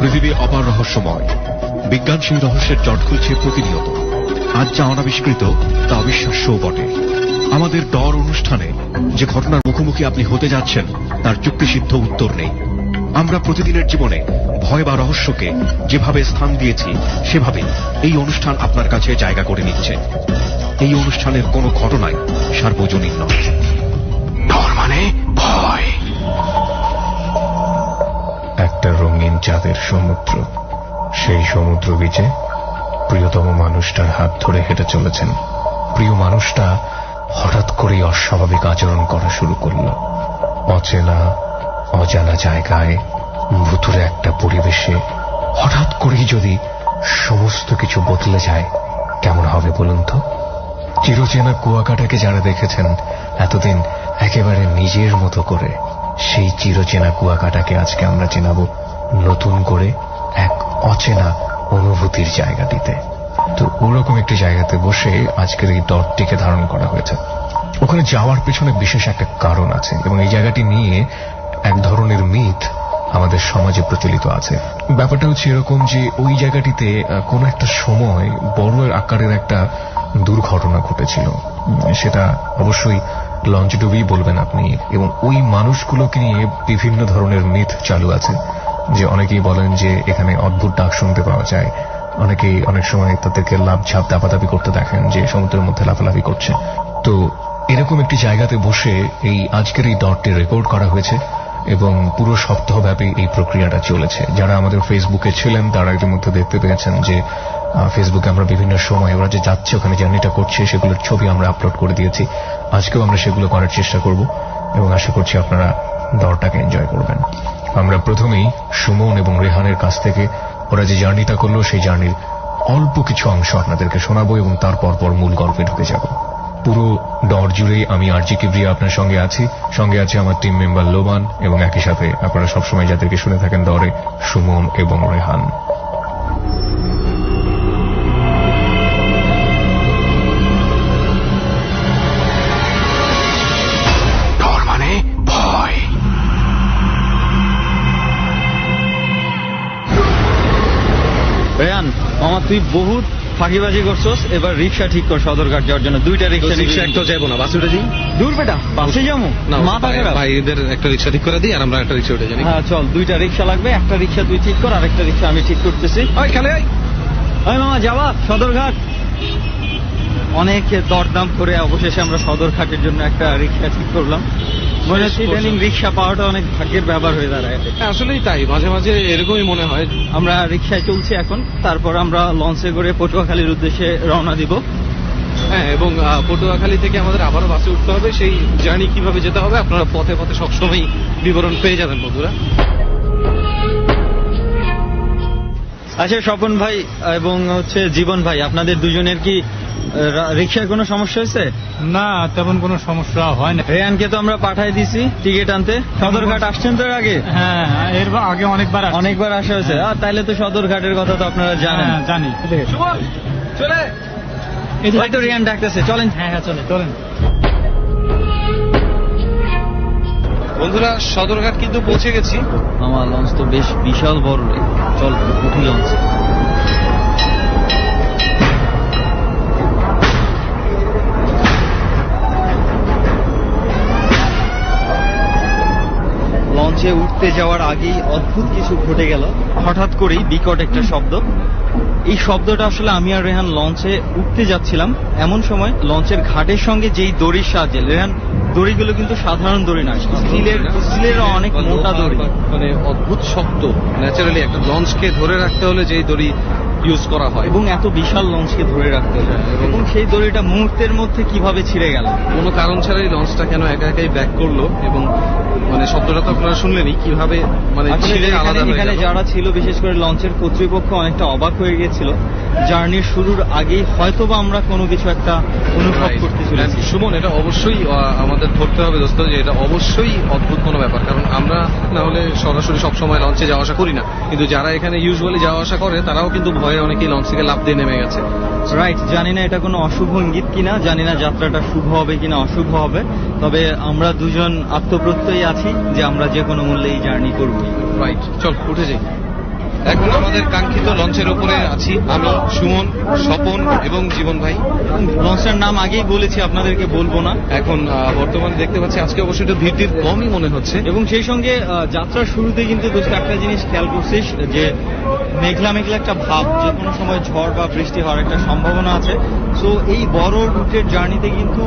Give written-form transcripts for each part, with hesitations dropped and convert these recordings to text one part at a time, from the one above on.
পৃথিবী অপার রহস্যময়। বিজ্ঞান সেই রহস্যের জট খুলছে প্রতিনিয়ত। আজ যা অনাবিষ্কৃত তা অবিশ্বাস্যও বটে। আমাদের ডর অনুষ্ঠানে যে ঘটনার মুখোমুখি আপনি হতে যাচ্ছেন তার যুক্তিসিদ্ধ উত্তর নেই। আমরা প্রতিদিনের জীবনে ভয় বা রহস্যকে যেভাবে স্থান দিয়েছি সেভাবেই এই অনুষ্ঠান আপনার কাছে জায়গা করে নিচ্ছে। এই অনুষ্ঠানের কোনো ঘটনাই সার্বজনীন নয়। ডর মানে ভয়। একটা রঙিন চাঁদের সমুদ্র, সেই সমুদ্র বীচে প্রিয়তম মানুষটার হাত ধরে হেঁটে চলেছেন। প্রিয় মানুষটা হঠাৎ করেই অস্বাভাবিক আচরণ করা শুরু করল। অচেনা অজানা জায়গায়, ভুতুরে একটা পরিবেশে হঠাৎ করেই যদি সমস্ত কিছু বদলে যায় কেমন হবে বলুন তো? চিরচেনা কুয়াকাটাকে যারা দেখেছেন এতদিন একেবারে নিজের মতো করে, সেই চিরচেনা কুয়াকাটাকে আজকে আমরা চেনাবো নতুন করে এক অচেনা অনুভূতির জায়গাটিতে। তো ওরকম একটি জায়গাতে বসে আজকের এই ডরটিকে ধারণ করা হয়েছে। ওখানে যাওয়ার পেছনে বিশেষ একটা কারণ আছে এবং এই জায়গাটি নিয়ে এক ধরনের মিথ আমাদের সমাজে প্রচলিত আছে। ব্যাপারটা হচ্ছে এরকম যে ওই জায়গাটিতে কোনো একটা সময় বড় আকারের একটা দুর্ঘটনা ঘটেছিল। সেটা অবশ্যই লঞ্চ ডুবেই বলবেন আপনি। এবং ওই মানুষগুলোকে নিয়ে বিভিন্ন ধরনের মিথ চালু আছে। যে অনেকেই বলেন যে এখানে অদ্ভুত ডাক শুনতে পাওয়া যায়, অনেকেই অনেক সময় তাদেরকে লাভ ঝাপ দাপাদাপি করতে দেখেন যে সমুদ্রের মধ্যে লাফালাফি করছে। তো এরকম একটি জায়গাতে বসে এই আজকের এই ডটটি রেকর্ড করা হয়েছে এবং পুরো সপ্তাহব্যাপী এই প্রক্রিয়াটা চলেছে। যারা আমাদের ফেসবুকে ছিলেন তারা ইতিমধ্যে দেখতে পেয়েছেন যে ফেসবুকে আমরা বিভিন্ন সময় ওরা যে যাচ্ছে ওখানে জার্নিটা করছে সেগুলোর ছবি আমরা আপলোড করে দিয়েছি। আজকেও আমরা সেগুলো করার চেষ্টা করব এবং আশা করছি আপনারা ডরটাকে এনজয় করবেন। আমরা প্রথমেই সুমন এবং রেহানের কাছ থেকে ওরা যে জার্নিটা করলো সেই জার্নির অল্প কিছু অংশ আপনাদেরকে শোনাবো এবং তারপর মূল গল্পে ঢুকে যাব। পুরো ডর জুড়েই আমি আরজি কিবরিয়া আপনার সঙ্গে আছি, সঙ্গে আছে আমার টিম মেম্বার লোমান এবং একই সাথে আপনারা সবসময় যাদেরকে শুনে থাকেন ডরে, সুমন এবং রেহান। ডর মানে ভয়। রেহান মামা, তুই বহুত ফাঁকিবাজি করছস। এবার রিক্সা ঠিক কর সদরঘাট যাওয়ার জন্য। দুইটা রিক্সা একটা যাবো না, বাসে উঠে যাই। দূর বেটা, বাসে যাবো না, মাথা খারাপ। ভাইদের একটা রিক্সা ঠিক করে দিই আর আমরা একটা রিক্সা উঠে যাই। হ্যাঁ চল, দুইটা রিক্সা লাগবে। একটা রিক্সা তুই ঠিক কর, আরেকটা রিক্সা আমি ঠিক করতেছি। খেলে ওই মামা যাবা সদরঘাট? অনেক দরদাম করে অবশেষে আমরা সদরঘাটের জন্য একটা রিক্সা ঠিক করলাম। মনে হচ্ছে ইদানিং রিক্সা পাওয়াটা অনেক ভাগ্যের ব্যাপার হয়ে দাঁড়ায়। আসলেই তাই, মাঝে মাঝে এরকমই মনে হয়। আমরা রিক্সায় চলছি এখন, তারপর আমরা লঞ্চে করে পটুয়াখালীর উদ্দেশ্যে রওনা দিব। হ্যাঁ, এবং পটুয়াখালী থেকে আমাদের আবারও বাসে উঠতে হবে। সেই জার্নি কিভাবে যেতে হবে আপনারা পথে পথে সবসময় বিবরণ পেয়ে যাবেন বন্ধুরা। আচ্ছা স্বপন ভাই এবং হচ্ছে জীবন ভাই, আপনাদের দুজনের কি রিক্সায় কোনো সমস্যা হয়েছে? না, তেমন কোনো সমস্যা হয় না। রেহানকে তো আমরা পাঠাই দিছি টিকিট আনতে। সদরঘাট আসছেন তো এর আগে? হ্যাঁ, এর আগে অনেকবার আসা হয়েছে। তাইলে তো সদরঘাটের কথা তো আপনারা জানেন। জানি। চলে এই তো রেহান ডাকতেছে, চলেন। হ্যাঁ চলেন। বন্ধুরা সদরঘাট কিন্তু পৌঁছে গেছি। আমার লঞ্চ তো বেশ বিশাল বড় রে, চল উঠি লঞ্চ। লঞ্চে উঠতে যাওয়ার আগেই অদ্ভুত কিছু ঘটে গেল। হঠাৎ করেই বিকট একটা শব্দ। এই শব্দটা আসলে আমি আর রেহান লঞ্চে উঠতে যাচ্ছিলাম, এমন সময় লঞ্চের ঘাটের সঙ্গে যেই দড়ির সাহায্যে, রেহান দড়িগুলো কিন্তু সাধারণ দড়ি নয়, স্টিলের অনেক মোটা দড়ি। মানে অদ্ভুত শক্ত। ন্যাচারালি একটা লঞ্চকে ধরে রাখতে হলে যেই দড়ি ইউজ করা হয়, এবং এত বিশাল লঞ্চকে ধরে রাখতে হবে, এবং সেই দড়িটা মুহূর্তের মধ্যে কিভাবে ছিঁড়ে গেল। কোনো কারণ ছাড়াই লঞ্চটা কেন একাই ব্যাক করলো, এবং মানে শব্দটা তো আপনারা শুনলেনই কিভাবে মানে ছিঁড়ে আলাদা হয়ে এখানে গেল। যারা ছিল বিশেষ করে লঞ্চের কর্তৃপক্ষ অনেকটা অবাক হয়ে গিয়েছিল। জার্নির শুরুর আগেই হয়তোবা আমরা কোনো কিছু একটা অনুভব করতে চলেছি। সুমন, এটা অবশ্যই আমাদের ধরতে হবে দোস্ত যে এটা অবশ্যই অদ্ভুত কোনো ব্যাপার, কারণ আমরা না হলে সরাসরি সবসময় লঞ্চে যাওয়া আসা করি না, কিন্তু যারা এখানে ইউজুয়ালি যাওয়া আসা করে তারাও কিন্তু ভয়ে অনেকেই লঞ্চ থেকে লাফ দিয়ে নেমে গেছে। রাইট, জানি না এটা কোনো অশুভ ইঙ্গিত কিনা, জানি না যাত্রাটা শুভ হবে কিনা অশুভ হবে, তবে আমরা দুজন আত্মপ্রত্যয়ী আছি যে আমরা যে কোনো মূল্যে এই জার্নি করব। রাইট, চল উঠে যাই। এখন আমাদের কাঙ্ক্ষিত লঞ্চের উপরে আছি আমি, সুমন, স্বপন এবং জীবন ভাই। লঞ্চটার নাম আগেই বলেছি, আপনাদেরকে বলবো না। এখন বর্তমানে দেখতে পাচ্ছি আজকে অবশ্যই একটু ভিড় কমই মনে হচ্ছে। এবং সেই সঙ্গে যাত্রার শুরুতে কিন্তু দোস্ত একটা জিনিস খেয়াল করছিস যে মেঘলা মেঘলা একটা ভাব, যে কোনো সময় ঝড় বা বৃষ্টি হওয়ার একটা সম্ভাবনা আছে। সো এই বড় রুটের জার্নিতে কিন্তু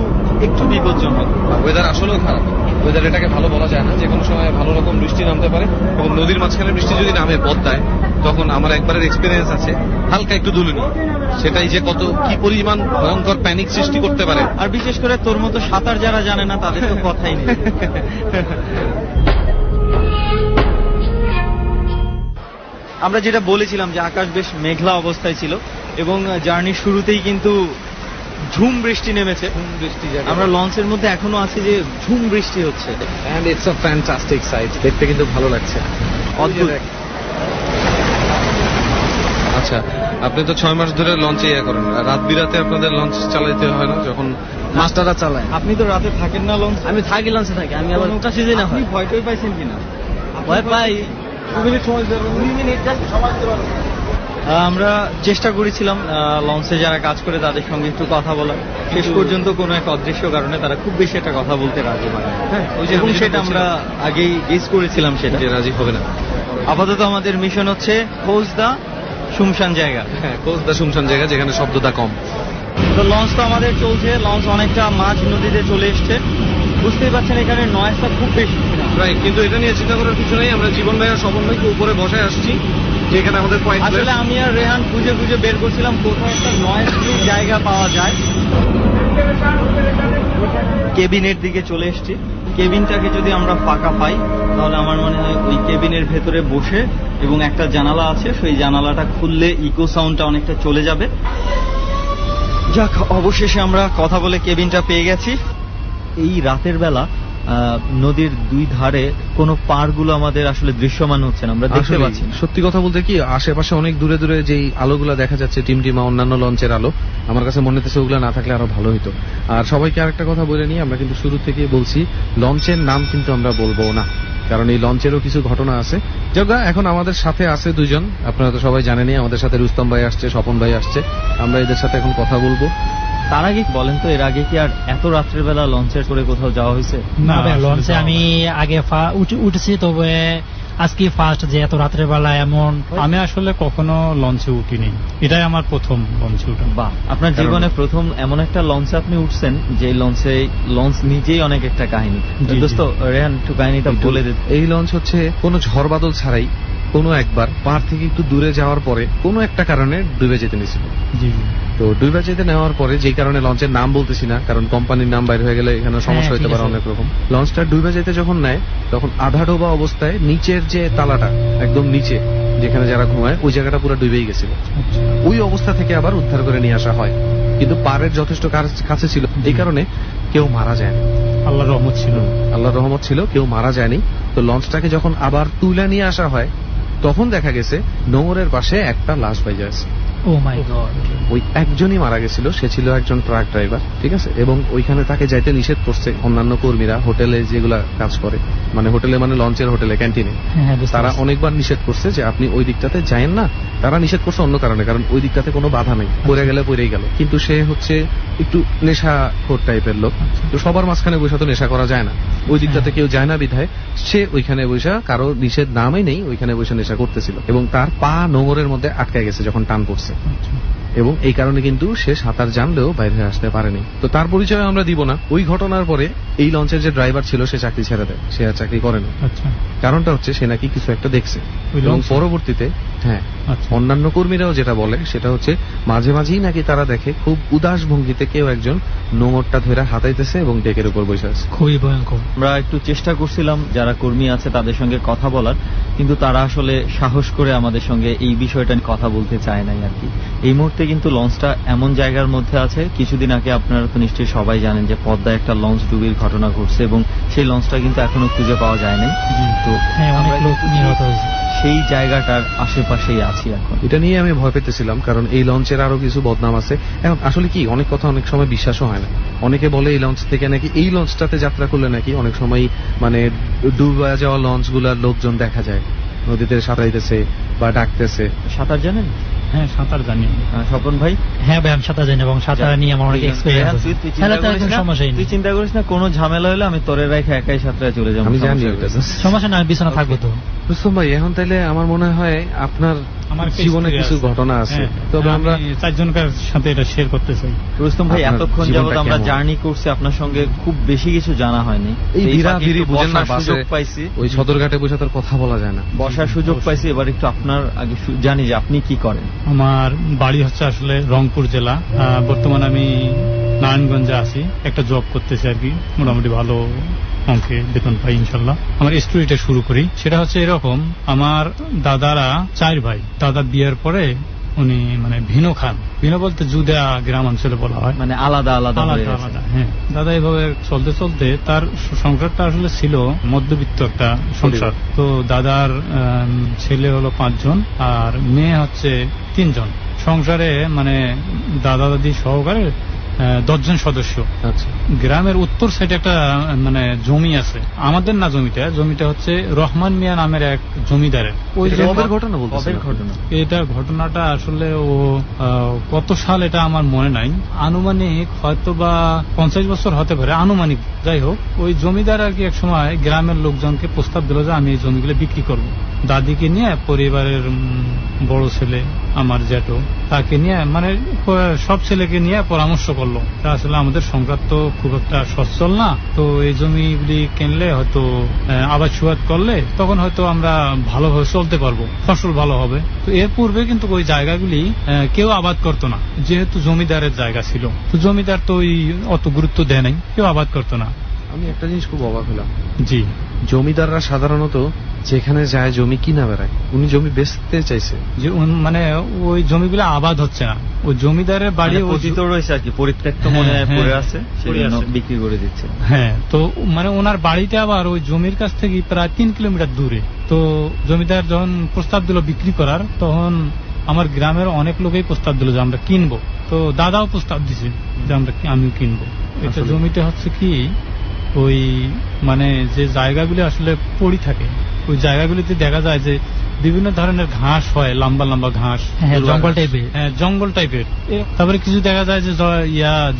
একটু বিপজ্জনক। ওয়েদার আসলেও খারাপ, ওয়েদার এটাকে ভালো বলা যায় না। যে কোনো সময় ভালো রকম বৃষ্টি নামতে পারে, এবং নদীর মাঝখানে বৃষ্টি যদি নামে পদ্মায়, তখন আমার একবারের এক্সপিরিয়েন্স আছে হালকা একটু দুলুনি, সেটাই যে কি পরিমাণ ভয়ঙ্কর প্যানিক সৃষ্টি করতে পারে। আর বিশেষ করে তোর মতো সাঁতার যারা জানে না তাদের তো কথাই নেই। আমরা যেটা বলেছিলাম যে আকাশ বেশ মেঘলা অবস্থায় ছিল, এবং জার্নির শুরুতেই কিন্তু ঝুম বৃষ্টি নেমেছে। বৃষ্টি আমরা লঞ্চের মধ্যে এখনো আছি যে ঝুম বৃষ্টি হচ্ছে। And it's a fantastic sight, দেখতে কিন্তু ভালো লাগছে, অদ্ভুত। আচ্ছা, আপনি তো 6 মাস ধরে লঞ্চে করেন, রাত বিরাতে আপনাদের লঞ্চ চালাইতে হয় না? যখন মাস্টাররা চালায়। আপনি তো রাতে থাকেন না লঞ্চ? আমি থাকি লঞ্চে থাকি, আমি আবার ওটা সিজনে না আপনি হয় ভয় টয় পাইছেন কিনা? ভয় পাই। 2 মিনিট সময় দেবেন। 2 মিনিট জাস্ট সময় দিতে পারবেন। আমরা চেষ্টা করেছিলাম লঞ্চে যারা কাজ করে তাদের সঙ্গে একটু কথা বলা, শেষ পর্যন্ত কোনো এক অদৃশ্য কারণে তারা খুব বেশি একটা কথা বলতে রাজি হয় না। হ্যাঁ, ওই যে এবং আমি যেটা সেটা আমরা আগেই গেস করেছিলাম সেটা যে রাজি হবে না। আপাতত আমাদের মিশন হচ্ছে খোঁজ দা শুমশান জায়গা। হ্যাঁ, কোচদা শুনশান জায়গা যেখানে শব্দটা কম। তো লঞ্চ তো আমাদের চলছে, লঞ্চ অনেকটা মাঝ নদীতে চলে এসছে। বুঝতেই পারছেন এখানে নয়েজটা খুব বেশি। রাইট, কিন্তু এটা নিয়ে চিন্তা করার কিছু নেই। আমরা জীবন ভাই আর স্বপন ভাইকে উপরে বসায় আসছি, যেখানে আমাদের পয়েন্ট। আসলে আমি আর রেহান খুঁজে খুঁজে বের করছিলাম কোথাও একটা নয়েজ ফ্রি জায়গা পাওয়া যায়। কেবিনের দিকে চলে এসেছি। কেবিনটাকে যদি আমরা ফাঁকা পাই তাহলে আমার মনে হয় ওই কেবিনের ভেতরে বসে, এবং একটা জানালা আছে, সেই জানালাটা খুললে ইকো সাউন্ডটা অনেকটা চলে যাবে। যাক, অবশেষে আমরা কথা বলে কেবিনটা পেয়ে গেছি। এই রাতের বেলা নদীর দুই ধারে কোনো পাড়গুলো আমাদের আসলে দৃশ্যমান হচ্ছে না, আমরা দেখতে পাচ্ছি না। সত্যি কথা বলতে কি, আশেপাশে অনেক দূরে দূরে যেই আলোগুলো দেখা যাচ্ছে, টিমটিমা অন্যান্য লঞ্চের আলো, আমার কাছে মনে হচ্ছে ওগুলো না থাকলে আরো ভালো হতো। আর সবাইকে আরেকটা কথা বলে নিই, আমরা কিন্তু শুরু থেকে বলছি লঞ্চের নাম কিন্তু আমরা বলবো না, কারণ এই লঞ্চেরও কিছু ঘটনা আছে। যেটা এখন আমাদের সাথে আছে দুজন, আপনারা তো সবাই জানেনই, আমাদের সাথে রুস্তম ভাই আসছে, স্বপন ভাই আসছে, আমরা এদের সাথে এখন কথা বলবো। তার আগে বলেন তো, এর আগে কি আর এত রাত্রের বেলা লঞ্চের করে কোথাও যাওয়া হয়েছে? না, লঞ্চে আমি আগে উঠেছি, তবে আজকে ফার্স্ট যে এত রাত্রের বেলা এমন। আমি আসলে কখনো লঞ্চে উঠিনি, এটাই আমার প্রথম লঞ্চে উঠা। বাহ, আপনার জীবনে প্রথম এমন একটা লঞ্চে আপনি উঠছেন যে লঞ্চ নিজেই অনেক একটা কাহিনী। জি, জি। দোস্ত রেহান একটু কাহিনীটা বলে দিন। এই লঞ্চ হচ্ছে কোনো ঝড় বাদল ছাড়াই কোনো একবার পাহাড় থেকে একটু দূরে যাওয়ার পরে কোনো একটা কারণে ডুবে যেতে নিয়েছিল। জি জি। তো ডুবে যেতে নেওয়ার পরে, যেই কারণে লঞ্চের নাম বলতেছি না, কারণ কোম্পানির নাম বাইরে হয়ে গেলে এখানে সমস্যা হতে ঠিক পারে আছে। অনেক রকম। লঞ্চটা ডুবে যেতে যখন নেয়, তখন আধা ডোবা অবস্থায় নিচের যে তালাটা একদম নিচে যেখানে যারা ঘুমায়, ওই জায়গাটা পুরো ডুবেই গেছিল। ওই অবস্থা থেকে আবার উদ্ধার করে নিয়ে আসা হয়, কিন্তু পাড়ের যথেষ্ট কাছে ছিল, এই কারণে কেউ মারা যায়নি। আল্লাহর রহমত ছিল। আল্লাহর রহমত ছিল, কেউ মারা যায়নি। তো লঞ্চটাকে যখন আবার তুলে নিয়ে আসা হয়, তখন দেখা গেছে নোঙরের পাশে একটা লাশ পাই যাচ্ছে। ও মাই গড। ওই একজনই মারা গেছিল, সে ছিল একজন ট্রাক ড্রাইভার, ঠিক আছে। এবং ওইখানে তাকে যাইতে নিষেধ করছে অন্যান্য কর্মীরা, হোটেলে যেগুলা কাজ করে, মানে হোটেলে মানে লঞ্চের হোটেলে, ক্যান্টিনে, হ্যাঁ, বুঝতে তারা পারছি। অনেকবার নিষেধ করছে যে আপনি ওই দিকটাতে যায়েন না। তারা নিষেধ করছে অন্য কারণে, কারণ ওই দিকটাতে কোনো বাধা নেই, পড়ে গেলে পড়েই গেল। কিন্তু সে হচ্ছে একটু নেশাখোর টাইপের লোক, তো সবার মাঝখানে বসে তো নেশা করা যায় না, ওই দিকটাতে কেউ যায় না বিধায় সে ওইখানে বসে, কারো নিষেধ নামই নেই, ওইখানে বসে নেশা করতেছিল, এবং তার পা নোঙরের মধ্যে আটকে গেছে যখন টান পড়ছে, এবং এই কারণে কিন্তু সে সাঁতার জানলেও বাইরে আসতে পারেনি। তো তার পরিচয় আমরা দিব না। ওই ঘটনার পরে এই লঞ্চের যে ড্রাইভার ছিল সে চাকরি ছেড়ে দেয়, সে আর চাকরি করে না। আচ্ছা। কারণটা হচ্ছে সে নাকি কিছু একটা দেখছে, ওই এবং লঞ্চে? পরবর্তীতে হ্যাঁ, আচ্ছা। অন্যান্য কর্মীরাও যেটা বলে সেটা হচ্ছে মাঝে মাঝেই নাকি তারা দেখে খুব উদাস ভঙ্গিতে কেউ একজন নোঙরটা ধরে হাতাইতেছে এবং ডেকের উপর বসে আছে। খুবই ভয়ঙ্কর। আমরা একটু চেষ্টা করছিলাম যারা কর্মী আছে তাদের সঙ্গে কথা বলার, কিন্তু তারা আসলে সাহস করে আমাদের সঙ্গে এই বিষয়টা নিয়ে কথা বলতে চায় নাই আর কি। এই মুহূর্তে কিন্তু লঞ্চটা এমন জায়গার মধ্যে আছে, কিছুদিন আগে আপনারা তো নিশ্চয়ই সবাই জানেন যে পদ্মায় একটা লঞ্চ ডুবির ঘটনা ঘটছে, এবং সেই লঞ্চটা কিন্তু এখনো খুঁজে পাওয়া যায় নাই। তো হ্যাঁ, অনেক আমরা লোক কিন্তু নিহত হয়েছে। সেই জায়গাটার আশেপাশেই আছি এখন। এটা নিয়ে আমি ভয় পেতেছিলাম, কারণ এই লঞ্চের আরো কিছু বদনাম আছে। এখন আসলে কি, অনেক কথা অনেক সময় বিশ্বাসও হয় না। অনেকে বলে এই লঞ্চ থেকে নাকি, এই লঞ্চটাতে যাত্রা করলে নাকি অনেক সময় মানে ডুবে যাওয়া লঞ্চগুলার লোকজন দেখা যায়, নদীতে সাঁতরাইতেছে বা ডাকতেছে। সাঁতার জানেন? হ্যাঁ, সাঁতার জানি। স্বপন ভাই? হ্যাঁ ভাই, আমি সাঁতার জানি এবং সাঁতার নিয়ে আমার অনেক এক্সপিরিয়েন্স আছে। তাহলে তো একদম সমস্যা তুই নেই। চিন্তা করিস না, কোনো ঝামেলা হলে আমি তোরে রেখে একাই সাঁতরায় চলে যাবো। আমি জানি সমস্যা ওটা নেই। সমস্যা না, আমি বিছানা থাকবো তো। রুস্তম ভাই, এখন তাইলে আমার মনে হয় আপনার আমার একটা জীবনে story কিছু আছে। ঘটনা আছে, হ্যাঁ, তবে আমরা আমি চারজনকার সাথে এটা শেয়ার করতে চাই। রুস্তম ভাই, আপনার এতক্ষণ যাবত জীবনটা আমরা কেমন? জার্নি করছি আপনার সঙ্গে, খুব বেশি কিছু জানা হয়নি। এই ফাঁকে ভিড়াভিড়ি একটু বুঝেন না, বসার সুযোগ বাসে পাইছি, ওই সদরঘাটে বসে তার কথা বলা যায় না। বসার সুযোগ পাইছি। এবার একটু আপনার আগে জানি যে আপনি কি করেন। আমার বাড়ি হচ্ছে আসলে রংপুর জেলা। বর্তমানে আমি নারায়ণগঞ্জে আছি, একটা জব করতেছি আর কি, মোটামুটি ভালো অঙ্কে বেতন পাই ইনশাল্লাহ। আমার স্টোরিটা শুরু করি। সেটা হচ্ছে এরকম, আমার দাদারা 4 ভাই। দাদা বিয়ের পরে উনি মানে ভিন্ন খান, ভিন্ন বলতে জুদা গ্রাম অঞ্চলে বলা হয়, মানে আলাদা আলাদা হয়ে আলাদা গেছে। আলাদা। হ্যাঁ, দাদা এভাবে চলতে চলতে তার সংসারটা আসলে ছিল মধ্যবিত্ত একটা সংসার। তো দাদার ছেলে হলো 5 জন আর মেয়ে হচ্ছে 3 জন। সংসারে মানে দাদা দাদি সহকারে 10 জন সদস্য। আচ্ছা, গ্রামের উত্তর সাইডে একটা মানে জমি আছে, আমাদের না, জমিটা হচ্ছে রহমান মিয়া নামের এক জমিদারের। ওই এটা জমি- কবের ঘটনা বলতেছেন কবের আপনি? ঘটনা? এটা ঘটনাটা আসলে ও কত সাল এটা আমার মনে নাই, আনুমানিক হয়তো বা 50 বছর হতে পারে, আনুমানিক। যাই হোক, ওই জমিদার আর কি এক সময় গ্রামের লোকজনকে প্রস্তাব দিল যে আমি এই জমিগুলো বিক্রি করব। দাদিকে নিয়ে, পরিবারের বড় ছেলে আমার জ্যাঠো, তাকে নিয়ে মানে সব ছেলেকে নিয়ে পরামর্শ করলো। তা আসলে আমাদের সংসার তো খুব একটা সচ্ছল না, তো এই জমিগুলি কিনলে হয়তো আবাদ সুবাদ করলে তখন হয়তো আমরা ভালোভাবে চলতে পারবো, ফসল ভালো হবে। তো এর পূর্বে কিন্তু ওই জায়গাগুলি কেউ আবাদ করতো না, যেহেতু জমিদারের জায়গা ছিল। তো জমিদার তো ওই অত গুরুত্ব দেয় নাই, কেউ আবাদ করতো না। আমি একটা জিনিস খুব অবাক হলাম, জি, জমিদাররা সাধারণত যেখানে যায় জমি কিনা বেড়ায়, উনি জমি বেচতে চাইছে। যে মানে ওই জমিগুলো আবাদ হচ্ছে না, ওই জমিদারের বাড়ি মানে ওই- পতিত রয়েছে আর কি, পরিত্যক্ত হ্যাঁ, মনে হয় হ্যাঁ, পড়ে আছে, পড়ে সেজন্য আছে। বিক্রি করে দিচ্ছে। হ্যাঁ, তো মানে ওনার বাড়িতে আবার ওই জমির কাছ থেকে প্রায় 3 কিলোমিটার দূরে। তো জমিদার যখন প্রস্তাব দিল বিক্রি করার, তখন আমার গ্রামের অনেক লোকেই প্রস্তাব দিল যে আমরা কিনবো। তো দাদাও প্রস্তাব দিছে যে আমিও কিনবো। এটা আসলে? জমিতে হচ্ছে কি, ওই মানে যে জায়গাগুলি আসলে পড়ি থাকে, ওই জায়গাগুলিতে দেখা যায় যে বিভিন্ন ধরনের ঘাস হয়, লম্বা লম্বা ঘাস, হ্যাঁ, জঙ্গল টাইপের। হ্যাঁ, জঙ্গল টাইপের। তারপরে কিছু দেখা যায় যে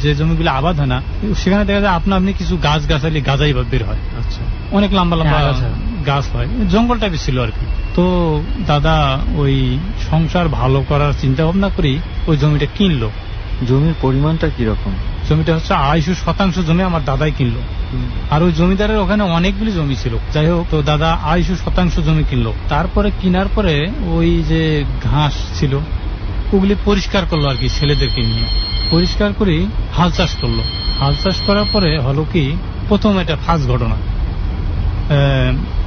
যে জমিগুলো আবাদ হয় না, সেখানে দেখা যায় আপনি কিছু গাছ গাছালি গাছাই বের হয়, আচ্ছা, অনেক লম্বা লম্বা হ্যাঁ, আগাছা। গাছ হয়, জঙ্গল টাইপের ছিল আর কি। তো দাদা ওই সংসার ভালো করার চিন্তা ভাবনা করি ওই জমিটা কিনলো। জমির পরিমাণটা কিরকম? জমিটা হচ্ছে 250 জমি আমার দাদাই কিনলো। আর ওই জমিদারের ওখানে অনেকগুলি জমি ছিল। যাই হোক, তো দাদা 250 জমি কিনলো। তারপরে কেনার পরে ওই যে ঘাস ছিল ওগুলি পরিষ্কার করলো আর কি, ছেলেদেরকে নিয়ে পরিষ্কার করে হাল চাষ করলো। হাল চাষ করার পরে হলো কি, প্রথম এটা ফার্স্ট ঘটনা,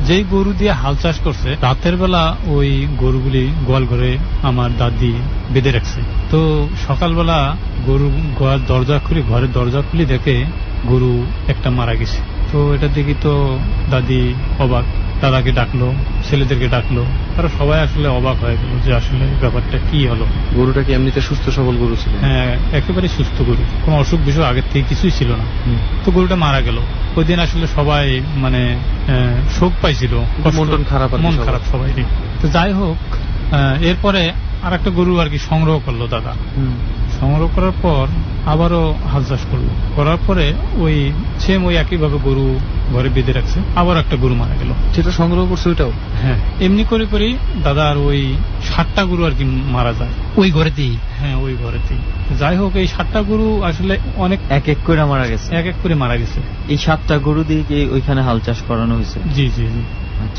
যেই গরু দিয়ে হাল চাষ করছে, রাতের বেলা ওই গরুগুলি গোয়াল ঘরে আমার দাদি বেঁধে রাখছে। তো সকালবেলা গরু ঘরের দরজা খুলে দেখে গরু একটা মারা গেছে। তো এটা দেখি তো দাদি অবাক, দাদাকে ডাকলো, ছেলেদেরকে ডাকলো, তারা সবাই আসলে অবাক হয়ে গেল যে আসলে ব্যাপারটা কি হলো। গরুটা কি এমনিতে সুস্থ সবল গরু ছিল? হ্যাঁ, একেবারে সুস্থ গরু, কোনো অসুখ বিসুখ আগের থেকে কিছুই ছিল না। তো গরুটা মারা গেল। ওই দিন আসলে সবাই মানে শোক পাইছিল, মন টন খারাপ আর কি মন সবার। খারাপ সবাই। তো যাই হোক, এরপরে আর একটা গরু আর কি সংগ্রহ করলো দাদা। সংগ্রহ করার পর আবারও হাল চাষ করলো, করার পরে ওই সেম ওই একইভাবে গরু ঘরে বেঁধে রাখছে, আবার একটা গরু মারা গেল। যেটা সংগ্রহ করছে ওইটাও? হ্যাঁ, এমনি করে করে দাদার ওই 7টা গরু আর কি মারা যায় ওই ঘরেতেই। হ্যাঁ, ওই ঘরেতেই। যাই হোক, এই 7টা গরু আসলে অনেক এক এক করে মারা গেছে? এক এক করে মারা গেছে। এই 7টা গরু দিয়ে কি ওইখানে হাল চাষ করানো হয়েছে? জি জি জি।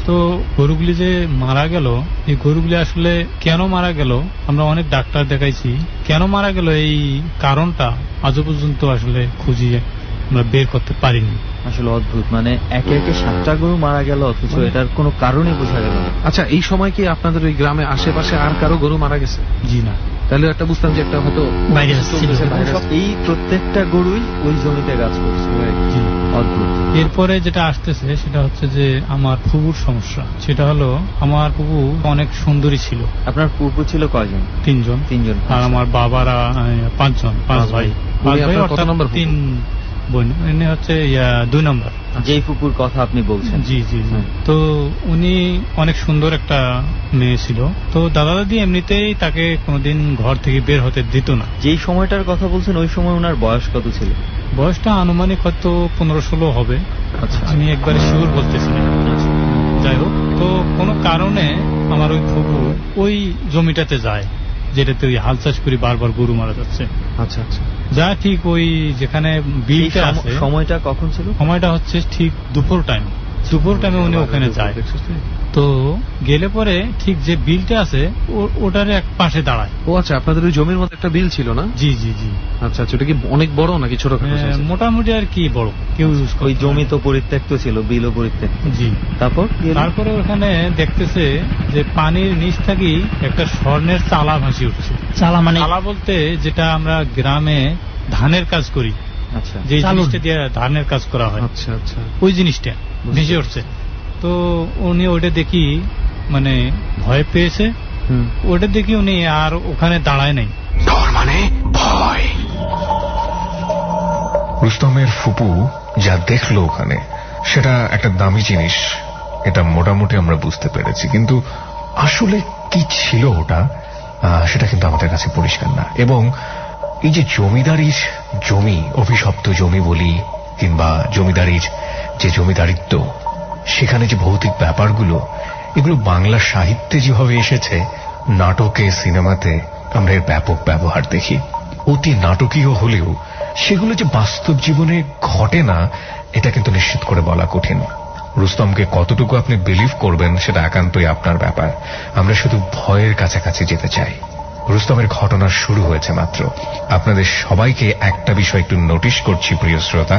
তো গরুগুলি যে মারা গেল, এই গরুগুলি আসলে কেন মারা গেল, আমরা অনেক ডাক্তার দেখাইছি, কেন মারা গেল এই কারণটা আজও পর্যন্ত আসলে খুঁজিয়ে আমরা বের করতে পারিনি। আসলে অদ্ভুত, মানে একে একে 7টা গরু মারা গেল, অথচ এটার কোনো কারণই বোঝা গেল না। আচ্ছা, এই সময় কি আপনাদের ওই গ্রামে আশেপাশে আর কারো গরু মারা গেছে? জি না। তাহলে একটা বুঝতাম যে একটা হয়তো ভাইরাস ছিল। চলতেছে, ভাইরাস। এই প্রত্যেকটা গরুই ওই জমিতে গাছ করছে। জি। অদ্ভুত। এরপরে যেটা আসতেছে সেটা হচ্ছে যে আমার ফুপুর সমস্যা। সেটা হলো, আমার ফুপু অনেক সুন্দরী ছিল। আপনার পূর্ব ছিল কয়জন? 3 জন। 3 জন। আর আমার বাবারা 5 জন, 5 ভাই। উনি আপনার কত অর্থাৎ নম্বর ফুপু? 3 বোন। ইনি হচ্ছে 2 নম্বর। যেই ফুপুর কথা আপনি বলছেন। জি জি জি। তো উনি অনেক সুন্দর একটা মেয়ে ছিল। তো দাদা দাদি এমনিতেই তাকে কোনোদিন ঘর থেকে বের হতে দিত না। যেই সময়টার কথা বলছেন ওই সময় ওনার বয়স কত ছিল? বয়সটা আনুমানিক হয়তো 15-16 হবে। আচ্ছা। আমি একবারে শিওর বলতেছি না। যাই হোক, তো কোনো কারণে আমার ওই ফুপু ওই জমিটাতে যায় যেটাতে ওই হাল চাষ করে বারবার গরু মারা যাচ্ছে। আচ্ছা আচ্ছা। যা ঠিক ওই যেখানে বিলটা আছে, সময়টা কখন ছিল? সময়টা হচ্ছে ঠিক দুপুর টাইমে উনি ওখানে যায়। তো গেলে পরে ঠিক যে বিলটা আছে ওটার এক পাশে দাঁড়ায়। ও আচ্ছা, আপনাদের ওই জমির মধ্যে একটা বিল ছিল না? জি জি জি। আচ্ছা আচ্ছা, ওটা কি অনেক বড় নাকি ছোটখাটো? মোটামুটি আর কি বড়, কেউ ইউজ করে। ওই জমি তো পরিত্যক্ত ছিল, বিলও পরিত্যক্ত। জি। তারপরে ওখানে দেখতেছে যে পানির নিচ থেকেই একটা স্বর্ণের চালা ভাসি উঠছে। চালা মানে চালা বলতে যেটা আমরা গ্রামে ধানের কাজ করি, আচ্ছা, যে জিনিসটা দিয়ে ধানের কাজ করা হয়, আচ্ছা আচ্ছা, ওই জিনিসটা ভেসে উঠছে। তো উনি ওটা দেখি মানে ভয় পেয়েছে। ওটা দেখি উনি আর ওখানে দাঁড়ায় নাই। ডর মানে ভয়। রুস্তমের ফুপু যা দেখলো ওখানে সেটা একটা দামি জিনিস, এটা মোটামুটি আমরা বুঝতে পেরেছি, কিন্তু আসলে কি ছিল ওটা সেটা কিন্তু আমাদের কাছে পরিষ্কার না। এবং এই যে জমিদারির জমি, অভিশপ্ত জমি বলি কিংবা জমিদারির যে জমিদারিত্ব, সেখানে যে ভৌতিক ব্যাপারগুলো, এগুলো বাংলা সাহিত্যে যেভাবে এসেছে, নাটকে সিনেমাতে আমরা এর ব্যাপক ব্যবহার দেখি। অতি নাটকীয় হলেও সেগুলো যে বাস্তব জীবনে ঘটে না, এটা কিন্তু নিশ্চিত করে বলা কঠিন। রুস্তমকে কতটুকু আপনি বিলিভ করবেন সেটা একান্তই আপনার ব্যাপার। আমরা শুধু ভয়ের কাছাকাছি যেতে চাই। রুস্তমের ঘটনা শুরু হয়েছে মাত্র। আপনাদের সবাইকে একটা বিষয় একটু নোটিশ করছি প্রিয় শ্রোতা,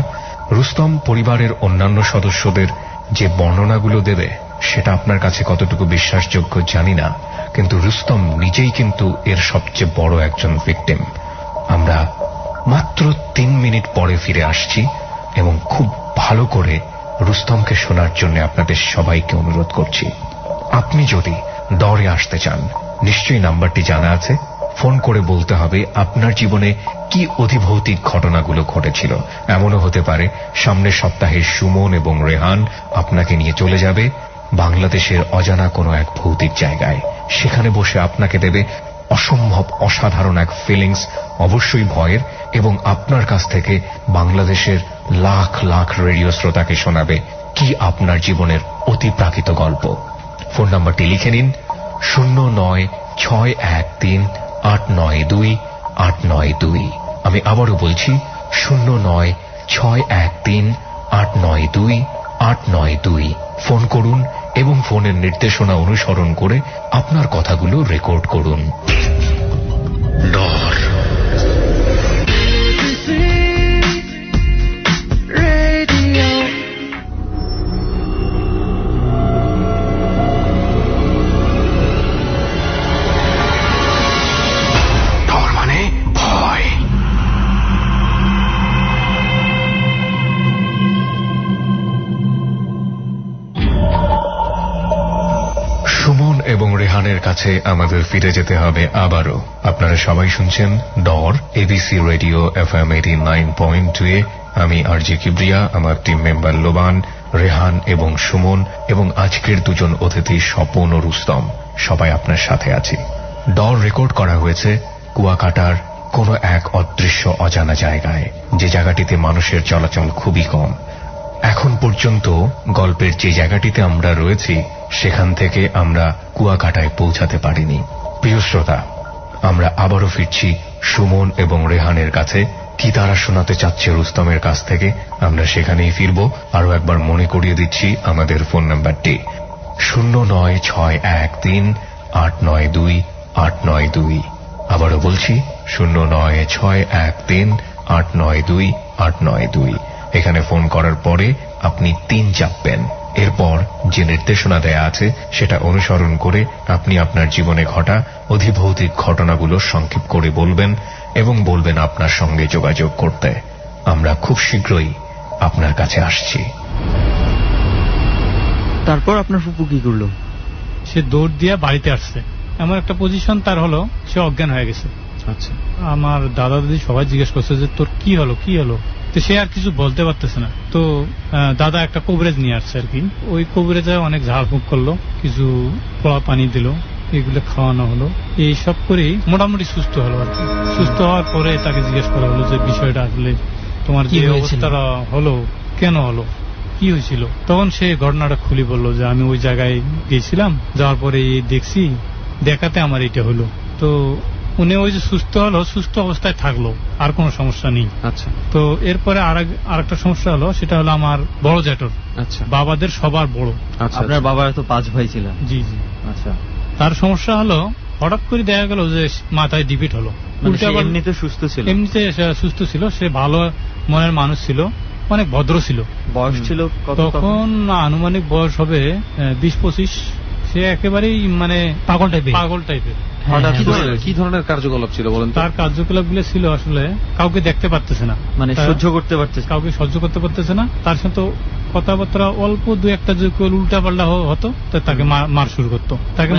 রুস্তম পরিবারের অন্যান্য সদস্যদের যে বর্ণনাগুলো দেবে সেটা আপনার কাছে কতটুকু বিশ্বাসযোগ্য জানি না, কিন্তু রুস্তম নিজেই কিন্তু এর সবচেয়ে বড় একজন ভিকটিম। আমরা মাত্র 3 মিনিট পরে ফিরে আসছি এবং খুব ভালো করে রুস্তমকে শোনার জন্য আপনাদের সবাইকে অনুরোধ করছি। আপনি যদি দরে আসতে চান, নিশ্চয়ই নাম্বারটি জানা আছে। ফোন করে বলতে হবে আপনার জীবনে কি অধিভৌতিক ঘটনাগুলো ঘটেছিল। এমনও হতে পারে সামনের সপ্তাহে সুমন এবং রেহান আপনাকে নিয়ে চলে যাবে বাংলাদেশের অজানা কোনো এক ভৌতিক জায়গায়। সেখানে বসে আপনাকে দেবে অসম্ভব অসাধারণ এক ফিলিংস, অবশ্যই ভয়ের, এবং আপনার কাছ থেকে বাংলাদেশের লাখ লাখ রেডিও শ্রোতাকে শোনাবে কি আপনার জীবনের অতিপ্রাকৃত গল্প। ফোন নাম্বারটি লিখে নিন 09613892 আমি আবারও বলছি 09613892 ফোন করুন এবং ফোনের নির্দেশনা অনুসরণ করে আপনার কথাগুলো রেকর্ড করুন। ডর। ডর মানে ভয়। সুমন এবং রেহানের কাছে আমাদের ফিরে যেতে হবে আবারও। আপনারা সবাই শুনছেন ডর, এবিসি রেডিও FM 89.2 আমি আরজে কিবরিয়া, আমার টিম মেম্বার লোবান, রেহান এবং সুমন, এবং আজকের দুজন অতিথি স্বপন ও রুস্তম, সবাই আপনার সাথে আছি। ডর রেকর্ড করা হয়েছে কুয়াকাটার কোন এক অদৃশ্য অজানা জায়গায়, যে জায়গাটিতে মানুষের চলাচল খুবই কম। এখন পর্যন্ত গল্পের যে জায়গাটিতে আমরা রয়েছি সেখান থেকে আমরা কুয়াকাটায় পৌঁছাতে পারিনি। প্রিয় শ্রোতা, আমরা আবারও ফিরছি সুমন এবং রেহানের কাছে। কি তারা শোনাতে চাচ্ছে রুস্তমের কাছ থেকে, আমরা সেখানেই ফিরব। আরো একবার মনে করিয়ে দিচ্ছি আমাদের ফোন নাম্বারটি 09613892 আবারও বলছি 09613892 এখানে ফোন করার পরে আপনি 3 চাপবেন। এরপর যে নির্দেশনা দেয়া আছে সেটা অনুসরণ করে আপনি আপনার জীবনে ঘটা অধিভৌতিক ঘটনাগুলো সংক্ষেপ করে বলবেন এবং বলবেন আপনার সঙ্গে যোগাযোগ করতে। আমরা খুব শীঘ্রই আপনার কাছে আসছি। তারপর আপনার ফুপু কি করলো? সে দৌড় দিয়ে বাড়িতে আসছে। এমন একটা পজিশন তার হলো, সে অজ্ঞান হয়ে গেছে। আচ্ছা। আমার দাদা দাদি সবাই জিজ্ঞেস করছে যে তোর কি হলো কি হলো। তো সে আর কিছু বলতে পারতেছে না। তো দাদা একটা কভারেজ নিয়ে আসছে আর কি, ওই কভারেজে অনেক ঝাড়ফুঁক করলো, কিছু পোড়া পানি দিল, এগুলো খাওয়ানো হলো, এইসব করেই মোটামুটি সুস্থ হলো আর কি। সুস্থ হওয়ার পরে তাকে জিজ্ঞেস করা হলো যে বিষয়টা আসলে তোমার যে অবস্থাটা হলো কেন হলো, কি হয়েছিল। তখন সে ঘটনাটা খুলে বললো যে আমি ওই জায়গায় গিয়েছিলাম, যাওয়ার পরে দেখছি, দেখাতে আমার এটা হলো। তো উনি ওই যে সুস্থ হলো, সুস্থ অবস্থায় থাকলো, আর কোনো সমস্যা নেই। আচ্ছা। তো এরপরে আরেকটা সমস্যা হলো, সেটা হলো আমার বড় জ্যাঠর, আচ্ছা, বাবাদের সবার বড়। আচ্ছা। আপনার বাবার তো 5 ভাই ছিল? জি জি। আচ্ছা। তার সমস্যা হলো হঠাৎ করে দেখা গেল যে মাথায় ডিপিট হলো। এমনিতে সুস্থ ছিল? এমনিতে সুস্থ ছিল, সে ভালো মনের মানুষ ছিল, অনেক ভদ্র ছিল। বয়স ছিল কত তখন? আনুমানিক বয়স হবে 20-25। সে একেবারেই মানে পাগল টাইপের। কি ধরনের কার্যকলাপ ছিল বলেন? তার কার্যকলাপ গুলো ছিল আসলে কাউকে দেখতে পারতেছে না, মানে সহ্য করতে পারতেছে, কাউকে সহ্য করতে পারতেছে না। তার সাথে কথাবার্তা অল্প দু একটা যে উল্টা পাল্টা হতো, তাকে মার শুরু করতো। তাকে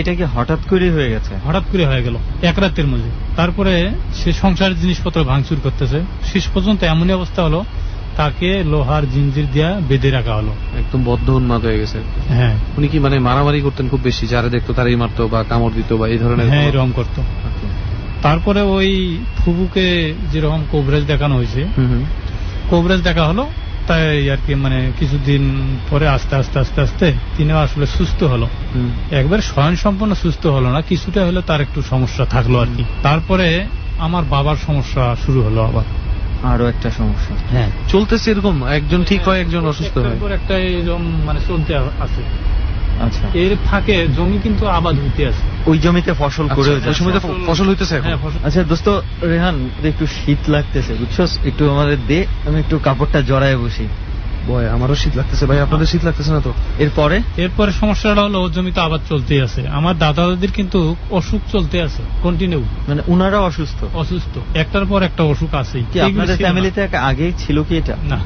এটা কি হঠাৎ করে হয়ে গেছে? হঠাৎ করে হয়ে গেল এক রাতের মধ্যে। তারপরে সে সংসারের জিনিসপত্র ভাঙচুর করতেছে। শেষ পর্যন্ত এমনই অবস্থা হলো, তাকে লোহার জিঞ্জির দিয়া বেঁধে রাখা হলো। একদম বদ্ধ উন্মাদ হয়ে গেছে। হ্যাঁ। উনি কি মানে মারামারি করতেন খুব বেশি? যারা দেখতো তারাই মারতো বা কামড় দিত বা এই ধরনের? হ্যাঁ, এরকম করতো। তারপরে ওই ফুবুকে যেরকম কভারেজ দেখানো হয়েছে, কভারেজ দেখা হলো, তাই আর কি মানে কিছুদিন পরে আস্তে আস্তে আস্তে আস্তে তিনিও আসলে সুস্থ হলো। একবার স্বয়ং সম্পূর্ণ সুস্থ হলো না, কিছুটা হলো তার একটু সমস্যা থাকলো আর কি। তারপরে আমার বাবার সমস্যা শুরু হলো, আবার আরো একটা সমস্যা। হ্যাঁ, চলতেছে এরকম, একজন ঠিক হয় একজন অসুস্থ হয়, একটা এরকম মানে চলতে আছে। আচ্ছা। এর ফাঁকে জমি কিন্তু আবাদ হইতে আছে, ওই জমিতে ফসল করে, ওই সময়তে ফসল হইতেছে। আচ্ছা দোস্ত রেহান, একটু শীত লাগতেছে বুঝছস, একটু আমাদের দে, আমি একটু কাপড়টা জড়ায় বসি। বয়, আমারও শীত লাগতেছে ভাই, আপনাদের শীত লাগতেছে না তো? এরপরে সমস্যাটা হলো জমিতে আবাদ চলতেই আছে। আমার দাদা দাদির কিন্তু অসুখ চলতে আছে কন্টিনিউ, মানে উনারাও অসুস্থ, একটার পর একটা অসুখ আছে। কি আপনাদের ফ্যামিলিতে আগে ছিল কি এটা? না,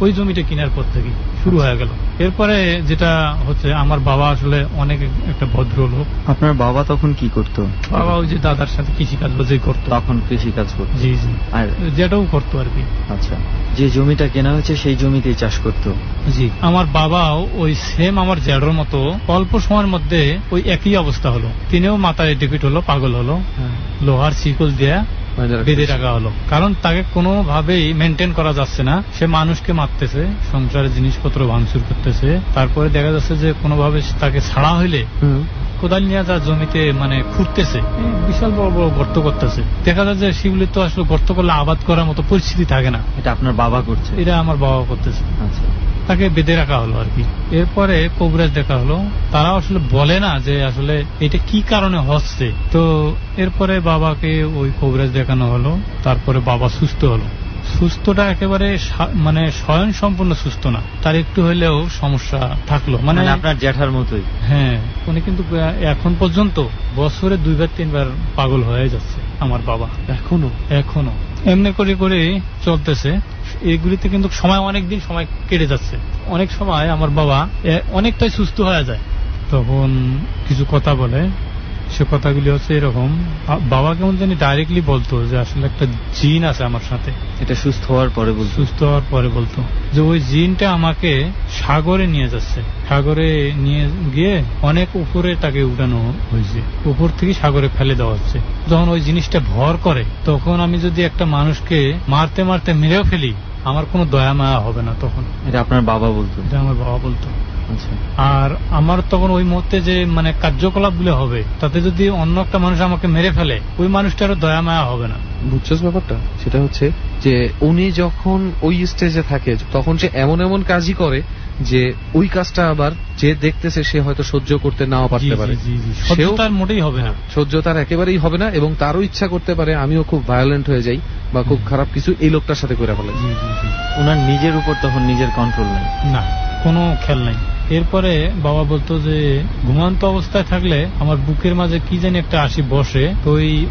ওই জমিটা কেনার পর থেকে শুরু হয়ে গেল। এরপরে যেটা হচ্ছে, আমার বাবা আসলে অনেক একটা ভদ্র লোক। আপনার বাবা তখন কি করতো? বাবা ওই যে দাদার সাথে কৃষিকাজ বাজে করতো। তখন কৃষিকাজ করতো? জি জি। আর যেটাও করতো আর কি। আচ্ছা, যে জমিটা কেনা হয়েছে সেই জমিতেই চাষ করতো? জি। আমার বাবাও ওই সেম আমার জ্যাডোর মতো অল্প সময়ের মধ্যে ওই একই অবস্থা হলো। তিনিও মাথায় ডিপিট হলো, পাগল হলো, লোহার শিকল দিয়ে বেঁধে রাখা হলো। কারণ তাকে কোনোভাবেই মেনটেন করা যাচ্ছে না, সে মানুষকে মারতেছে, সংসারের জিনিসপত্র ভাঙচুর করতেছে। তারপরে দেখা যাচ্ছে যে কোনোভাবে তাকে ছাড়া হইলে কোদাল নিয়ে যা জমিতে মানে খুঁড়তেছে, বিশাল বড় বড় গর্ত করতেছে। দেখা যায় যে শিবলি তো আসলে গর্ত করলে আবাদ করার মতো পরিস্থিতি থাকে না। এটা আপনার বাবা করছে? এটা আমার বাবা করতেছে। আচ্ছা। তাকে বেঁধে রাখা হলো আর কি। এরপরে কবরেজ দেখা হলো, তারা আসলে বলে না যে আসলে এটা কি কারণে হচ্ছে। তো এরপরে বাবাকে ওই কবরেজ দেখানো হলো, তারপরে বাবা সুস্থ হলো। সুস্থটা একেবারে মানে স্বয়ং সম্পূর্ণ সুস্থ না, তার একটু হলেও সমস্যা থাকলো, মানে আপনার জ্যাঠার মতোই। হ্যাঁ, উনি কিন্তু এখন পর্যন্ত বছরে 2-3 বার পাগল হয়ে যাচ্ছে আমার বাবা, এখনো এমনি করে করে চলতেছে। এগুলিতে কিন্তু সময় অনেকদিন সময় কেটে যাচ্ছে। অনেক সময় আমার বাবা অনেকটাই সুস্থ হয়ে যায়, তখন কিছু কথা বলে। সে কথাগুলি হচ্ছে এরকম, বাবা কেমন জানি ডাইরেক্টলি বলতো যে আসলে একটা জিন আছে আমার সাথে। এটা সুস্থ হওয়ার পরে বলতো যে ওই জিনটা আমাকে সাগরে নিয়ে যাচ্ছে, সাগরে নিয়ে গিয়ে অনেক উপরে তাকে উঠানো হয়েছে, উপর থেকে সাগরে ফেলে দেওয়া হচ্ছে। যখন ওই জিনিসটা ভর করে, তখন আমি যদি একটা মানুষকে মারতে মারতে মেরেও ফেলি, আমার কোনো দয়া মায়া হবে না তখন। এটা আপনার বাবা বলতো? এটা আমার বাবা বলতো। আচ্ছা। আর আমার তখন ওই মুহূর্তে যে মানে কার্যকলাপ গুলো হবে, তাতে যদি অন্য একটা মানুষ আমাকে মেরে ফেলে, ওই মানুষটারও দয়া মায়া হবে না। বুঝছস ব্যাপারটা? সেটা হচ্ছে যে উনি যখন ওই স্টেজে থাকে, তখন সে এমন এমন কাজই করে যে ওই কাজটা আবার যে দেখতেছে সে হয়তো সহ্য করতে নাও পারতে পারে। সহ্য তার মোটেই হবে না, সহ্য তার একেবারেই হবে না, এবং তারও ইচ্ছা করতে পারে আমিও খুব ভায়োলেন্ট হয়ে যাই বা খুব খারাপ কিছু এই লোকটার সাথে করে ফেলে। ওনার নিজের উপর তখন নিজের কন্ট্রোল নেই, না কোনো খেয়াল নাই। এরপরে বাবা বলতো যে ঘুমান্ত অবস্থায় থাকলে আমার বুকের মাঝে কি জানি একটা আসি বসে, তো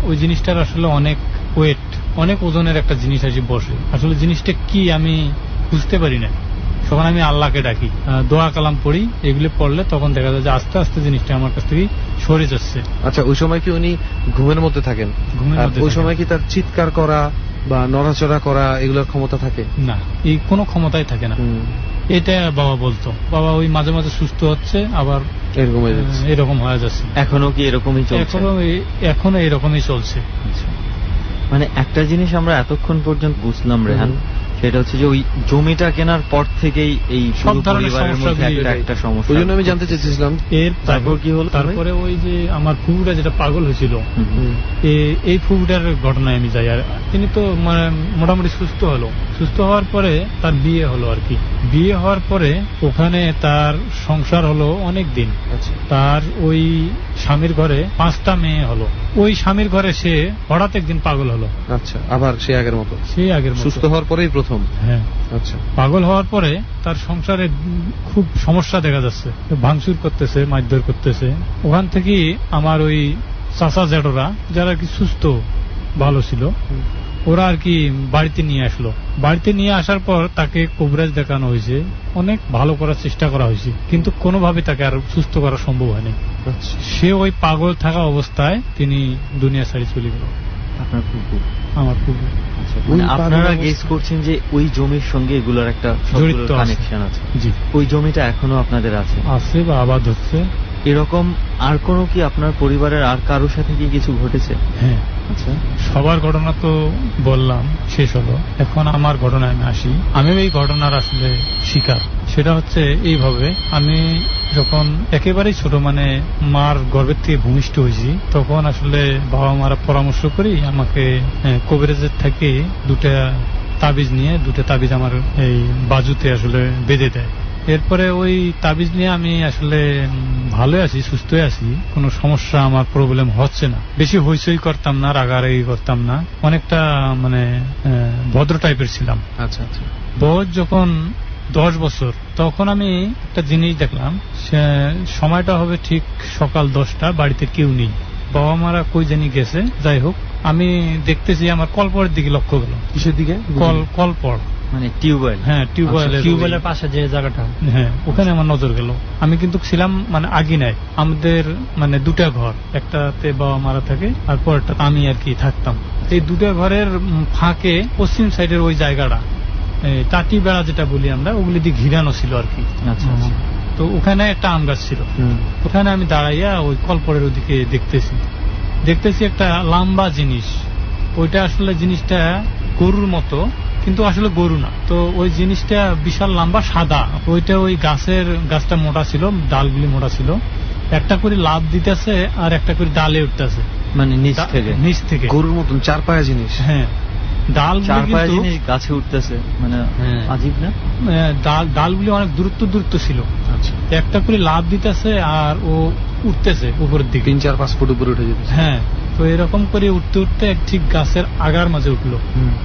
ওই জিনিসটার আসলে অনেক ওয়েট, অনেক ওজনের একটা জিনিস আসি বসে। আসলে জিনিসটা কি আমি বুঝতে পারি না। তখন আমি আল্লাহকে ডাকি, দোয়া কালাম পড়ি, এগুলো পড়লে তখন দেখা যায় যে আস্তে আস্তে জিনিসটা আমার কাছ থেকে সরে যাচ্ছে। আচ্ছা, ওই সময় কি উনি ঘুমের মধ্যে থাকেন? ওই সময় কি তার চিৎকার করা বা নড়াচড়া করা এগুলোর ক্ষমতা থাকে? না, এই কোনো ক্ষমতাই থাকে না। এটা বাবা বলতো, বাবা ওই মাঝে মাঝে সুস্থ হচ্ছে আবার এরকম হয়ে যাচ্ছে। এরকম হয়ে যাচ্ছে। এখনো কি এরকমই চলছে? এখনো এরকমই চলছে। মানে একটা জিনিস আমরা এতক্ষণ পর্যন্ত বুঝলাম রেহান, সেটা হচ্ছে যে ওই জমিটা কেনার পর থেকেই এই সব ধরনের পরিবারের মধ্যে একটা সমস্যা। ওই জন্য আমি জানতে চেয়েছিলাম তারপর কি হলো। তারপরে ওই যে আমার ফুফুটা যেটা পাগল হয়েছিল, এই ফুফুটার ঘটনায় আমি যাই। আর তিনি তো মানে মোটামুটি সুস্থ হলো। সুস্থ হওয়ার পরে তার বিয়ে হলো আর কি। বিয়ে হওয়ার পরে ওখানে তার সংসার হলো অনেক দিন। তার ওই স্বামীর ঘরে 5টা মেয়ে হলো। ওই স্বামীর ঘরে সে হঠাৎ একদিন পাগল হলো। আচ্ছা, আবার সে আগের মতো? সে আগের মতো। সুস্থ হওয়ার পরেই প্রথম? হ্যাঁ। আচ্ছা। পাগল হওয়ার পরে তার সংসারে খুব সমস্যা দেখা যাচ্ছে, ভাঙচুর করতেছে, মারধর করতেছে। ওখান থেকে আমার ওই চাচা জেঠোরা যারা কি সুস্থ ভালো ছিল, ওরা আর কি বাড়িতে নিয়ে আসলো। বাড়িতে নিয়ে আসার পর তাকে কবিরাজ দেখানো হয়েছে, অনেক ভালো করার চেষ্টা করা হয়েছে, কিন্তু কোনোভাবে তাকে আর সুস্থ করা সম্ভব হয়নি। সে ওই পাগল থাকা অবস্থায় তিনি দুনিয়া ছাড়ি চলে গেল। আপনার কুকুর? আমার কুকুর। মানে আপনারা গেস করছেন যে ওই জমির সঙ্গে এগুলোর একটা জড়িত কানেকশন আছে? জি। ওই জমিটা এখনো আপনাদের আছে? আছে বা আবাদ হচ্ছে। এরকম আর কোনো কি আপনার পরিবারের আর কারোর সাথে কি কিছু ঘটেছে? হ্যাঁ। আচ্ছা, সবার ঘটনা তো বললাম, শেষ হলো। এখন আমার ঘটনায় আমি আসি। আমি এই ঘটনার আসলে শিকার। সেটা হচ্ছে এইভাবে, আমি যখন একেবারেই ছোট, মানে মার গর্ভের থেকে ভূমিষ্ঠ হয়েছি, তখন আসলে বাবা মারা পরামর্শ করি আমাকে কবিরাজের থেকে 2টা তাবিজ নিয়ে, 2টা তাবিজ আমার এই বাজুতে আসলে বেঁধে দেয়। এরপরে ওই তাবিজ নিয়ে আমি আসলে ভালো আছি, সুস্থ আছি, কোনো সমস্যা আমার প্রবলেম হচ্ছে না। বেশি হইচই করতাম না, রাগারাগি করতাম না, অনেকটা মানে ভদ্র টাইপের ছিলাম। আচ্ছা আচ্ছা। বয়স যখন 10 বছর, তখন আমি একটা জিনিস দেখলাম। সময়টা হবে ঠিক সকাল 10টা, বাড়িতে কেউ নেই, বাবা মারা কই জানি গেছে। যাই হোক, আমি দেখতেছি আমার কলপরের দিকে লক্ষ্য গেল। কিসের দিকে? কলপর মানে টিউবওয়েল? হ্যাঁ, টিউবওয়েলের পাশে যে জায়গাটা, হ্যাঁ, ওখানে আমার নজর গেল। আমি কিন্তু ছিলাম মানে আগিনায়। আমাদের মানে 2টা ঘর, একটাতে বাবা মারা থাকে আর পরেরটাতে আমি আর কি থাকতাম। এই 2টা ঘরের ফাঁকে পশ্চিম সাইডের ওই জায়গাটা, টাটি বেড়া যেটা বলি আমরা, ওগুলি দিয়ে ঘিরানো ছিল আর কি। আচ্ছা আচ্ছা। তো ওখানে একটা আম গাছ ছিল, ওখানে আমি দাঁড়াইয়া ওই কলপরের ওদিকে দেখতেছি একটা লম্বা জিনিস। ওইটা আসলে জিনিসটা গরুর মতো, কিন্তু আসলে গরু না। তো ওই জিনিসটা বিশাল লম্বা, সাদা। ওইটা ওই গাছটা মোটা ছিল, ডালগুলি মোটা ছিল। একটা করে লাভ দিতেছে আর একটা করে ডালে উঠতেছে, মানে নিচ থেকে গরুর মতন 4 পায়া জিনিস। হ্যাঁ, ডালগুলি গাছে উঠতেছে, মানে আজীব না? ডালগুলি অনেক দূরত্ব ছিল। আচ্ছা। একটা করে লাভ দিতেছে আর ও উঠতেছে উপরের দিকে, 3-4-5 ফুট উপরে উঠে যেতেছে। হ্যাঁ। তো এরকম করে উঠতে উঠতে ঠিক গাছের আগার মাঝে উঠলো,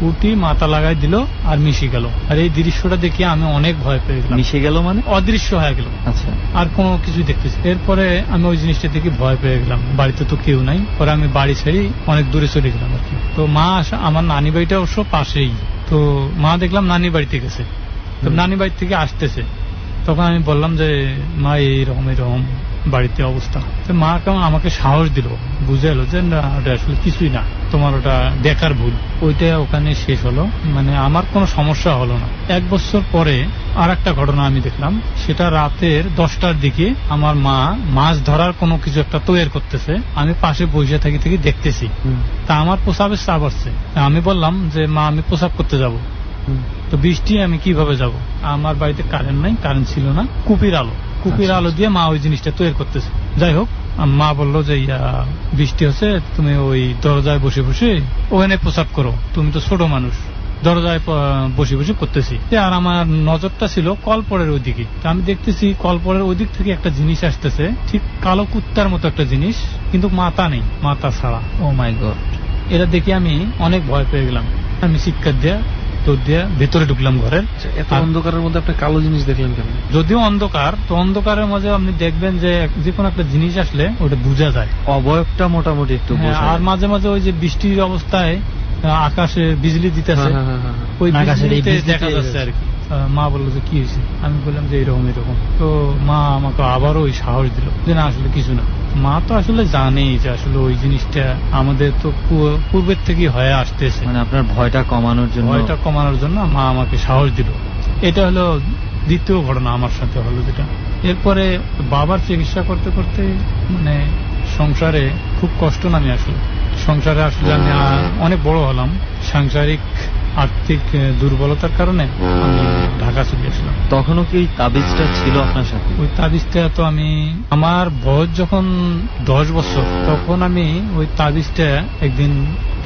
উঠি মাথা লাগাই দিল আর মিশে গেল। আর এই দৃশ্যটা দেখে আমি অনেক ভয় পেয়ে গেলাম। মিশে গেল মানে? অদৃশ্য হয়ে গেল। আচ্ছা। আর কোনো কিছু দেখতেছি। এরপরে আমি ওই জিনিসটা দেখে ভয় পেয়ে গেলাম। বাড়িতে তো কেউ নাই, পরে আমি বাড়ি ছেড়ে অনেক দূরে চলে গেলাম আর কি। তো মা আমার নানি বাড়িটা অবশ্য পাশেই। তো মা দেখলাম নানি বাড়িতে গেছে। তো নানি বাড়ি থেকে আসতেছে, তখন আমি বললাম যে মা এইরকম বাড়িতে অবস্থা। তো মা কেমন আমাকে সাহস দিল, বুঝাইলো যে না, ওটা আসলে কিছুই না, তোমার ওটা দেখার ভুল। ওইটা ওখানে শেষ হলো, মানে আমার কোনো সমস্যা হলো না। 1 বছর পরে আর একটা ঘটনা আমি দেখলাম। সেটা রাতের 10টার দিকে আমার মা মাছ ধরার কোনো কিছু একটা তৈরি করতেছে, আমি পাশে বসে থেকে দেখতেছি। তা আমার প্রসাবের চাপ আসছে। আমি বললাম যে মা, আমি প্রসাব করতে যাব। তো বৃষ্টি, আমি কিভাবে যাব? আমার বাড়িতে কারেন্ট নাই, কারেন্ট ছিল না, কুপির আলো দিয়ে মা ওই জিনিসটা তৈরি করতেছে। যাই হোক, মা বললো যে বৃষ্টি হচ্ছে, তুমি ওই দরজায় বসে ওখানে প্রসাব করো, তুমি তো ছোট মানুষ। দরজায় বসে করতেছি। আর আমার নজরটা ছিল কলপরের ওইদিকে। আমি দেখতেছি কলপরের ওই দিক থেকে একটা জিনিস আসতেছে, ঠিক কালো কুত্তার মতো একটা জিনিস, কিন্তু মাথা নেই, মাথা ছাড়া। ও মাই গড! এটা দেখে আমি অনেক ভয় পেয়ে গেলাম। আমি চিৎকার দিয়ে ভেতরে ঢুকলাম ঘরের। এত অন্ধকারের মধ্যে আপনি কালো জিনিস দেখলেন কেন? যদিও অন্ধকার, তো অন্ধকারের মাঝে আপনি দেখবেন যে কোনো একটা জিনিস আসলে ওটা বোঝা যায়, অবয়বটা মোটামুটি একটু। আর মাঝে মাঝে ওই যে বৃষ্টির অবস্থায় আকাশে বিজলি দিতেছে, ওই বিজলিতে দেখা যাচ্ছে আর কি। মা বললো যে কি হয়েছে? আমি বললাম যে এরকম। তো মা আমাকে আবারও ওই সাহস দিল যে না, আসলে কিছু না। মা তো আসলে জানেই যে আসলে ওই জিনিসটা আমাদের তো পূর্বের থেকেই হয়ে আসতেছে। মানে আপনার ভয়টা কমানোর জন্য ভয়টা কমানোর জন্য মা আমাকে সাহস দিল। এটা হলো দ্বিতীয় ঘটনা আমার সাথে হলো যেটা। এরপরে বাবার চিকিৎসা করতে করতে মানে সংসারে খুব কষ্ট নামে আসলে। সংসারে আসলে আমি অনেক বড় হলাম, সাংসারিক আর্থিক দুর্বলতার কারণে আমি ঢাকা চলে আসলাম। তখনও কি ওই তাবিজটা ছিল আপনার সাথে? ওই তাবিজটা তো আমি, আমার বয়স যখন 10 বছর তখন আমি ওই তাবিজটা একদিন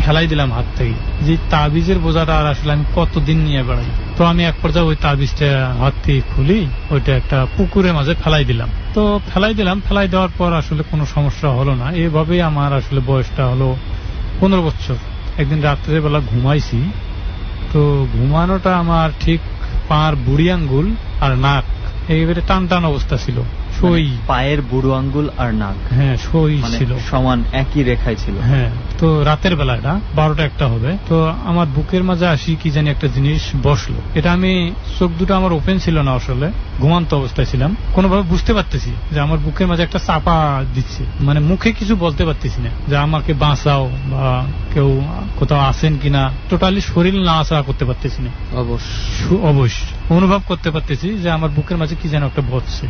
ফেলাই দিলাম হাত থেকে। যে তাবিজের বোঝাটা আর আসলে আমি কতদিন নিয়ে বেড়াই। তো আমি এক পর্যায়ে ওই তাবিজটা হাত থেকে খুলি ওইটা একটা পুকুরের মাঝে ফেলাই দিলাম। তো ফেলাই দেওয়ার পর আসলে কোনো সমস্যা হলো না। এভাবেই আমার আসলে বয়সটা হলো 15 বছর। একদিন রাত্রে বেলা ঘুমাইছি, তো ঘুমানোটা আমার ঠিক পার বুড়ি আঙ্গুল আর নাক একেবারে টান টান অবস্থা ছিল। সই পায়ের বুড়ো আঙ্গুল আর নাক, হ্যাঁ সই মানে ছিল, সমান একই রেখায় ছিল। হ্যাঁ। তো রাতের বেলা এটা 12টা-1টা হবে। তো আমার বুকের মাঝে আসি কি জানি একটা জিনিস বসলো। এটা আমি চোখ দুটো আমার ওপেন ছিল না, আসলে ঘুমান্ত অবস্থায় ছিলাম। কোনোভাবে বুঝতে পারতেছি যে আমার বুকের মাঝে একটা চাপা দিচ্ছে, মানে মুখে কিছু বলতে পারতেছি না যে আমাকে বাঁচাও বা কেউ কোথাও আসেন কিনা। টোটালি শরীর নাড়াচাড়া করতে পারতেছি না। অবশ্য অনুভব করতে পারতেছি যে আমার বুকের মাঝে কি যেন একটা বসছে।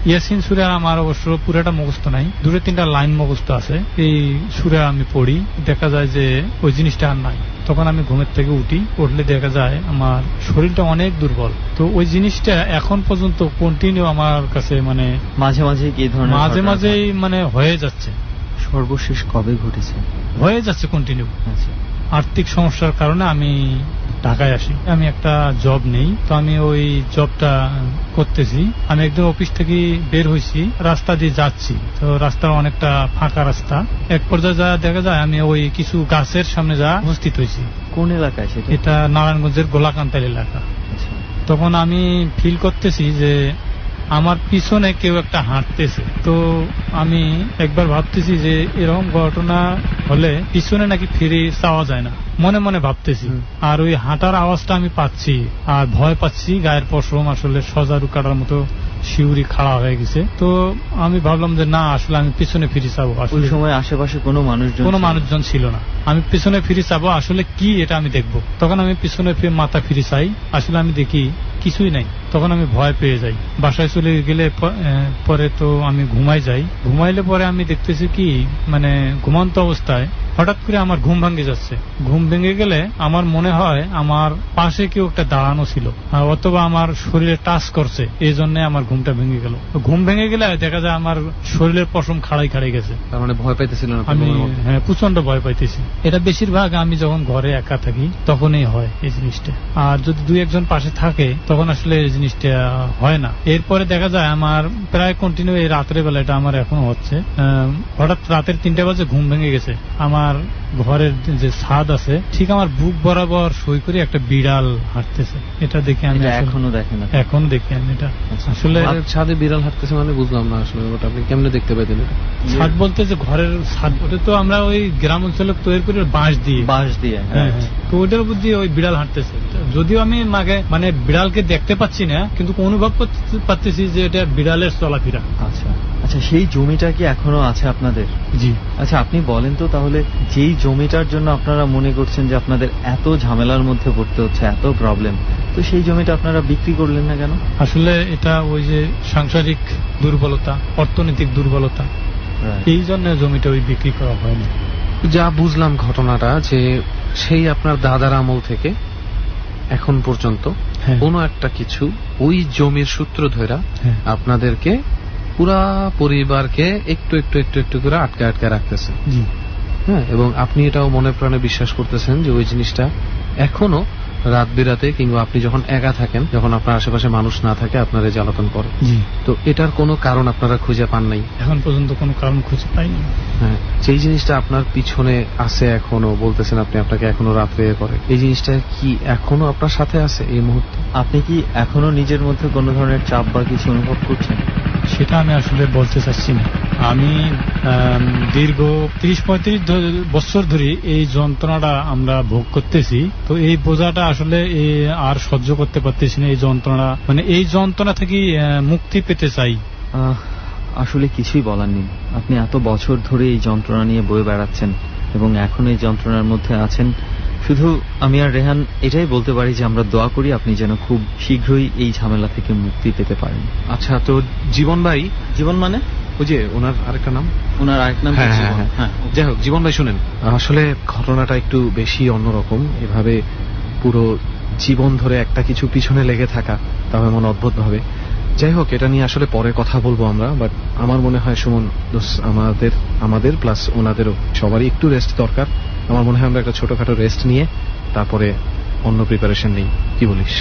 ইয়াসিন সূরা আমার অবশ্য পুরোটা মুখস্থ নাই, 2-3টা লাইন মুখস্থ আছে। এই সূরা আমি পড়ি, দেখা যায় যে ওই জিনিসটা আর নাই। তখন আমি ঘুমের থেকে উঠলে দেখা যায় আমার শরীরটা অনেক দুর্বল। তো ওই জিনিসটা এখন পর্যন্ত কন্টিনিউ আমার কাছে, মানে মাঝে মাঝে কি ধরনের মাঝেই মানে হয়ে যাচ্ছে। সর্বশেষ কবে ঘটেছে? হয়ে যাচ্ছে কন্টিনিউ। আচ্ছা। আর্থিক সমস্যার কারণে আমি ঢাকায় আসি। আমি একটা জব নেই, তো আমি ওই জবটা করতেছি। আমি একদম অফিস থেকে বের হয়েছি, রাস্তা দিয়ে যাচ্ছি, তো রাস্তার অনেকটা ফাঁকা রাস্তা। এক পর্যায়ে যা দেখা যায় আমি ওই কিছু গাছের সামনে যা উপস্থিত হয়েছি। কোন এলাকায় সেটা? এটা নারায়ণগঞ্জের গোলাকান্তাল এলাকা। আচ্ছা। তখন আমি ফিল করতেছি যে আমার পিছনে কেউ একটা হাঁটতেছে। তো আমি একবার ভাবতেছি যে এরকম ঘটনা হলে পিছনে নাকি ফিরে চাওয়া যায় না, মনে মনে ভাবতেছি। আর ওই হাঁটার আওয়াজটা আমি পাচ্ছি আর ভয় পাচ্ছি, গায়ের পশম আসলে সজারু কাটার মতো শিউরি খাড়া হয়ে গেছে। তো আমি ভাবলাম যে না, আসলে আমি পিছনে ফিরে চাবো। ওই সময় আশেপাশে কোনো মানুষজন ছিল না। আমি পিছনে ফিরে চাবো, আসলে কি এটা আমি দেখবো। তখন আমি পিছনে মাথা ফিরে চাই, আসলে আমি দেখি কিছুই নাই। তখন আমি ভয় পেয়ে যাই। বাসায় চলে গেলে পরে তো আমি ঘুমাইলে পরে আমি দেখতেছি কি, মানে ঘুমন্ত অবস্থায় হঠাৎ করে আমার ঘুম ভেঙে যাচ্ছে। ঘুম ভেঙে গেলে আমার মনে হয় আমার পাশে কেউ একটা দাঁড়ানো ছিল, অথবা আমার শরীরে টাচ করছে, এই জন্য আমার ঘুমটা ভেঙে গেল। ঘুম ভেঙে গেলে দেখা যায় আমার শরীরের পশম খাড়াই গেছে। তার মানে ভয় পাইতেছিলেন আমি? হ্যাঁ, প্রচন্ড ভয় পাইতেছি। এটা বেশিরভাগ আমি যখন ঘরে একা থাকি তখনই হয় এই জিনিসটা। আর যদি 2-1 পাশে থাকে তখন আসলে এই জিনিসটা হয় না। এরপরে দেখা যায় আমার প্রায় কন্টিনিউ এই রাতের বেলা এটা আমার এখনো হচ্ছে। হঠাৎ রাতের 3টা বাজে ঘুম ভেঙে গেছে। আমার ঘরের যে ছাদ আছে ঠিক আমার বুক বরাবর সই করে একটা বিড়াল হাঁটতেছে। এটা দেখে আমি এখনো দেখি আমি এটা। আসলে ছাদে বিড়াল হাঁটতেছে মানে বুঝলাম না আসলে ওটা আপনি কেমনে দেখতে পাইতেন? ছাদ বলতে যে ঘরের ছাদ, ওটা তো আমরা ওই গ্রাম অঞ্চলে তৈরি করি বাঁশ দিয়ে। হ্যাঁ, তো ওইটার উপর দিয়ে ওই বিড়াল হাঁটতেছে। যদিও আমি মানে বিড়ালকে দেখতে পাচ্ছি না, কিন্তু অনুভব করতে পারতেছি যে এটা বিড়ালের চলাফেরা। আচ্ছা আচ্ছা, সেই জমিটা কি এখনো আছে আপনাদের? জি। আচ্ছা, আপনি বলেন তো তাহলে, যেই জমিটার জন্য আপনারা মনে করছেন যে আপনাদের এত ঝামেলার মধ্যে পড়তে হচ্ছে, এত প্রবলেম, তো সেই জমিটা আপনারা বিক্রি করলেন না কেন? আসলে এটা ওই যে সাংসারিক দুর্বলতা, অর্থনৈতিক দুর্বলতা, এই জন্য জমিটা ওই বিক্রি করা হয়নি। যা বুঝলাম ঘটনাটা, যে সেই আপনার দাদার আমল থেকে এখন পর্যন্ত কোনো একটা কিছু ওই জমির সূত্র ধরে আপনাদেরকে পুরা পরিবারকে একটু একটু একটু একটু করে আটকে রাখতেছে। হ্যাঁ, এবং আপনি এটাও মনে প্রাণে বিশ্বাস করতেছেন যে ওই জিনিসটা এখনো রাত বিরাতে কিংবা আপনি যখন একা থাকেন, যখন আপনার আশেপাশে মানুষ না থাকে, আপনারা জ্বালাতন করে। তো এটার কোনো কারণ আপনারা খুঁজে পান নাই? এখন পর্যন্ত কোনো কারণ খুঁজে পাইনি। হ্যাঁ, যেই জিনিসটা আপনার পিছনে আছে এখনো, বলতেছেন আপনি আপনাকে এখনো রাত্রে করে, এই জিনিসটা কি এখনো আপনার সাথে আছে এই মুহূর্তে? আপনি কি এখনো নিজের মধ্যে কোনো ধরনের চাপ বা কিছু অনুভব করছেন? সেটা আমি আসলে বলতে চাচ্ছি না। আমি দীর্ঘ 30-35 বছর ধরে এই যন্ত্রণাটা আমরা ভোগ করতেছি। তো এই বোঝাটা আসলে আর সহ্য করতে পারতেছি না। এই যন্ত্রণা, মানে এই যন্ত্রণা থেকে মুক্তি পেতে চাই। আসলে কিছুই বলার নেই। আপনি এত বছর ধরে এই যন্ত্রণা নিয়ে বয়ে বেড়াচ্ছেন এবং এখন এই যন্ত্রণার মধ্যে আছেন। শুধু আমি আর রেহান এটাই বলতে পারি যে আমরা দোয়া করি আপনি যেন খুব শীঘ্রই এই ঝামেলা থেকে মুক্তি পেতে পারেন। আচ্ছা, তো জীবন ভাই, জীবন মানে ওই যে ওনার আরেকটা নাম, ওনার আরেক নাম কি? হ্যাঁ, জীবন? হ্যাঁ, হ্যাঁ। যাই হোক, জীবন ভাই শুনেন, আসলে ঘটনাটা একটু বেশি অন্যরকম। এভাবে পুরো জীবন ধরে একটা কিছু পিছনে লেগে থাকা, তাও এমন অদ্ভুত ভাবে। যাই হোক, এটা নিয়ে আসলে পরে কথা বলবো আমরা। বাট আমার মনে হয় সুমন দোস্ত, আমাদের প্লাস ওনাদেরও সবারই একটু রেস্ট দরকার। আমার মনে হয় আমরা একটা ছোটখাটো রেস্ট নিয়ে তারপরে অন্য প্রিপারেশন নিই। কি বলিস?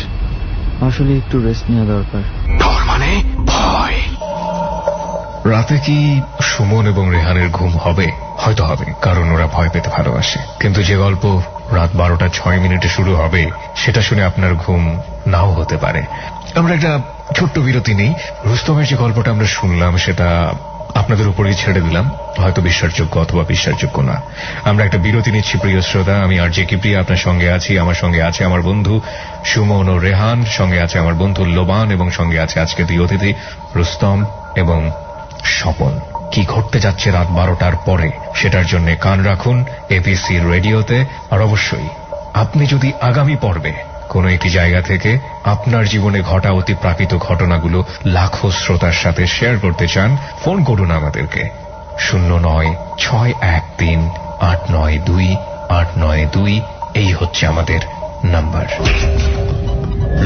আসলে একটু রেস্ট নেওয়া দরকার। ডর মানে ভয়। রাতে কি সুমন এবং রেহানের ঘুম হবে? হয়তো হবে, কারণ ওরা ভয় পেতে ভালোবাসে। কিন্তু যে গল্প রাত 12:06 শুরু হবে, সেটা শুনে আপনার ঘুম নাও হতে পারে। আমরা একটা ছোট্ট বিরতি নেই। রুস্তমের যে গল্পটা আমরা শুনলাম সেটা আপনাদের উপরেই ছেড়ে দিলাম, হয়তো বিশ্বাসযোগ্য অথবা বিশ্বাসযোগ্য না। আমরা একটা বিরতি নিচ্ছি প্রিয় শ্রোতা। আমি আর জে কিপ্রিয়া আপনার সঙ্গে আছি। আমার সঙ্গে আছে আমার বন্ধু সুমন ও রেহান, সঙ্গে আছে আমার বন্ধু লোবান, এবং সঙ্গে আছে আজকে দুই অতিথি রুস্তম এবং স্বপন। কি ঘটতে যাচ্ছে রাত 12টার পরে, সেটার জন্য কান রাখুন এবিসি রেডিওতে। আর অবশ্যই আপনি যদি আগামী পর্বে কোন একটি জায়গা থেকে আপনার জীবনে ঘটা অতি প্রাকৃত ঘটনাগুলো লাখো শ্রোতার সাথে শেয়ার করতে চান, ফোন করুন আমাদেরকে 09613892 এই হচ্ছে আমাদের নাম্বার।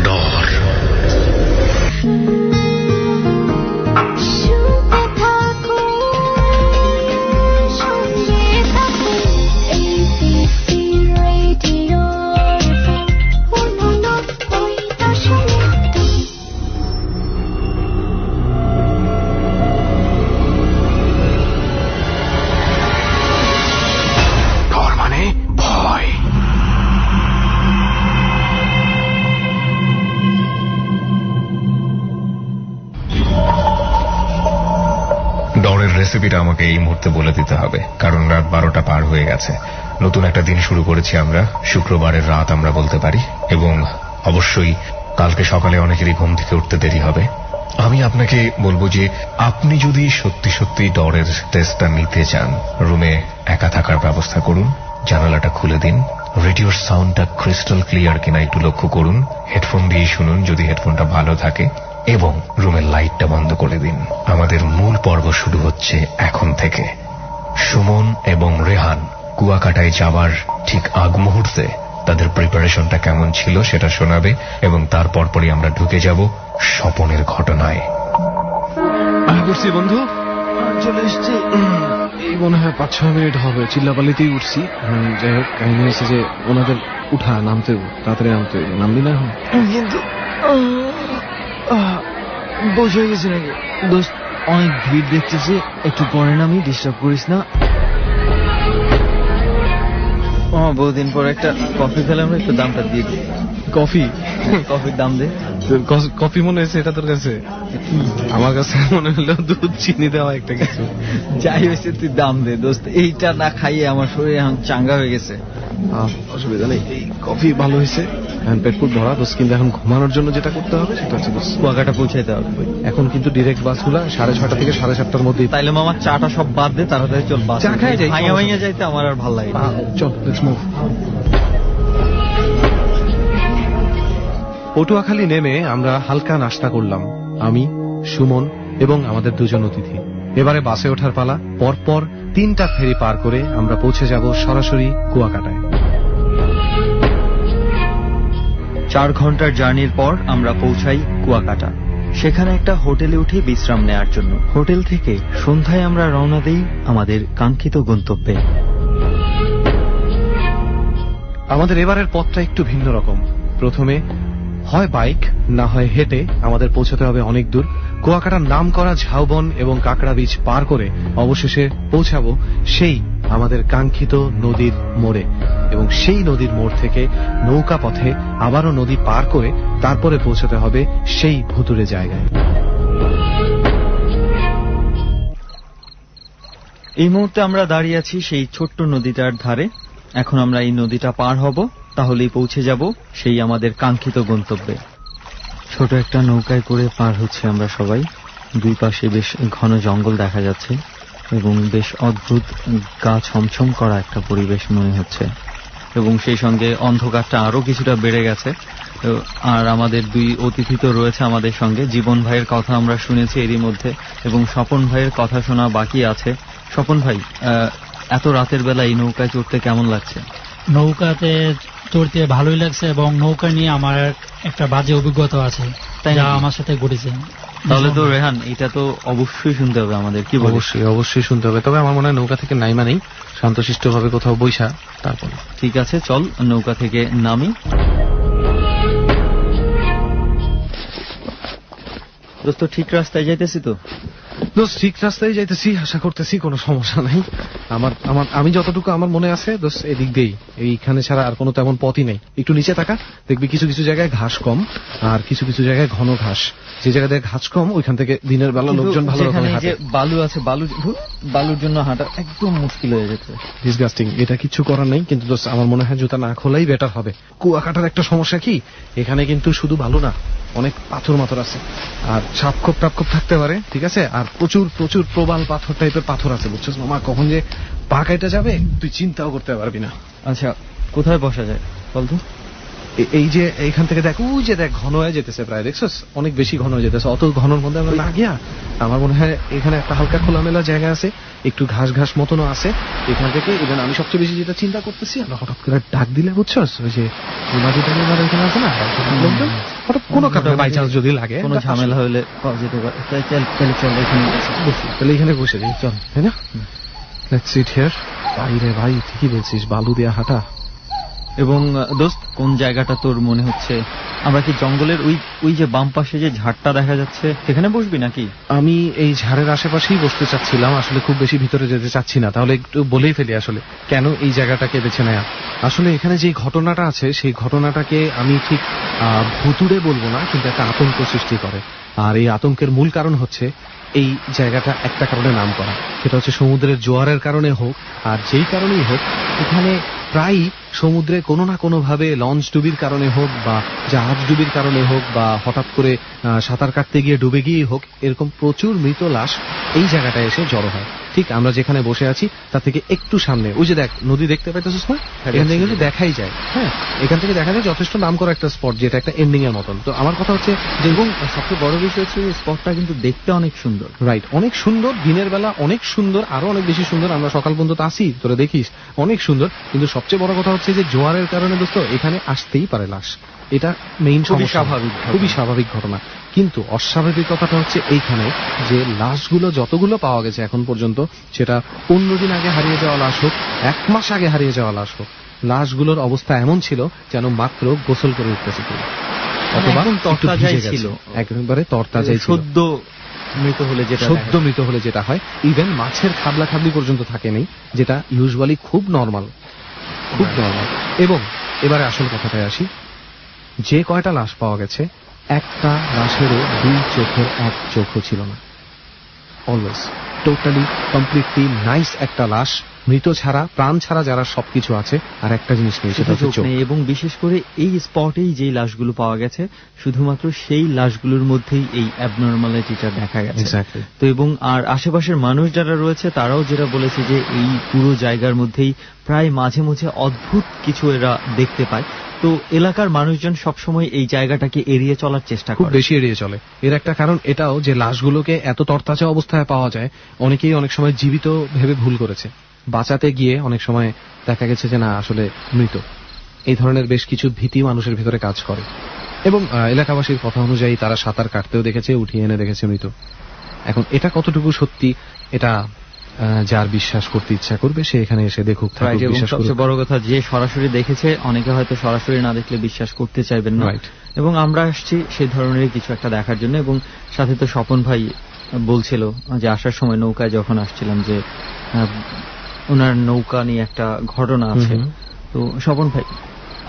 ডর। ডর মানে ভয়। ডরের রেসিপিটা আমাকে এই মুহূর্তে বলে দিতে হবে, কারণ রাত 12টা পার হয়ে গেছে। নতুন একটা দিন শুরু করেছি আমরা, শুক্রবারের রাত আমরা বলতে পারি, এবং অবশ্যই কালকে সকালে অনেকেরই ঘুম থেকে উঠতে দেরি হবে। আমি আপনাকে বলবো যে আপনি যদি সত্যি সত্যি ডরের টেস্টটা নিতে চান, রুমে একা থাকার ব্যবস্থা করুন, জানালাটা খুলে দিন, রেডিওর সাউন্ডটা ক্রিস্টাল ক্লিয়ার কিনা একটু লক্ষ্য করুন, হেডফোন দিয়ে শুনুন যদি হেডফোনটা ভালো থাকে, এবং রুমের লাইটটা বন্ধ করে দিন। আমাদের মূল পর্ব শুরু হচ্ছে এখন থেকে। সুমন এবং রেহান কুয়াকাটায় যাবার ঠিক আগ মুহূর্তে তাদের প্রিপারেশনটা কেমন ছিল সেটা শোনাবে, এবং তারপর পরই আমরা ঢুকে যাব স্বপনের ঘটনায়। উঠছি বন্ধু, চলে এসছি। এই মনে হয় 5-6 মিনিট হবে, চিল্লাপাল্লিতেই উঠছি। যাই হোক, কাহিনী হচ্ছে যে ওনাদের উঠা, নামতে তাড়াতাড়ি নামতে, নামবি না এখন? কিন্তু বসে হয়ে গেছি নাকি দোস্ত? অনেক ভিড় দেখতেছি, একটু পরে নামি, ডিস্টার্ব করিস না। বহুদিন পর একটা কফি খেলাম, একটু দামটা দিয়ে দিই। কফি? কফির দাম দে। কফি মনে হয়েছে এটা তোর কাছে? আমার কাছে মনে হলো দুধ চিনি দেওয়া একটা কিছু। যাই হয়েছে তুই দাম দে দোস্ত, এইটা না খাইয়ে আমার শরীর এখন চাঙ্গা হয়ে গেছে। অসুবিধা নেই, এই কফি ভালো হয়েছে। পেট ফুট ভরা দোস্ত, কিন্তু এখন ঘুমানোর জন্য যেটা করতে হবে সেটা হচ্ছে কুয়াকাটা পৌঁছাইতে হবে। এখন কিন্তু ডিরেক্ট বাসগুলা 6:30 থেকে 7:30টার মধ্যে। তাইলে মামা চাটা সব বাদ দে, তাড়াতাড়ি চল। বাস চা খাই যাই, ভাঙা ভাঙা যাইতে আমার আর ভালো লাগে না। চল, লেটস মুভ। পটুয়াখালী নেমে আমরা হালকা নাস্তা করলাম, আমি, সুমন এবং আমাদের দুজন অতিথি। এবারে বাসে ওঠার পালা। পরপর 3টা ফেরি পার করে আমরা পৌঁছে যাব সরাসরি কুয়াকাটায়। 4 ঘন্টার জার্নির পর আমরা পৌঁছাই কুয়াকাটা। সেখানে একটা হোটেলে উঠে বিশ্রাম নেয়ার জন্য। হোটেল থেকে সন্ধ্যায় আমরা রওনা দেই আমাদের কাঙ্ক্ষিত গন্তব্যে। আমাদের এবারের পথটা একটু ভিন্ন রকম। প্রথমে হয় বাইক, না হয় হেঁটে আমাদের পৌঁছতে হবে অনেক দূর। কুয়াকাটার নাম করা ঝাউবন এবং কাঁকড়া বীচ পার করে অবশেষে পৌঁছাবো সেই আমাদের কাঙ্ক্ষিত নদীর মোড়ে, এবং সেই নদীর মোড় থেকে নৌকা পথে আবারও নদী পার করে তারপরে পৌঁছতে হবে সেই ভুতুড়ে জায়গায়। এই মুহূর্তে আমরা দাঁড়িয়ে আছি সেই ছোট্ট নদীটার ধারে। এখন আমরা এই নদীটা পার হব, তাহলেই পৌঁছে যাব সেই আমাদের কাঙ্ক্ষিত গন্তব্যে। ছোট একটা নৌকায় করে পার হচ্ছে আমরা সবাই। দুই পাশে বেশ ঘন জঙ্গল দেখা যাচ্ছে এবং বেশ অদ্ভুত গা ছমছম করা একটা পরিবেশ মনে হচ্ছে, এবং সেই সঙ্গে অন্ধকারটা আরো কিছুটা বেড়ে গেছে। আর আমাদের দুই অতিথি তো রয়েছে আমাদের সঙ্গে। জীবন ভাইয়ের কথা আমরা শুনেছি এরই মধ্যে, এবং স্বপন ভাইয়ের কথা শোনা বাকি আছে। স্বপন ভাই, এত রাতের বেলা এই নৌকায় চড়তে কেমন লাগছে? নৌকাতে চড়তে ভালোই লাগছে, এবং নৌকা নিয়ে আমার একটা বাজে অভিজ্ঞতা আছে, তাই যা নাকি? আমার সাথে ঘটেছে। তাহলে তো রেহান, এটা তো অবশ্যই শুনতে হবে আমাদের, কি বলিস? অবশ্যই শুনতে হবে। তবে আমার মনে হয় নৌকা থেকে নাইমা নেই, শান্তশিষ্ট ভাবে কোথাও বৈশা তারপর। ঠিক আছে, চল নৌকা থেকে নামি। দোস্ত, ঠিক রাস্তায় যাইতেছি তো? দোস্ত, ঠিক রাস্তায় যাইতেছি, আশা করতেছি কোনো সমস্যা নাই। আমি যতটুকু আমার মনে আছে দোস্ত, এদিক দিয়েই, এইখানে ছাড়া আর কোনো তেমন পথই নেই। একটু নিচে তাকা, দেখবি কিছু কিছু জায়গায় ঘাস কম আর কিছু কিছু জায়গায় ঘন ঘাস। যে জায়গায় ঘাস কম ওইখান থেকে দিনের বেলা লোকজন ভালো রকম হাঁটে। যে বালু আছে, বালুর জন্য হাঁটা একদম মুশকিল হয়ে যেতে। ডিসগাস্টিং, এটা কিছু করার নেই। কিন্তু দোস্ত, আমার মনে হয় জুতা না খোলাই বেটার হবে। কুয়াকাটার একটা সমস্যা কি, এখানে কিন্তু শুধু বালু না, অনেক পাথর মাথর আছে, আর সাপখোপ টাপখোপ থাকতে পারে, ঠিক আছে? আর প্রচুর প্রচুর প্রবাল পাথর টাইপের পাথর আছে, বুঝছিস মামা? কখন যে পা কাইটা যাবে তুই চিন্তাও করতে পারবি না। আচ্ছা, কোথায় বসা যায় বলতো? এই যে এইখান থেকে দেখ, ওই যে দেখ ঘন হয়ে যেতেছে প্রায়, দেখছস? অনেক বেশি ঘন হয়ে যেতেছে। অত ঘনর মধ্যে আমরা না গিয়া আমার মনে হয় এখানে একটা হালকা খোলামেলা জায়গা আছে, একটু ঘাস ঘাস মতনও আছে। এখান থেকে ইভেন আমি সবচেয়ে বেশি যেটা চিন্তা করতেছি, আমরা হঠাৎ করে ডাক দিলে, বুঝছস, ওই যে এখানে আছে না লোকজন, হঠাৎ কোনো কারণে বাই চান্স যদি লাগে, কোনো ঝামেলা হলে পাওয়া যেতে পারে। তাহলে চল এখানে বসি। তাহলে এখানে বসে যাই, চল, তাই না? Let's sit here. বাইরে ভাই, ঠিকই বলছিস, বালু দেয়া হাঁটা। এবং দোস্ত, কোন জায়গাটা তোর মনে হচ্ছে? আমরা কি জঙ্গলের ওই যে বাম পাশে যে ঝাড়টা দেখা যাচ্ছে, সেখানে বসবি নাকি? আমি এই ঝাড়ের আশেপাশেই বসতে চাচ্ছিলাম, আসলে খুব বেশি ভিতরে যেতে চাচ্ছি না। তাহলে একটু বলেই ফেলি আসলে কেন এই জায়গাটাকে বেছে নেয়া। আসলে এখানে যে ঘটনাটা আছে, সেই ঘটনাটাকে আমি ঠিক ভুতুড়ে বলবো না, কিন্তু একটা আতঙ্ক সৃষ্টি করে। আর এই আতঙ্কের মূল কারণ হচ্ছে এই জায়গাটা একটা কারণে নাম করা, সেটা হচ্ছে সমুদ্রের জোয়ারের কারণে হোক আর যেই কারণেই হোক, এখানে প্রায়ই সমুদ্রে কোনো না কোনো ভাবে লঞ্চ ডুবির কারণে হোক বা জাহাজ ডুবির কারণে হোক বা হঠাৎ করে সাঁতার কাটতে গিয়ে ডুবে গিয়েই হোক, এরকম প্রচুর মৃত লাশ এই জায়গাটায় এসে জড়ো হয়। ঠিক আমরা যেখানে বসে আছি তার থেকে একটু সামনে ওই যে দেখ নদী দেখতে পাইতেছিস না, এখান থেকে কিন্তু দেখাই যায়। হ্যাঁ, এখান থেকে দেখা যায় যথেষ্ট নাম করা একটা স্পট, যেটা একটা এন্ডিং এর মতন। তো আমার কথা হচ্ছে যে, এবং সবচেয়ে বড় বিষয় হচ্ছে স্পটটা কিন্তু দেখতে অনেক সুন্দর। রাইট, অনেক সুন্দর, দিনের বেলা অনেক সুন্দর, আরো অনেক বেশি সুন্দর। আমরা সকাল পর্যন্ত আসি, তোরা দেখিস, অনেক সুন্দর। কিন্তু সবচেয়ে বড় কথা হচ্ছে যে জোয়ারের কারণে দোস্ত এখানে আসতেই পারে লাশ, এটা মেইন খুবই স্বাভাবিক ঘটনা। কিন্তু অস্বাভাবিক কথাটা হচ্ছে এইখানে যে লাশগুলো যতগুলো পাওয়া গেছে এখন পর্যন্ত, সেটা 15 দিন আগে হারিয়ে যাওয়া লাশ হোক, 1 মাস আগে হারিয়ে যাওয়া লাশ হোক, লাশগুলোর অবস্থা এমন ছিল যেন মাত্র গোসল করে উঠতেছে, অথবা তরতাজাই ছিল, একেবারে তরতাজাই ছিল। সদ্য মৃত হলে যেটা হয়, ইভেন মাছের খাবলা খাবলি পর্যন্ত থাকে নেই, যেটা ইউজুয়ালি খুব নর্মাল। এবং এবারে আসল কথাটায় আসি, যে কয়টা লাশ পাওয়া গেছে, একটা লাশেরও 2 চোখের 1 চোখও ছিল না। অলওয়েজ টোটালি কমপ্লিটলি নাইস একটা লাশ, মৃত ছাড়া, প্রাণ ছাড়া যারা সবকিছু আছে, আর একটা জিনিস নেই, সেটা হচ্ছে চোখ। এবং বিশেষ করে এই স্পটেই যে লাশগুলো পাওয়া গেছে, শুধুমাত্র সেই লাশগুলোর মধ্যেই এই অ্যাবনর্মালিটিটা দেখা গেছে। তো এবং আর আশেপাশের মানুষ যারা রয়েছে তারাও যেটা বলেছে যে এই পুরো জায়গার মধ্যেই প্রায় মাঝে মাঝে অদ্ভুত কিছু এরা দেখতে পায়। তো এলাকার মানুষজন সবসময় এই জায়গাটাকে এড়িয়ে চলার চেষ্টা করে, খুব বেশি এড়িয়ে চলে। এর একটা কারণ এটাও যে লাশগুলোকে এত তরতাজা অবস্থায় পাওয়া যায়, অনেকেই অনেক সময় জীবিত ভেবে ভুল করেছে, বাঁচাতে গিয়ে অনেক সময় দেখা গেছে যে না, আসলে মৃত। এই ধরনের বেশ কিছু ভীতি মানুষের ভিতরে কাজ করে। এবং এলাকাবাসীর কথা অনুযায়ী তারা সাঁতার কাটতেও দেখেছে, উঠিয়ে এনে দেখেছে মৃত। এখন এটা কতটুকু সত্যি, এটা যার বিশ্বাস করতে ইচ্ছা করবে সে এখানে এসে দেখুক। সবচেয়ে বড় কথা, যে সরাসরি দেখেছে, অনেকে হয়তো সরাসরি না দেখলে বিশ্বাস করতে চাইবেন না। এবং আমরা আসছি সেই ধরনের কিছু একটা দেখার জন্য। এবং সাথে তো স্বপন ভাই বলছিল যে আসার সময় নৌকায় যখন আসছিলাম, যে ওনার নৌকা নিয়ে একটা ঘটনা আছে। তো স্বপন ভাই,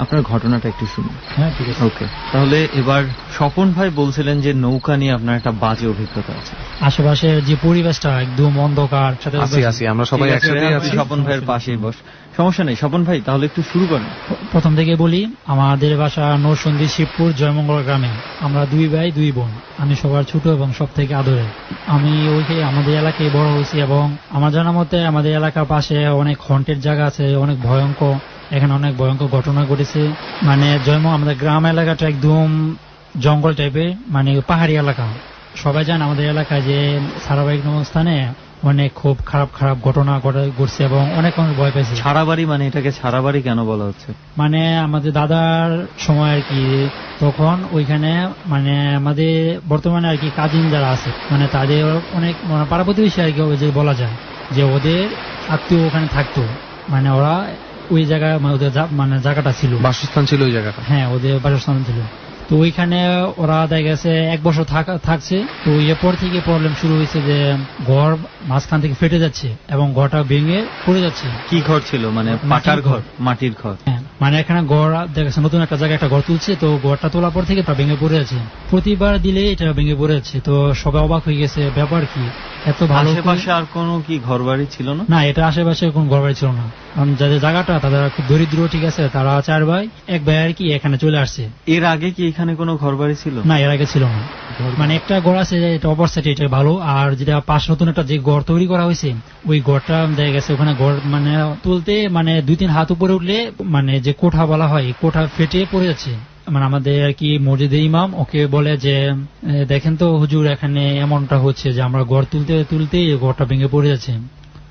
আপনার ঘটনাটা একটু শুনুন। হ্যাঁ, ঠিক আছে। ওকে, তাহলে এবার স্বপন ভাই বলছিলেন যে নৌকা নিয়ে আপনার একটা বাজে অভিজ্ঞতা আছে। আশেপাশে যে পরিবেশটা একদম অন্ধকার, আমরা সবাই একসাথে আছি। স্বপন ভাইয়ের পাশেই বস। সমস্যা নেই স্বপন ভাই, তাহলে একটু শুরু করেন। প্রথম থেকে বলি, আমাদের বাসা নরসন্দী শিবপুর জয়মঙ্গল গ্রামে। আমরা 2 ভাই 2 বোন। আমি সবার ছোট এবং সব থেকে আদরের। আমি আমাদের এলাকায় বড় হয়েছি এবং আমার জানা মতে আমাদের এলাকার পাশে অনেক হন্টেড জায়গা আছে, অনেক ভয়ঙ্কর, এখানে অনেক ভয়ঙ্কর ঘটনা ঘটেছে। মানে আমাদের গ্রাম এলাকাটা একদম জঙ্গল টাইপের, মানে পাহাড়ি এলাকা। সবাই জানে আমাদের এলাকায় যে সারাবাড়ি স্থানে অনেক খুব খারাপ খারাপ ঘটনা ঘটছে এবং অনেক মানুষ ভয় পেয়েছে। ছাড়া বাড়ি, মানে এটাকে ছাড়া বাড়ি কেন বলা হচ্ছে? মানে আমাদের দাদার সময় আর কি, তখন ওইখানে মানে আমাদের বর্তমানে আর কি কাজিন যারা আছে, মানে তাদের অনেক মানে পাড়া প্রতিবেশী আর কি যে বলা যায় যে ওদের আত্মীয় ওখানে থাকতো। মানে ওরা ওই জায়গায় মানে ওদের মানে জায়গাটা ছিল, বাসস্থান ছিল ওই জায়গাটা। হ্যাঁ, ওদের বাসস্থান ছিল। তো ওইখানে ওরা দেখা গেছে 1 বছর থাকছে। তো এরপর থেকে প্রবলেম শুরু হয়েছে যে ঘর মাঝখান থেকে ফেটে যাচ্ছে এবং ঘরটা ভেঙে পড়ে যাচ্ছে। কি ঘর ছিল? মানে পাকার ঘর, মাটির ঘর? হ্যাঁ, মানে এখানে ঘর দেখা যাচ্ছে নতুন একটা জায়গায় একটা ঘর তুলছে, তো ঘরটা তোলার পর থেকে তা ভেঙে পড়ে আছে। প্রতিবার দিলে এটা ভেঙে পড়ে যাচ্ছে। তো সবাই অবাক হয়ে গেছে, ব্যাপার কি এত ভালো। আশেপাশে আর কোনো কি ঘর বাড়ি ছিল না? না, এটা আশেপাশে কোন ঘর বাড়ি ছিল না। কারণ যাদের জায়গাটা তারা খুব দরিদ্র, ঠিক আছে, তারা 4 ভাই, 1 ভাই আর কি এখানে চলে আসছে। এর আগে কি এখানে কোনো ঘর বাড়ি ছিল? না, এর আগে ছিল না। মানে একটা ঘর আছে, এটা অপর সাইডে, এটা ভালো। আর যেটা পাশে নতুন একটা যে ঘর তৈরি করা হয়েছে, ওই ঘরটা দেখা গেছে ওখানে ঘর মানে তুলতে মানে 2-3 হাত উপরে উঠলে মানে যে কোঠা বলা হয়, কোঠা ফেটে পড়ে যাচ্ছে। মানে আমাদের আর কি মসজিদের ইমাম ওকে বলে যে দেখেন তো হুজুর, এখানে এমনটা হচ্ছে যে আমরা ঘর তুলতে তুলতে ঘরটা ভেঙে পড়ে যাচ্ছে।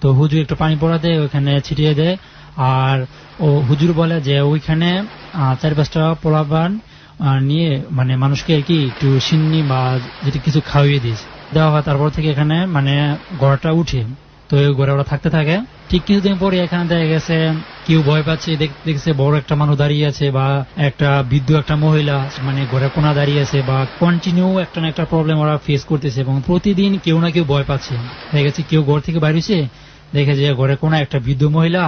তো হুজুর একটু পানি পড়াতে ওইখানে ছিটিয়ে দেয়। আর ও হুজুর বলে যে ওইখানে 4-5টা পোলাপান নিয়ে মানে মানুষকে আর কি একটু সিন্নি বা যেটা কিছু খাওয়িয়ে দেওয়া হয়। তারপর থেকে এখানে মানে ঘরটা উঠে, তো ওই ঘরে ওরা থাকতে থাকে। ঠিক কিছুদিন পরে এখানে দেখা গেছে কেউ ভয় পাচ্ছে, দেখছে বড় একটা মানুষ দাঁড়িয়ে আছে বা একটা বৃদ্ধ একটা মহিলা মানে ঘরে কোনা দাঁড়িয়ে আছে, বা কন্টিনিউ একটা না একটা প্রবলেম ওরা ফেস করতেছে এবং প্রতিদিন কেউ না কেউ ভয় পাচ্ছে। দেখা গেছে কেউ ঘর থেকে বাইরে হয়েছে, দেখে যে ঘরে কোনা একটা বৃদ্ধ মহিলা,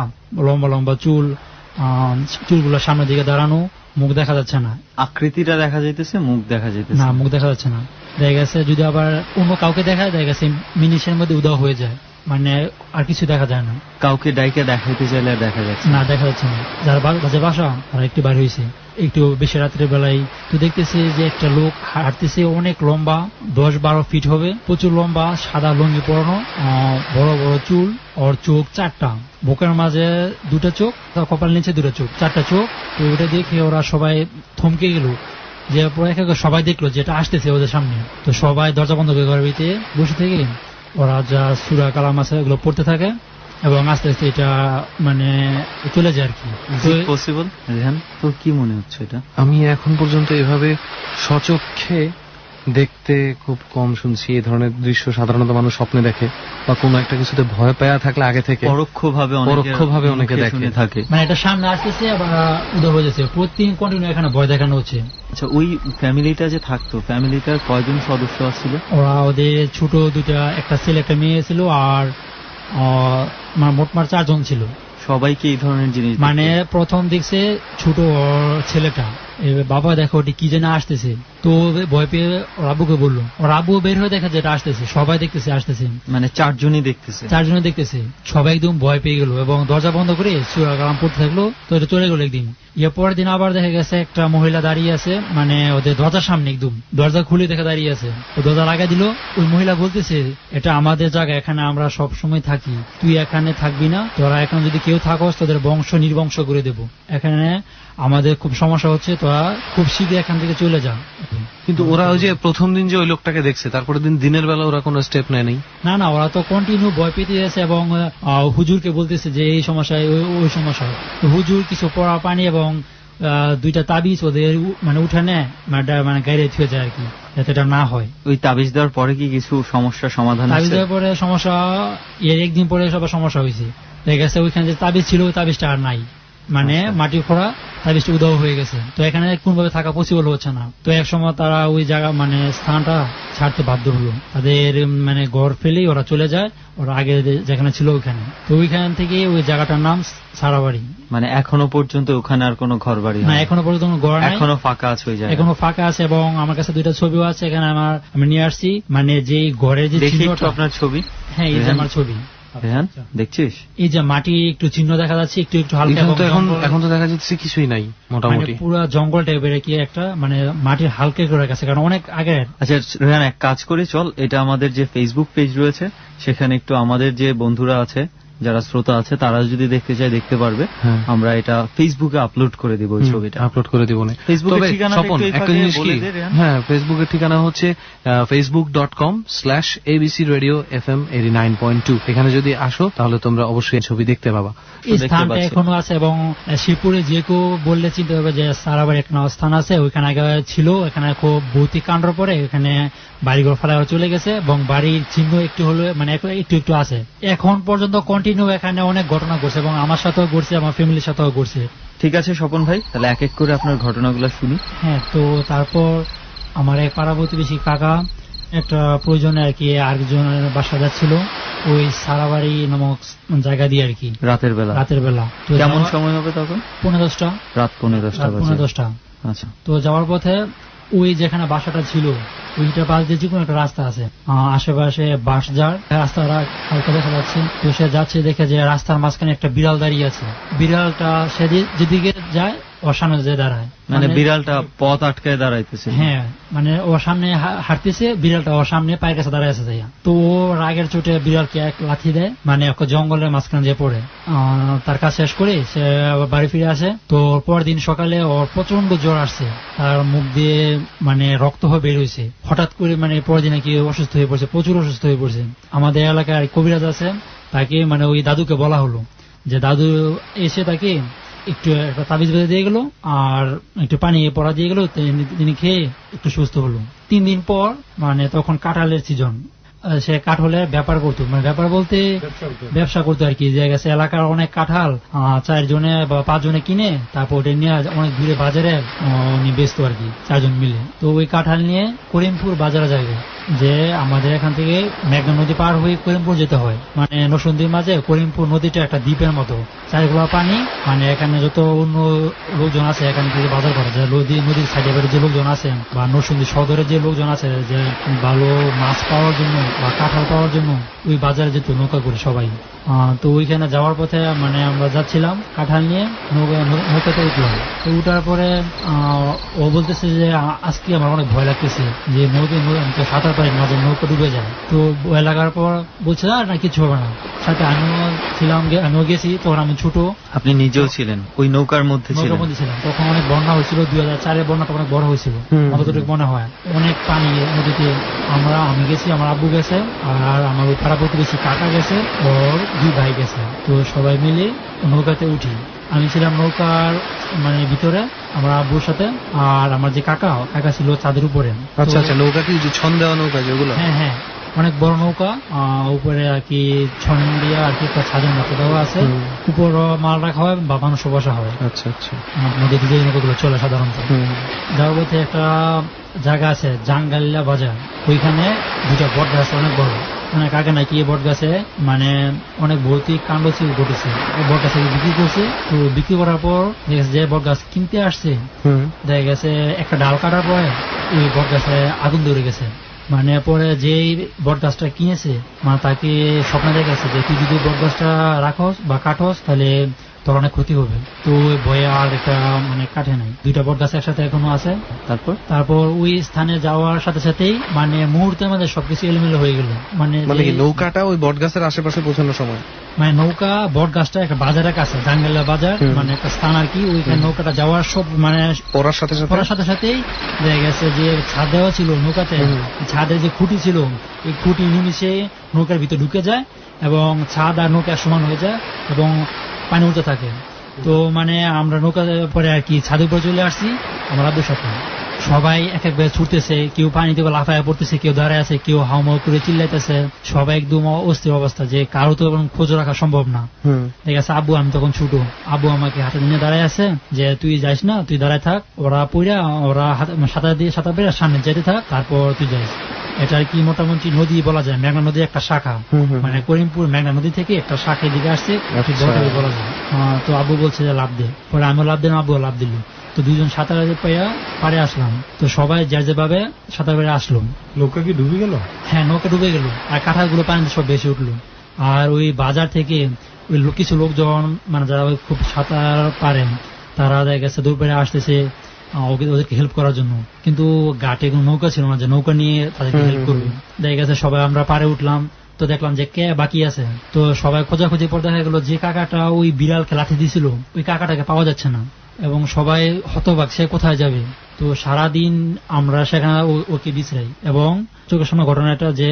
লম্বা লম্বা চুলগুলো সামনের দিকে দাঁড়ানো, মুখ দেখা যাচ্ছে না। আকৃতিটা দেখা যাইতেছে, মুখ দেখা যাইতেছে না, মুখ দেখা যাচ্ছে না। দেখা গেছে যদি আবার অন্য কাউকে দেখায়, দেখা গেছে মিনিটের মধ্যে উধাও হয়ে যায়, মানে আর কিছু দেখা যায় না। কাউকে ডাইকে দেখাইতে চাইলে আর দেখা যাচ্ছে না, দেখা যাচ্ছে না। যারা বাসা তারা একটু বাইরে হয়েছে একটু বেশি রাত্রের বেলায়, তো দেখতেছে যে একটা লোক হাঁটতেছে, অনেক লম্বা, 10-12 ফিট হবে, প্রচুর লম্বা, সাদা লুঙ্গি পরানো, বড় বড় চুল, ওর চোখ 4টা, বুকের মাঝে 2টা চোখ, তার কপাল নিচে 2টা চোখ, 4টা চোখ। তো ওটা দেখে ওরা সবাই থমকে গেল, যে সবাই দেখলো যেটা আসতেছে ওদের সামনে। তো সবাই দরজা বন্ধ করে ঘরের ভিতরে বসে থেকে ওরা যা সূরা কালাম আছে এগুলো পড়তে থাকে এবং আস্তে আস্তে এটা মানে চলে যায় আর কি। পসিবল। রেহান, তোর কি মনে হচ্ছে এটা? আমি এখন পর্যন্ত এভাবে সচক্ষে দেখতে খুব কম শুনছি। এই ধরনের দৃশ্য সাধারণত মানুষ স্বপ্নে দেখে বা কোনো একটা কিছুতে ভয় পাওয়া থাকলে আগে থেকে পরোক্ষভাবে অনেকে দেখে থাকে। মানে এটা সামনে আসতেছে আবার উদয় হয়ে যাচ্ছে, প্রতিদিন কন্টিনিউ এখানে ভয় দেখানো হচ্ছে। আচ্ছা, ওই ফ্যামিলিটা যে থাকতো, ফ্যামিলিটার কয়জন সদস্য ছিল? ওরা ওদের ছোট 2টা, একটা ছেলে একটা মেয়ে ছিল, আর মোটমাট 4 জন ছিল। সবাইকে এই ধরনের জিনিস মানে প্রথম দেখছে ছোট ছেলেটা, বাবা দেখো ওটি কি যেন আসতেছে, তো ভয় পেয়ে ওর আব্বুকে বললো, ওর আব্বু বের হয়ে দেখা যেটা আসতেছে, সবাই দেখতেছে আসতেছে, মানে 4 জনই দেখতেছে, 4 জনই দেখতেছে। সবাই একদম ভয় পেয়ে গেল এবং দরজা বন্ধ করে সূরা কালাম পড়তে থাকলো। তো এটা চলে গেল একদিন। পরের দিন আবার দেখা গেছে একটা মহিলা দাঁড়িয়ে আছে, মানে ওদের দরজার সামনে, একদম দরজা খুলে দেখা দাঁড়িয়ে আছে। ও দরজা লাগা দিল, ওই মহিলা বলতেছে এটা আমাদের জায়গা, এখানে আমরা সব সময় থাকি, তুই এখানে থাকবি না, তোরা এখানে যদি কেউ থাকস তোদের বংশ নির্বংশ করে দেব, এখানে আমাদের খুব সমস্যা হচ্ছে, তোরা খুব শীঘ্র এখান থেকে চলে যা। কিন্তু ওরা ওই যে প্রথম দিন যে ওই লোকটাকে দেখছে, তারপরে দিনের বেলা ওরা কোনো স্টেপ নেয়নি? না, ওরা তো কন্টিনিউ ভয় পেতে আছে এবং হুজুরকে বলতেছে যে এই সমস্যা ওই সমস্যা। হুজুর কিছু পড়া পানি এবং 2টা তাবিজ ওদের মানে উঠে নেয়, মানে গাড়ি থুয়ে যায় আর কি, যাতে এটা না হয়। ওই তাবিজ দেওয়ার পরে কি কিছু সমস্যা সমাধান? তাবিজ দেওয়ার পরে সমস্যা, এর একদিন পরে সবার সমস্যা হয়েছে। দেখা গেছে ওইখানে যে তাবিজ ছিল, ওই তাবিজটা আর নাই, মানে মাটি খোঁড়া তাবিজটা উদাও হয়ে গেছে। তো এখানে কোনভাবে থাকা পসিবল হচ্ছে না। তো এক সময় তারা ওই জায়গা মানে স্থানটা ছাড়তে বাধ্য হলো, তাদের মানে ঘর ফেলেই ওরা চলে যায়, ওরা আগে যেখানে ছিল ওইখানে। তো ওইখান থেকে ওই জায়গাটার নাম সারাবাড়ি। মানে এখনো পর্যন্ত ওখানে আর কোনো ঘর বাড়ি না, এখনো পর্যন্ত ঘর নাই, এখনো ফাঁকা আছে ওই জায়গা, এখনো ফাঁকা আছে। এবং আমার কাছে 2টা ছবিও আছে এখানে, আমি নিয়ে আসছি, মানে যে ঘরের যে চিহ্নটা। আপনার ছবি? হ্যাঁ, এই যে আমার ছবি। রেহান দেখছিস এই যে মাটি একটু চিহ্ন দেখা যাচ্ছে, একটু একটু হালকা, এখানে এবং তো জঙ্গল, এখন তো দেখা যাচ্ছে কিছুই নাই মানে মোটামুটি। পুরো জঙ্গল টাইপের কি একটা, মানে মাটির হালকা করে গেছে, কারণ অনেক আগের। আচ্ছা রেহান, এক কাজ করি, চল এটা আমাদের যে ফেসবুক পেজ রয়েছে সেখানে একটু আমাদের যে বন্ধুরা আছে, যারা শ্রোতা আছে, তারা যদি দেখতে চায় দেখতে পারবে। হ্যাঁ। আমরা এটা ফেসবুকে আপলোড করে দিব ওই ছবিটা। আপলোড করে দিব না। ফেসবুকের তবে ঠিকানাটা স্বপন, একটু এই একটা ফাঁকে জিনিস বলে কি, দে, রেহান। হ্যাঁ ফেসবুকের ঠিকানা হচ্ছে facebook.com/abcradio.fm89.2। এখানে যদি আসো তাহলে তোমরা অবশ্যই ছবি দেখতে পাবা। এই দেখতে স্থানটা পাচ্ছি। এখনো আছে, এবং শিবপুরে যে কেউ বললে চিন্তা হবে যে সারাবার একটা স্থান আছে, ওইখানে আগে ছিল, এখানে খুব ভৌতিক কাণ্ড পরে এখানে বাড়িঘর ফেলা চলে গেছে, এবং বাড়ির চিহ্ন একটু হলো, মানে একটু একটু আছে। এখন পর্যন্ত কন্টিনিউ এখানে অনেক ঘটনা ঘটছে, এবং আমার সাথেও ঘটছে, আমার ফ্যামিলির সাথেও ঘটছে। ঠিক আছে স্বপন ভাই, তাহলে এক এক করে আপনার ঘটনাগুলো শুনি। হ্যাঁ, তো তারপর আমার এক পাড়া প্রতিবেশী কাকা একটা প্রয়োজনে আর কি আরেকজনের বাসা যাচ্ছিল ওই সারাবাড়ি নামক জায়গা দিয়ে আর কি, রাতের বেলা। তো কেমন যাওয়ার- সময় হবে তখন? 10:30 রাত 10:30 বাজে। 10:30। আচ্ছা, তো যাওয়ার পথে ওই যেখানে বাসাটা ছিল ওইটা পাশ দিয়ে যে কোনো একটা রাস্তা আছে, আশেপাশে বাঁশঝাড়, রাস্তাটা হালকা দেখা যাচ্ছে। তো সে যাচ্ছে, দেখে যে রাস্তার মাঝখানে একটা বিড়াল দাঁড়িয়ে আছে। বিড়ালটা সে যেদিকে যায় ওর সামনে যে দাঁড়ায়, মানে বিড়ালটা পথ আটকায় দাঁড়াইতেছে। হ্যাঁ, মানে ওর সামনে হাঁটতেছে, বিড়ালটা ওর সামনে পায়ের কাছে দাঁড়ায় আছে যাইয়া। তো ও রাগের চোটে বিড়ালকে এক লাথি দেয়, মানে একটা জঙ্গলের মাঝখানে যে পড়ে। তার কাজ শেষ করে সে আবার বাড়ি ফিরে আসে। তো পরদিন সকালে ওর প্রচন্ড জ্বর আসছে, তার মুখ দিয়ে মানে রক্ত হয়ে বের হয়েছে। হঠাৎ করে মানে পরদিন নাকি অসুস্থ হয়ে পড়ছে, প্রচুর অসুস্থ হয়ে পড়ছে। আমাদের এলাকায় কবিরাজ আছে, তাকে মানে ওই দাদুকে বলা হলো যে দাদু এসে তাকে একটু একটা তাবিজ বেঁধে দিয়ে গেল আর একটু পানি পড়া দিয়ে গেল, তিনি খেয়ে একটু সুস্থ হলো। 3 দিন পর মানে তখন কাঁঠালের সিজন, সে কাঁঠালের ব্যাপার করতো, মানে ব্যাপার বলতে ব্যবসা করতো আর কি। যে গেছে এলাকার অনেক কাঁঠাল 4 জনে বা 5 জনে কিনে তারপর ওটা নিয়ে অনেক দূরে বাজারে উনি বেচতো আর কি, 4 জন মিলে। তো ওই কাঁঠাল নিয়ে করিমপুর বাজারে যাবে, যে আমাদের এখান থেকে মেঘনা নদী পার হয়ে করিমপুর যেতে হয়। মানে নরসিংদীর মাঝে করিমপুর নদীটা একটা দ্বীপের মতো, চারিগুলা পানি, মানে এখানে যত অন্য লোকজন আছে এখান থেকে বাজার করা যায়। নদীর সাইডে যে লোকজন আছে বা নরসিংদী সদরের যে লোকজন আছে, যে ভালো মাছ পাওয়ার জন্য বা কাঁঠাল পাওয়ার জন্য ওই বাজারে যেত নৌকা করে সবাই। তো ওইখানে যাওয়ার পথে মানে আমরা যাচ্ছিলাম কাঁঠাল নিয়ে, নৌকাতে উঠলাম। তো উঠার পরে ও বলতেছে যে আজকে আমার অনেক ভয় লাগতেছে, যে নৌকা সাঁতার পারি মাঝে নৌকা ডুবে যায়। তো ভয় লাগার পর বলছে না কিছু হবে না। সাথে আমিও ছিলাম, আমিও গেছি, তখন আমি ছোট। আপনি নিজেও ছিলেন ওই নৌকার মধ্যে? নৌকার মধ্যে ছিলাম। তখন অনেক বন্যা হয়েছিল, 2004-এর বন্যাটা অনেক বড় হয়েছিল, যতটুকু মনে হয়। অনেক পানি নদীতে। আমি গেছি, আমার আব্বু গেছে, আর আমার ওই পাড়া প্রতিবেশী কাকা গেছে, ওর 2 ভাই গেছে। তো সবাই মিলে নৌকাতে উঠি। আমি ছিলাম নৌকার মানে ভিতরে আমার আব্বুর সাথে, আর আমার যে কাকা ছিল চাঁদের উপরে। আচ্ছা আচ্ছা, নৌকা কি যে ছন দেওয়া নৌকা যেগুলো? হ্যাঁ হ্যাঁ, অনেক বড় নৌকা, উপরে আর কি ছন দিয়া আর কি একটা ছাদের মতো দেওয়া আছে, উপর মাল রাখা হয় বা মানুষ বসা হয়। আচ্ছা আচ্ছা, নদীতে যে নৌকাগুলো চলে সাধারণত। যাওয়ার পথে একটা জায়গা আছে জাঙ্গাল্লা বাজার, ওইখানে 2টা বট গাছ অনেক বড়। অনেক আগে নাকি এই বট গাছে মানে অনেক ভৌতিক কাণ্ড ঘটেছে। এই বট গাছে বিক্রি করছে। তো বিক্রি করার পর যে বট গাছ কিনতে আসছে, দেখা গেছে একটা ডাল কাটার পরে ওই বট গাছে আগুন ধরে গেছে। মানে পরে যেই বট গাছটা কিনেছে, মানে তাকে স্বপ্নে দেখেছে যে তুই যদি বট গাছটা রাখস বা কাটস তাহলে তোর অনেক ক্ষতি হবে। তো ওই ভয়ে আর একটা মানে কাটে নাই। 2টা বট গাছ একসাথে এখনো আছে। তারপর ওই স্থানে যাওয়ার সাথে সাথেই মানে মুহূর্তের মধ্যে সবকিছু এলোমেলো হয়ে গেল। মানে নৌকাটা ওই বট গাছের আশেপাশে পৌঁছানোর সময়, মানে নৌকা বট গাছটা একটা বাজারের কাছে, জাঙ্গাল্লা বাজার মানে একটা স্থান আর কি। ওইখানে নৌকাটা যাওয়ার সব মানে পড়ার সাথে সাথেই দেখা গেছে যে ছাদ দেওয়া ছিল নৌকাতে, ছাদের যে খুঁটি ছিল ওই খুঁটি নিমিশে নৌকার ভিতরে ঢুকে যায় এবং ছাদ আর নৌকা সমান হয়ে যায় এবং পানি উঠতে থাকে। তো মানে আমরা নৌকা পরে আর কি ছাদের উপরে চলে আসছি আমার আব্বুর সাথে। সবাই এক একবার ছুটতেছে, কেউ পানিতে লাফায় পড়তেছে, কেউ দাঁড়ায় আছে, কেউ হাউমাউ করে চিল্লাইতেছে। সবাই একদম অস্থির অবস্থা, যে কারো তো খোঁজ রাখা সম্ভব না। ঠিক আছে, আব্বু, আমি তখন ছোট, আব্বু আমাকে হাতে নিয়ে দাঁড়ায় আছে যে তুই যাইস না, তুই দাঁড়ায় থাক, ওরা পইরা ওরা সাঁতার পেরে সামনে যেতে থাক, তারপর তুই যাইস। এটা আর কি মোটামুটি নদী বলা যায়, মেঘনা নদীর একটা শাখা। মানে করিমপুর মেঘনা নদী থেকে একটা শাখা দিকে আসছে বলা যায়। তো আব্বু বলছে যে লাভ দে, পরে আমিও লাভ দিলাম, আব্বুও লাভ দিল। তো 2 জন সাঁতার পাইয়া পারে আসলাম। তো সবাই যার যেভাবে সাঁতার পেরে আসলো। নৌকা কি ডুবে গেল? হ্যাঁ, নৌকা ডুবে গেল আর কাঁঠালগুলো পানিতে সব বেশি উঠলো। আর ওই বাজার থেকে ওই কিছু লোকজন মানে যারা ওই খুব সাঁতার পারেন তারা দেখা গেছে দূর পেরে আসতেছে ওদেরকে হেল্প করার জন্য, কিন্তু ঘাটে কোনো নৌকা ছিল না যে নৌকা নিয়ে তাদেরকে হেল্প করবে। দেখা গেছে সবাই আমরা পারে উঠলাম, তো দেখলাম যে কে বাকি আছে, তো সবাই খোঁজাখুঁজি পর দেখা গেল যে কাকাটা ওই বিড়ালকে লাথি দিছিল ওই কাকাটাকে পাওয়া যাচ্ছে না, এবং সবাই হতবাক সে কোথায় যাবে। তো সারাদিন আমরা সেখানে ওকে বিছড়াই, এবং চোখের সামনে ঘটনাটা যে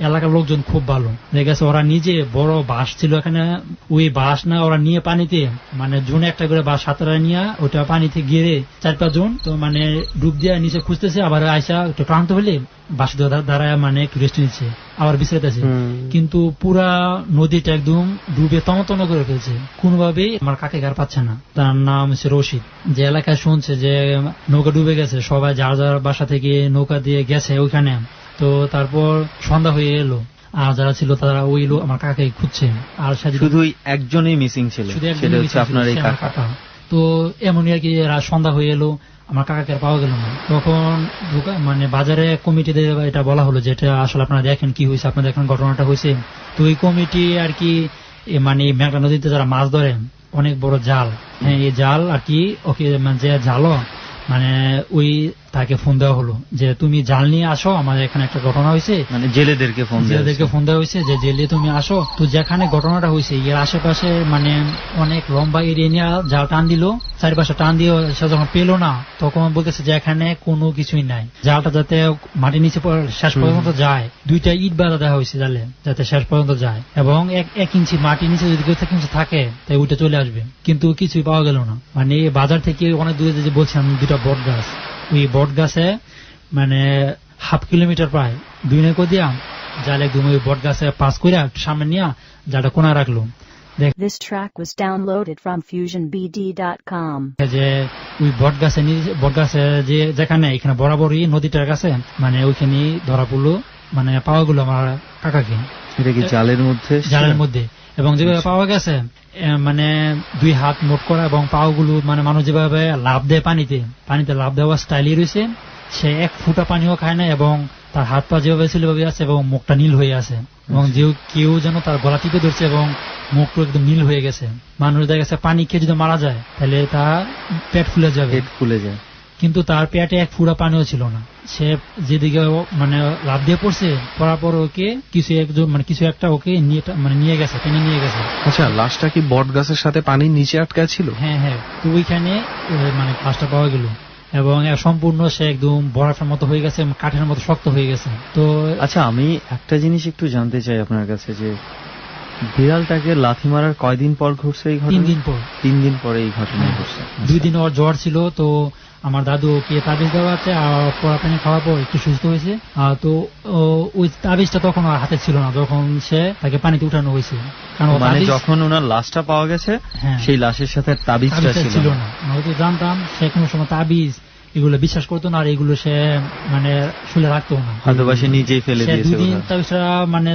এলাকার লোকজন খুব ভালো, দেখা গেছে ওরা নিজে বড় বাঁশ ছিল এখানে, ওই বাঁশ না ওরা নিয়ে পানিতে মানে জোনে একটা করে বাঁশ সাঁতারা নিয়ে ওটা পানিতে গিয়ে 4-5 জন তো মানে ডুব দিয়ে নিচে খুঁজতেছে, আবার আয়সা একটু ক্লান্ত হলে বাঁশ দ্বারা মানে একটু রেস্ট নিচ্ছে আবার বিছড়াইতেছে, কিন্তু পুরা নদীটা একদম ডুবে তমতম করে ফেলছে, কোনোভাবেই আমার কাকে গার পাচ্ছে না। তার নাম হচ্ছে রশিদ। যে এলাকায় শুনছে যে নৌকা ডুবে গেছে সবাই যার যার বাসা থেকে নৌকা দিয়ে গেছে ওইখানে, তো তারপর সন্ধ্যা হয়ে এলো আর যারা ছিল তারা ওই আমার কাকাকে খুঁজছে। আর শুধু একজনই মিসিং ছিল, সেটা হচ্ছে আপনার এই কাকা। তো এমনই আর কি সন্ধ্যা হয়ে এলো, আমার কাকাকে আর পাওয়া গেল না। তখন মানে বাজারে কমিটিতে এটা বলা হলো যে এটা আসলে আপনারা দেখেন কি হয়েছে, আপনাদের এখন ঘটনাটা হয়েছে। তো ওই কমিটি আর কি মানে মেঘনা নদীতে যারা মাছ ধরে অনেক বড় জাল, হ্যাঁ এই জাল আর কি ওকে যে জালো মানে ওই তাকে ফোন দেওয়া হলো যে তুমি জাল নিয়ে আসো, আমাদের এখানে একটা ঘটনা হয়েছে, মানে জেলেদেরকে ফোন দেওয়া হয়েছে যে জেলে তুমি আসো। তো যেখানে ঘটনাটা হয়েছে এর আশেপাশে মানে অনেক লম্বা এরিয়া নিয়ে জাল টান দিল, চারিপাশে টান দিয়ে সে যখন পেলো না তখন বলতেছে যে এখানে কোনো কিছুই নাই, জালটা যাতে মাটির নিচে শেষ পর্যন্ত যায়, 2টা ইট বাঁধা দেওয়া হয়েছে জালে যাতে শেষ পর্যন্ত যায়, এবং 1 ইঞ্চি মাটির নিচে যদি কিছু থাকে তাই ওইটা চলে আসবে, কিন্তু কিছুই পাওয়া গেল না। মানে বাজার থেকে অনেক দূরে যে বলছিলাম 2টা বট গাছ, ওই বট গাছে মানে 1/2 কিলোমিটার প্রায় 2 নৌকো দিয়া জাল একদম ওই বট গাছে পাস করে সামনে নিয়ে জালটা কোনা রাখলো। This track was downloaded from FusionBD.com. যে ওই বট গাছে যে যেখানে এখানে বরাবরই নদীটার কাছে মানে ওইখানে ধরা পড়লো, মানে পাওয়া গেলো আমার কাকাকে। এটা কি জালের মধ্যে? এবং যেভাবে পাওয়া গেছে মানে 2 হাত মোট করা, এবং পাওয়াগুলো মানে মানুষ যেভাবে লাভ দেয় পানিতে লাভ দেওয়া স্টাইলই রয়েছে, সে 1 ফুটা পানিও খায় না, এবং তার হাত পা যেভাবে ছিল আছে এবং মুখটা নীল হয়ে আছে, এবং যে কেউ যেন তার গলা টিপে ধরছে এবং মুখটা একদম নীল হয়ে গেছে। মানুষ দেখা গেছে পানি খেয়ে যদি মারা যায় তাহলে তার পেট ফুলে যাবে, কিন্তু তার পেটে 1 ফুটা পানিও ছিল না। সে যেদিকে মানে লাভ দিয়ে পড়ছে, পড়ার পর ওকে কিছু একটা ওকে নিয়ে গেছে, টেনে নিয়ে গেছে। আচ্ছা, লাশটা কি বট গাছের সাথে পানির নিচে আটকায় ছিল? হ্যাঁ, তো ওইখানে মানে লাশটা পাওয়া গেল, এবং সম্পূর্ণ সে একদম বরফের মতো হয়ে গেছে, কাঠের মতো শক্ত হয়ে গেছে। তো আচ্ছা, আমি একটা জিনিস একটু জানতে চাই আপনার কাছে, যে বিড়ালটাকে লাথি মারার কয়দিন পর ঘটছে এই ঘটনা? 3 দিন পরে এই ঘটনা ঘটছে। 2 দিন ওর জ্বর ছিল, তো আমার দাদু ওকে তাবিজ দেওয়া আছে, আর পড়া পানি খাওয়ার পর একটু সুস্থ হয়েছে। তো ওই তাবিজটা তখন আর হাতে ছিল না যখন সে তাকে পানিতে উঠানো হয়েছে, কারণ মানে যখন ওনার লাশটা পাওয়া গেছে সেই লাশের সাথে তাবিজটা ছিল না। আমরা তো জানতাম সে কোনো সময় তাবিজ এগুলো বিশ্বাস করতো না, আর এগুলো সে মানে শুলে রাখতো না, হয়তো সে নিজেই ফেলে দিয়েছে। 2 দিন তাবিজটা মানে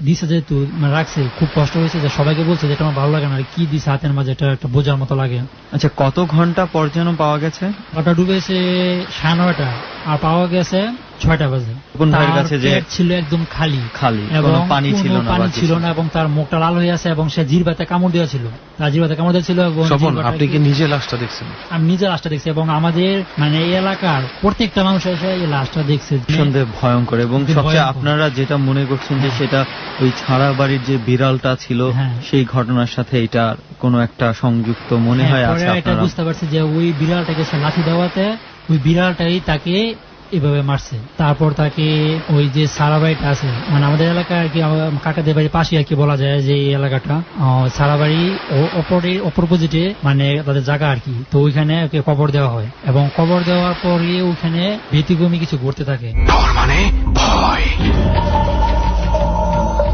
দিছে, যেহেতু রাখছে, খুব কষ্ট হয়েছে, যে সবাইকে বলছে যেটা আমার ভালো লাগে না, কি দিছে হাতের মাঝে, এটা একটা বোঝার মতো লাগে। আচ্ছা, কত ঘন্টা পর যেন পাওয়া গেছে? ওটা ডুবেছে 9:30 আর পাওয়া গেছে 6টা বাজে। ভাইয়ের কাছে যে ছিল একদম খালি, এবং পানি ছিল না, এবং তার মুখটা লাল হয়ে আছে, এবং সে জিহ্বাতে কামড় দেওয়া ছিল, আপনি কি নিজে লাশটা দেখছেন? আমি নিজে লাশটা দেখছি, এবং আমাদের মানে এই এলাকার প্রত্যেকটা মানুষ এসে এই লাশটা দেখছে। সন্দেহ ভয়ঙ্কর, এবং সবচেয়ে আপনারা যেটা মনে করছেন যে সেটা ওই ছাড়া বাড়ির যে বিড়ালটা ছিল সেই ঘটনার সাথে এটা কোনো একটা সংযুক্ত মনে হয় আছে। এটা বুঝতে পারছি যে ওই বিড়ালটাকে সে লাথি দেওয়াতে ওই বিড়ালটাই তাকে এভাবে মারছে। তারপর তাকে ওই যে সারাবাড়িটা আছে, মানে আমাদের এলাকা আর কি, কাকাদের বাড়ির পাশে আর কি বলা যায় যে এই এলাকাটা সারাবাড়ি অপোজিটে মানে তাদের জায়গা আর কি, তো ওইখানে ওকে কবর দেওয়া হয়, এবং কবর দেওয়ার পরে ওইখানে ব্যতিক্রমী কিছু ঘটতে থাকে। মানে ভয়।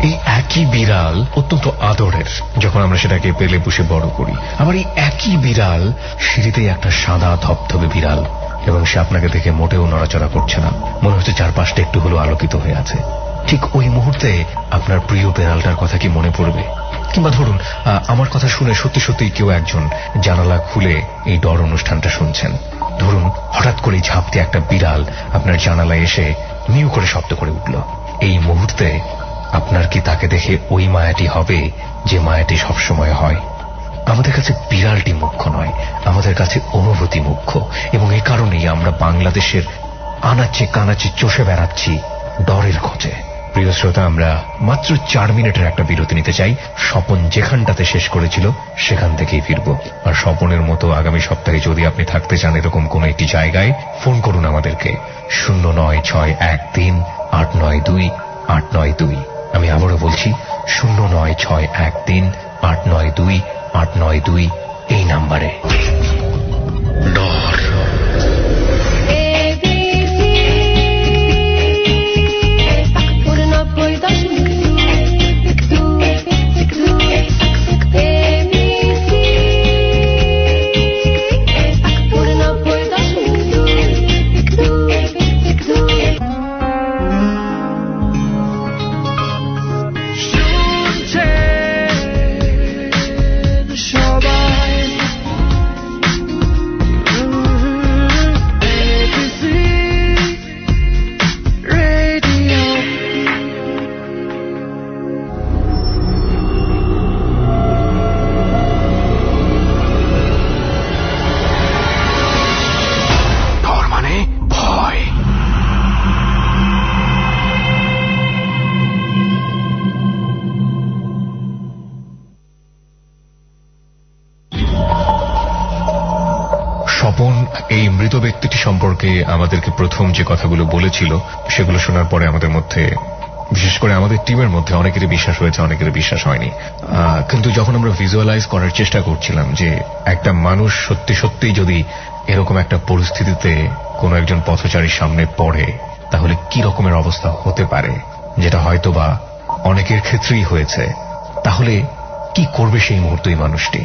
এই একই বিড়াল অত্যন্ত আদরের, যখন আমরা সেটাকে পেলে পুষে বড় করি, আবার এই একই বিড়াল সিঁড়িতেই একটা সাদা ধবধবে বিড়াল, এবং সে আপনাকে দেখে মোটেও নড়াচড়া করছে না, মনে হচ্ছে চারপাশটা একটু হলেও আলোকিত হয়ে আছে। ঠিক ওই মুহূর্তে আপনার প্রিয় বিড়ালটার কথা কি মনে পড়বে? কিংবা ধরুন আমার কথা শুনে সত্যি সত্যি কেউ একজন জানালা খুলে এই ডর অনুষ্ঠানটা শুনছেন, ধরুন হঠাৎ করে ঝাঁপ দিয়ে একটা বিড়াল আপনার জানালায় এসে মিউ করে শব্দ করে উঠল। এই মুহূর্তে আপনার কি তাকে দেখে ওই মায়াটি হবে যে মায়াটি সবসময় হয়? আমাদের কাছে বিড়ালটি মুখ্য নয়, আমাদের কাছে অনুভূতি মুখ্য, এবং এই কারণেই আমরা বাংলাদেশের আনাচে কানাচে চষে বেড়াচ্ছি ডরের খোঁজে। প্রিয় শ্রোতা, আমরা মাত্র 4 মিনিটের একটা বিরতি নিতে চাই। স্বপন যেখানটাতে শেষ করেছিল সেখান থেকেই ফিরব। আর স্বপনের মতো আগামী সপ্তাহে যদি আপনি থাকতে চান এরকম কোন একটি জায়গায়, ফোন করুন আমাদেরকে 09613892892। আমি আবারও বলছি 09613892892 এই নাম্বারে। ডর ডর মানে ভয়। স্বপন এই মৃত ব্যক্তিটি সম্পর্কে আমাদেরকে প্রথম যে কথাগুলো বলেছিল সেগুলো শোনার পরে আমাদের মধ্যে, বিশেষ করে আমাদের টিমের মধ্যে অনেকেরই বিশ্বাস হয়েছে, অনেকেরই বিশ্বাস হয়নি। কিন্তু যখন আমরা ভিজুয়ালাইজ করার চেষ্টা করছিলাম যে একটা মানুষ সত্যি সত্যিই যদি এরকম একটা পরিস্থিতিতে কোনো একজন পথচারীর সামনে পড়ে তাহলে কি রকমের অবস্থা হতে পারে, যেটা হয়তোবা অনেকের ক্ষেত্রেই হয়েছে, তাহলে কি করবে সেই মুহূর্তেই মানুষটি।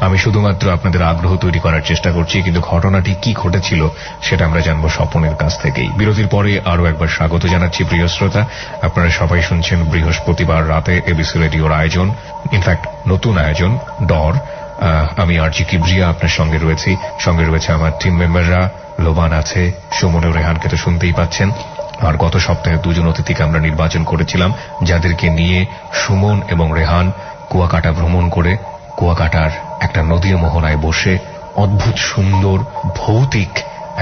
আমি শুধুমাত্র আপনাদের আগ্রহ তৈরি করার চেষ্টা করছি, কিন্তু ঘটনাটি কি ঘটেছিল সেটা আমরা জানবো স্বপনের কাছ থেকেই। বিরতির পরে আরো একবার স্বাগত জানাচ্ছি প্রিয় শ্রোতা। আপনারা সবাই শুনছেন বৃহস্পতিবার রাতে এবিসি রেডিওর আয়োজন, ইনফ্যাক্ট নতুন আয়োজন ডর। আমি আরজি কিবরিয়া আপনার সঙ্গে রয়েছি, সঙ্গে রয়েছে আমার টিম মেম্বাররা। লোবান আছে, সুমন ও রেহানকে তো শুনতেই পাচ্ছেন। আর গত সপ্তাহে 2 জন অতিথিকে আমরা নির্বাচন করেছিলাম, যাদেরকে নিয়ে সুমন এবং রেহান কুয়াকাটা ভ্রমণ করে কুয়াকাটার একটা নদীর মোহনায় বসে অদ্ভুত সুন্দর ভৌতিক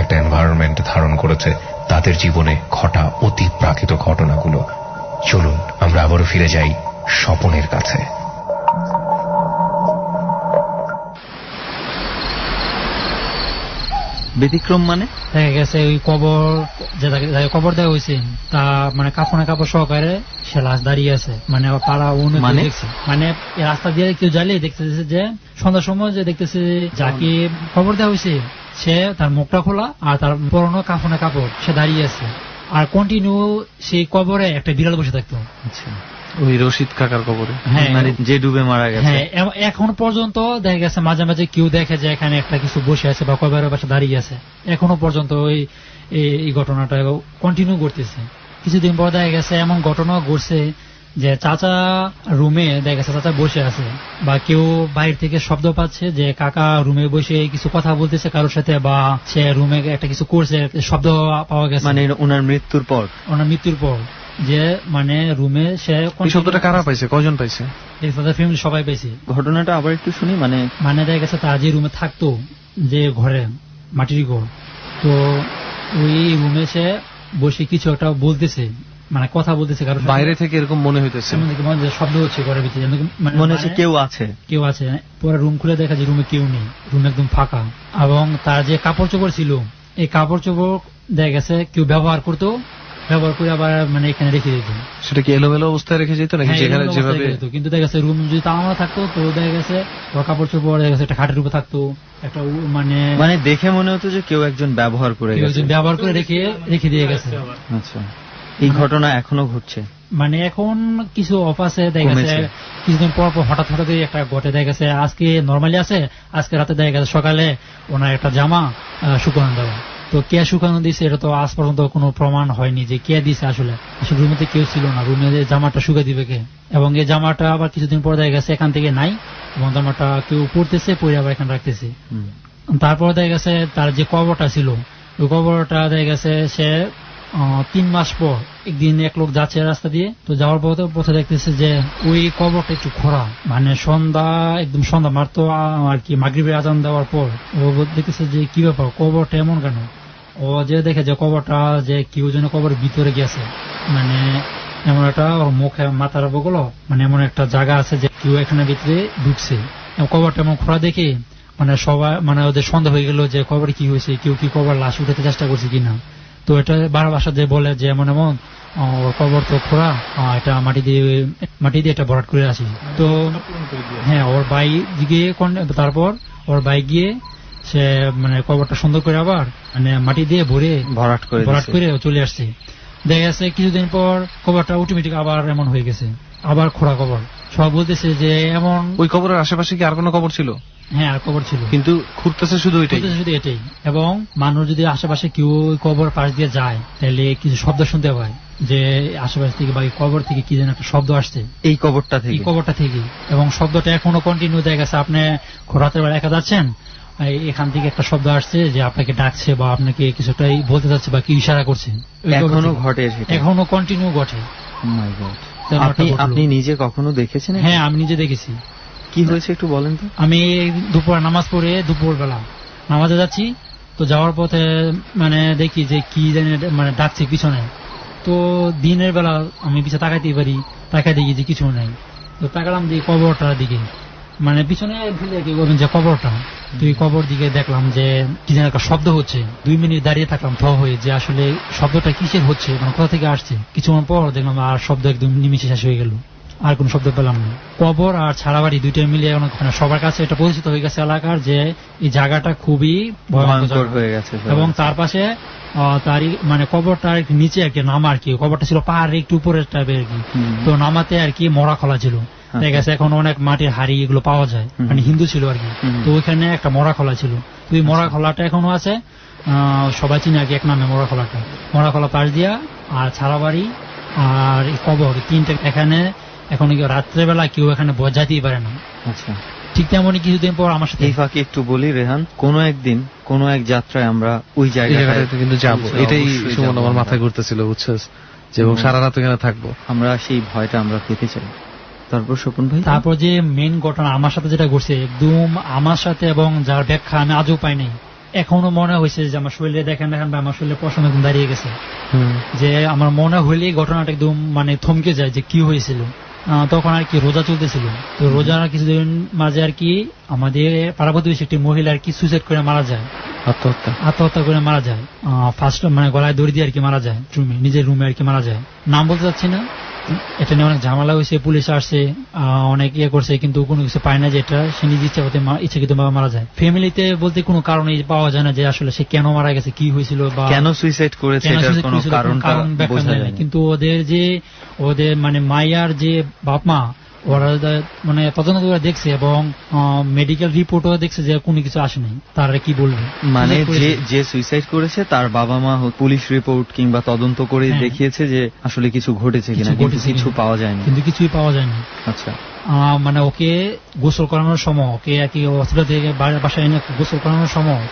একটা এনভায়রনমেন্ট ধারণ করেছে তাদের জীবনে ঘটা অতি প্রাকৃত ঘটনাগুলো। চলুন আমরা আবারও ফিরে যাই স্বপনের কাছে। ব্যতিক্রম মানে দেখা গেছে ওই কবর, যে কবর দেওয়া হয়েছে তা মানে কাফনে কাপড় সহকারে সে লাশ দাঁড়িয়ে আছে, মানে পাড়া অনেক দেখছে, মানে রাস্তা দিয়ে কেউ জ্বালিয়ে দেখতেছে যে সন্ধ্যার সময় যে দেখতেছে যাকে কবর দেওয়া হয়েছে সে তার মুখটা খোলা আর তার পরনো কাফনে কাপড়, সে দাঁড়িয়ে আছে। আর কন্টিনিউ সেই কবরে একটা বিড়াল বসে থাকতো। আচ্ছা, ওই রশিদ কাকার কবরে, হ্যাঁ, মানে যে ডুবে মারা গেছে। হ্যাঁ, এখন পর্যন্ত দেখা গেছে মাঝে মাঝে কেউ দেখে যে এখানে একটা কিছু বসে আছে বা কবরের পাশে দাঁড়িয়ে আছে। এখনো পর্যন্ত এই ঘটনাটা কন্টিনিউ করতেছে। কিছুদিন পর দেখা গেছে এমন ঘটনা ঘটছে যে চাচা রুমে দেখা গেছে চাচা বসে আছে, বা কেউ বাইরে থেকে শব্দ পাচ্ছে যে কাকা রুমে বসে কিছু কথা বলতেছে কারোর সাথে, বা সে রুমে একটা কিছু করছে, শব্দ পাওয়া গেছে। মানে ওনার মৃত্যুর পর যে মানে রুমে সে শব্দটা কারা পাইছে, কয়জন পাইছে? ফ্যামিলি সবাই পাইছে। ঘটনাটা আবার একটু শুনি। মানে দেখা গেছে তার যে রুমে থাকতো, যে ঘরে মাটির ঘর, তো ওই রুমে সে বসে কিছু একটা বলতেছে, মানে কথা বলতেছে কারো বাইরে থেকে এরকম মনে হইতেছে, শব্দ হচ্ছে ঘরের ভিতরে, মনে হচ্ছে কেউ আছে। পরে রুম খুলে দেখা যায় রুমে কেউ নেই, রুম একদম ফাঁকা। এবং তার যে কাপড় চোপড় ছিল, এই কাপড় চোপড় দেখা গেছে কেউ ব্যবহার করে আবার মানে এখানে রেখে দিত। সেটা কি এলোমেলো অবস্থায় রেখে যেত নাকি যেখানে যেভাবে? কিন্তু দেখা গেছে রুম যদি তালা থাকতো তো দেখা গেছে কাপড় চোপড় দেখা গেছে একটা খাটের উপর থাকতো, একটা মানে দেখে মনে হতো যে কেউ একজন ব্যবহার করে রেখে দিয়ে গেছে। আচ্ছা, এই ঘটনা এখনো ঘটছে? মানে এখন কিছু অফ আছে, দেখা গেছে কিছুদিন পর হঠাৎ একটা ঘটে। দেখা গেছে আজকে নর্মালি আছে, আজকে রাতে দেখা গেছে সকালে ওনার একটা জামা শুকানো দেওয়া, তো কে শুকানো দিয়েছে এটা তো আজ পর্যন্ত কোনো প্রমাণ হয়নি যে কে দিয়েছে। আসলে রুমে কেউ ছিল না, রুমে জামাটা শুকা দিবে কে? এবং এই জামাটা আবার কিছুদিন পর দেখা গেছে এখান থেকে নাই, এবং জামাটা কেউ পড়তেছে, পরে আবার এখানে রাখতেছে। তারপর দেখা গেছে তার যে কবরটা ছিল, ওই কবরটা দেখা গেছে সে 3 মাস পর একদিন এক লোক যাচ্ছে রাস্তা দিয়ে, তো যাওয়ার পথে দেখতেছে যে ওই কবরটা একটু খোঁড়া, মানে একদম সন্ধ্যা মারতো আর কি, মাগরিবের আজান দেওয়ার পর ও দেখতেছে যে কি ব্যাপার, কবরটা এমন কেন। ও যে দেখে যে কবরটা যে কেউ যেন কবরের ভিতরে গেছে, মানে এমন একটা ওর মুখে মাথার বগলো, মানে এমন একটা জায়গা আছে যে কেউ এখানে ভিতরে ঢুকছে। কবরটা এমন খোঁড়া দেখে মানে সবাই, মানে ওদের সন্দেহ হয়ে গেল যে কবর কি হয়েছে, কেউ কি কবর লাশ উঠাতে চেষ্টা করছে কিনা। তো এটা বারো বাসা দিয়ে বলে যে এমন এমন ওর কবর তো খোঁড়া, এটা মাটি দিয়ে এটা ভরাট করে আসি। তো হ্যাঁ, ওর ভাই গিয়ে তারপর ওর ভাই গিয়ে সে মানে কবরটা সুন্দর করে আবার মানে মাটি দিয়ে ভরাট করে চলে আসছে। দেখা গেছে কিছুদিন পর কবরটা অটোমেটিক আবার এমন হয়ে গেছে, আবার খোঁড়া কবর। সব বলতেছে যে এমন। ওই কবরের আশেপাশে কি আর কোনো কবর ছিল? হ্যাঁ, আর কবর ছিল, কিন্তু খুঁড়তেছে শুধু এটাই। এবং মানুষ যদি আশেপাশে কেউ ওই কবর পাশ দিয়ে যায় তাহলে কিছু শব্দ শুনতে পায়, যে আশেপাশ থেকে বা কবর থেকে কি যেন একটা শব্দ আসছে এই কবরটা থেকে। এবং শব্দটা এখনো কন্টিনিউ দেখা গেছে। আপনি রাতের বেলা একা যাচ্ছেন, এখান থেকে একটা শব্দ আসছে যে আপনাকে ডাকছে বা আপনাকে কিছুটাই বলতে যাচ্ছে বা কি ইশারা করছে। এখনো কন্টিনিউ ঘটে। আপনি নিজে কখনো দেখেছেন? হ্যাঁ, আমি নিজে দেখেছি। কি হয়েছে একটু বলেন তো। আমি দুপুর নামাজ পড়ে দুপুর বেলা নামাজে যাচ্ছি, তো যাওয়ার পথে মানে দেখি যে কি জানি মানে ডাকছে পিছনে। তো দিনের বেলা আমি পিছনে তাকাইতেই পারি, তাকাই দেখি যে কিছু নাই। তো তাকালাম যে কবরটার দিকে, মানে পিছনে কি বলবেন যে কবরটা, তো এই কবর দিকে দেখলাম যে কি যেন একটা শব্দ হচ্ছে। 2 মিনিট দাঁড়িয়ে থাকলাম থ হয়ে, যে আসলে শব্দটা কিসের হচ্ছে, মানে কোথা থেকে আসছে। কিছুক্ষণ পর দেখলাম আর শব্দ একদম নিমিশে শেষ হয়ে গেল, আর কোন শব্দ পেলাম না। কবর আর ছাড়াবাড়ি দুইটা মিলে মানে সবার কাছে এটা পরিচিত হয়ে গেছে এলাকার, যে এই জায়গাটা খুবই ভয়ঙ্কর হয়ে গেছে। এবং তার পাশে তারই মানে কবরটার নিচে আর কি নামা, আর কি কবরটা ছিল পাহাড়ের একটু উপরের টাইপের আর কি। তো নামাতে আর কি মরা খোলা ছিল, দেখা গেছে এখন অনেক মাটির হাড়ি এগুলো পাওয়া যায়, মানে হিন্দু ছিল আর কি। তো ওইখানে একটা মরা খোলা ছিল, তো এই মরা খোলাটা এখনো আছে, সবাই চিনে আর কি এক নামে মরা খোলা পাশ দিয়া আর ছাড়াবাড়ি আর কবর, তিনটে এখানে এখন রাত্রেবেলা কেউ এখানে যেতেই পারে না। আচ্ছা, ঠিক তেমনই কিছুদিন পর আমার সাথে এই ফাঁকে একটু বলি রেহান, কোনো একদিন কোনো এক যাত্রায় আমরা ওই জায়গাটাতে কিন্তু যাবো, এটাই সুমন আমার মাথায় ঘুরতেছিল, বুঝছিস, এবং সারা রাত ওখানে থাকবো। আমরা সেই ভয়টা আমরা পেতে চাই। তারপর স্বপন ভাই, তারপর যে মেন ঘটনা আমার সাথে যেটা ঘটছে, একদম আমার সাথে, এবং যার ব্যাখ্যা আমি আজও পাই নাই। এখনো মনে হয়েছে যে আমার শরীরে দেখেন বা আমার শরীরে পশম একদম দাঁড়িয়ে গেছে, যে আমার মনে হইলেই ঘটনাটা একদম মানে থমকে যায় যে কি হয়েছিল। তখন আর কি রোজা চলতেছিল, তো রোজার কিছুদিন মাঝে আর কি আমাদের পাড়া প্রতিবেশী একটি মহিলা আর কি সুইসাইড করে মারা যায়, আত্মহত্যা করে মারা যায়। ফার্স্ট মানে গলায় দড়ি দিয়ে আর কি মারা যায়, নিজের রুমে আর কি মারা যায়। নাম বলতে চাচ্ছি না, এটা নিয়ে অনেক ঝামেলা হয়েছে, পুলিশ আসছে, অনেক ইয়ে করছে, কিন্তু কোনো কিছু পায় না যে এটা সে নিজে ইচ্ছাকৃত মারা যায়। ফ্যামিলিতে বলতে কোনো কারণে পাওয়া যায় না যে আসলে সে কেন মারা গেছে, কি হয়েছিল বা কেন সুইসাইড করেছে, কারণ ব্যাখ্যা নেই। কিন্তু ওদের মানে মাইয়ার যে বাপ মা, ওরা মানে তদন্ত করে দেখছে এবং মেডিকেল রিপোর্টও দেখছে যে কোনো কিছু আসে নাই। তারা কি বলবে, মানে যে সুইসাইড করেছে তার বাবা মা পুলিশ রিপোর্ট কিংবা তদন্ত করে দেখিয়েছে যে আসলে কিছু ঘটেছে কিনা, কিন্তু কিছু পাওয়া যায়নি, কিছুই পাওয়া যায়নি। আচ্ছা, মানে ওকে গোসল করানোর সময়, ওকে আর কি হসপিটাল থেকে বাসায় এনে গোসল করানোর সময়,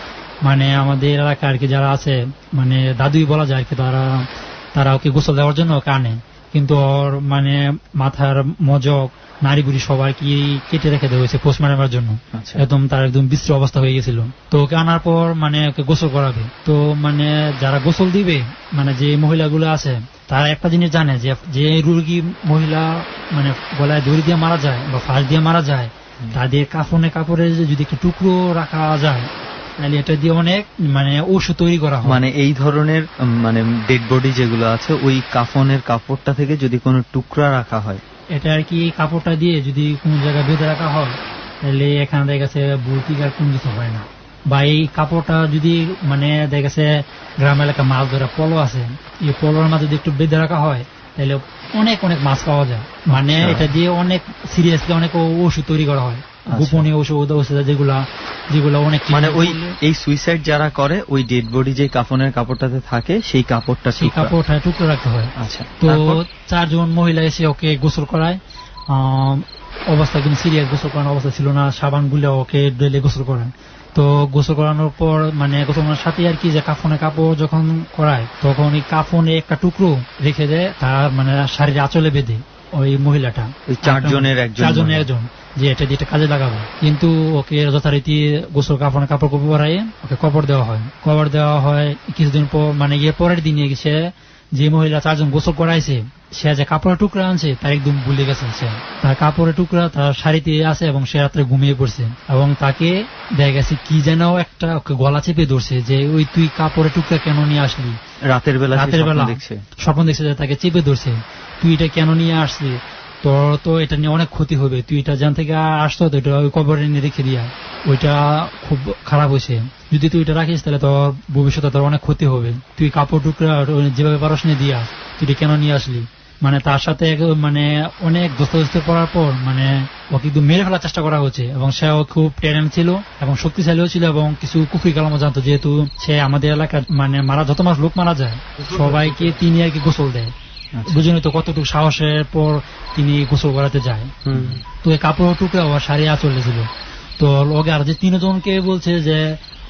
মানে আমাদের এলাকা আর কি যারা আছে, মানে দাদুই বলা যায় আর কি, তারা ওকে গোসল দেওয়ার জন্য ওকে আনে, কিন্তু ওর মানে মাথার মজক নারী বুড়ি সবাই কি কেটে রেখে দেওয়া হয়েছে পোস্টমর্টমের জন্য। একদম তার একদম বিশ্রী অবস্থা হয়ে গেছিল। তো ওকে আনার পর মানে ওকে গোসল করাবে, তো মানে যারা গোসল দিবে, মানে যে মহিলাগুলো আছে, তারা একটা জিনিস জানে যে রোগী মহিলা মানে গলায় দড়ি দিয়ে মারা যায় বা ফাঁস দিয়ে মারা যায়, তাদের কাপড়ে যদি একটু টুকরো রাখা যায় তাহলে এটা দিয়ে অনেক মানে ওষুধ তৈরি করা হয়। মানে এই ধরনের মানে ডেড বডি যেগুলো আছে, ওই কাফনের কাপড়টা থেকে যদি কোনো টুকরা রাখা হয়, এটা আর কি কাপড়টা দিয়ে যদি কোন জায়গায় বেঁধে রাখা হয় তাহলে এখানে দেখা গেছে ভৌতিক আর কোন কিছু হয় না। বা এই কাপড়টা যদি মানে দেখা গেছে গ্রাম এলাকা মাছ ধরা পলো আছে, এই পলোর মাঝে যদি একটু বেঁধে রাখা হয় তাহলে অনেক মাছ পাওয়া যায়। মানে এটা দিয়ে অনেক সিরিয়াসলি অনেক ওষুধ তৈরি করা হয়, গোপনীয় ওষুধ যেগুলো অনেক, মানে ওই এই সুইসাইড যারা করে ওই ডেড বডি যে কাফনের কাপড়টাতে থাকে সেই কাপড়টা টুকরো রাখতে হয়। আচ্ছা, তো 4 জন মহিলা এসে ওকে গোসল করায়, অবস্থা কিন্তু সিরিয়াস, গোসল করানোর অবস্থা ছিল না, সাবান গুলে ওকে ডেলে গোসল করেন। তো গোসল করানোর পর মানে গোসল করানোর সাথে আর কি যে কাফনে কাপড় যখন করায় তখন এই কাফনে একটা টুকরো রেখে দেয় তার মানে শাড়ির আঁচলে বেঁধে ওই মহিলাটা ওই চারজনের একজন যে এটা দিয়ে কাজে লাগাবো, কিন্তু ওকে যথারীতি গোসল কাফনে কাপড় পরাইয়ে ওকে কবর দেওয়া হয় কিছুদিন পর মানে এর পরের দিনে সে যে মহিলা 4 জন গোসল করাইছে সে যে কাপড়ের টুকরা আনছে তার একদম ভুলে গেছে, সে তার কাপড়ের টুকরা তার শাড়িতে আছে এবং সে রাত্রে ঘুমিয়ে পড়ছে এবং তাকে দেখা গেছে কি যেন একটা ওকে গলা চেপে ধরছে যে ওই তুই কাপড়ের টুকরা কেন নিয়ে আসলি। রাতের বেলা স্বপ্ন দেখছে যে তাকে চেপে ধরছে, তুই এটা কেন নিয়ে আসলি, তোর তো এটা নিয়ে অনেক ক্ষতি হবে, তুই এটা জান থেকে আসতো তো এটা ওই কবরে নিয়ে রেখে দিয়া, ওইটা খুব খারাপ হয়েছে, যদি তুই এটা রাখিস তাহলে তোর ভবিষ্যতে তোর অনেক ক্ষতি হবে, তুই কাপড় টুকরা যেভাবে পারস নিয়ে দিয়া তুই এটা কেন নিয়ে আসলি। মানে তার সাথে মানে অনেক দোস্তাদোস্তি করার পর মানে ও কিন্তু মেরে ফেলার চেষ্টা করা হচ্ছে এবং সেও খুব ট্যালেন্ট ছিল এবং শক্তিশালীও ছিল এবং কিছু কুফরি কালামও জানতো, যেহেতু সে আমাদের এলাকার মানে যত মাস লোক মারা যায় সবাইকে তিনি আর কি গোসল দেয়। বুঝুনি তো কতটুকু সাহসের পর তিনি গোসল করাতে যায়। তো এই কাপড় টুকরা ওর শাড়ি আঁচলে ছিল। তো ওকে আর যে 3 জনকে বলছে যে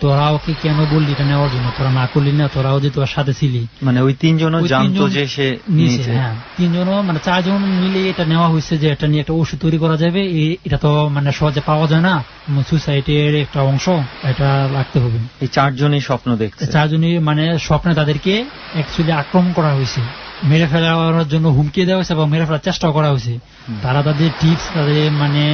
তোরা ওকে কেন বললি এটা নেওয়ার জন্য, তোরা না করলি না, তোরাও যে তোর সাথে ছিলি, মানে ওই 3 জনও জানতো যে সে নিয়েছে। হ্যাঁ 3 জনও মানে 4 জন মিলে এটা নেওয়া হয়েছে যে এটা নিয়ে একটা ওষুধ তৈরি করা যাবে, এটা তো মানে সহজে পাওয়া যায় না, সোসাইটির একটা অংশ, এটা রাখতে হবে। এই 4 জনই স্বপ্ন দেখছে, 4 জনই মানে স্বপ্নে তাদেরকে অ্যাকচুয়ালি আক্রমণ করা হয়েছে, মেরে ফেলার জন্য হুমকি দেওয়া হয়েছে এবং মেরে ফেলার চেষ্টাও করা হয়েছে। তারা তাদের টিপস তাদের মানে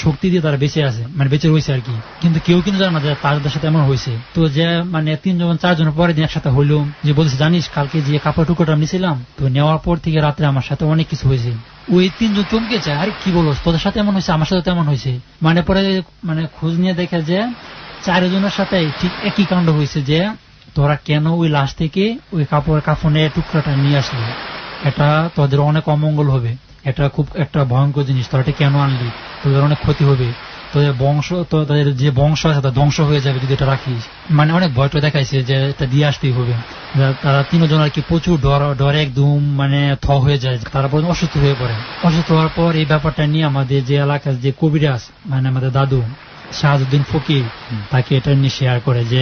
শক্তি দিয়ে তারা বেঁচে আছে, মানে বেঁচে রয়েছে আর কি, কিন্তু কেউ কিন্তু জানে না যে তাদের সাথে এমন হয়েছে। তো যে মানে 3 জন 4 জনের পরের দিন একসাথে হইলো, যে বলছে জানিস কালকে যে কাপড় টুকরোটা নিয়েছিলাম তো নেওয়ার পর থেকে রাত্রে আমার সাথে অনেক কিছু হয়েছে। ওই 3 জন চমকেছে, আরে কি বলো তোদের সাথে এমন হয়েছে, আমার সাথে তেমন হয়েছে। মানে পরে মানে খোঁজ নিয়ে দেখে যে 4 জনের সাথে ঠিক একই কাণ্ড হয়েছে, যে তোরা কেন ওই লাশ থেকে ওই কাফনের টুকরাটা নিয়ে আসলি, এটা তোদের অনেক অমঙ্গল হবে, এটা খুব একটা ভয়ঙ্কর জিনিস, তোরা এটা কেন আনলি, তোদের অনেক ক্ষতি হবে, তোদের বংশ তো তাদের যে বংশ আছে তা ধ্বংস হয়ে যাবে যদি এটা রাখিস। মানে অনেক ভয়টা দেখাইছে যে এটা দিয়ে আসতেই হবে। তারা 3 জন আর কি প্রচুর ডরে একদম মানে হয়ে যায়, তারা অসুস্থ হয়ে পড়ে। অসুস্থ হওয়ার পর এই ব্যাপারটা নিয়ে আমাদের যে এলাকার যে কবিরাজ মানে আমাদের দাদু শাহাজউদ্দিন ফকির তাকে এটা নিয়ে শেয়ার করে যে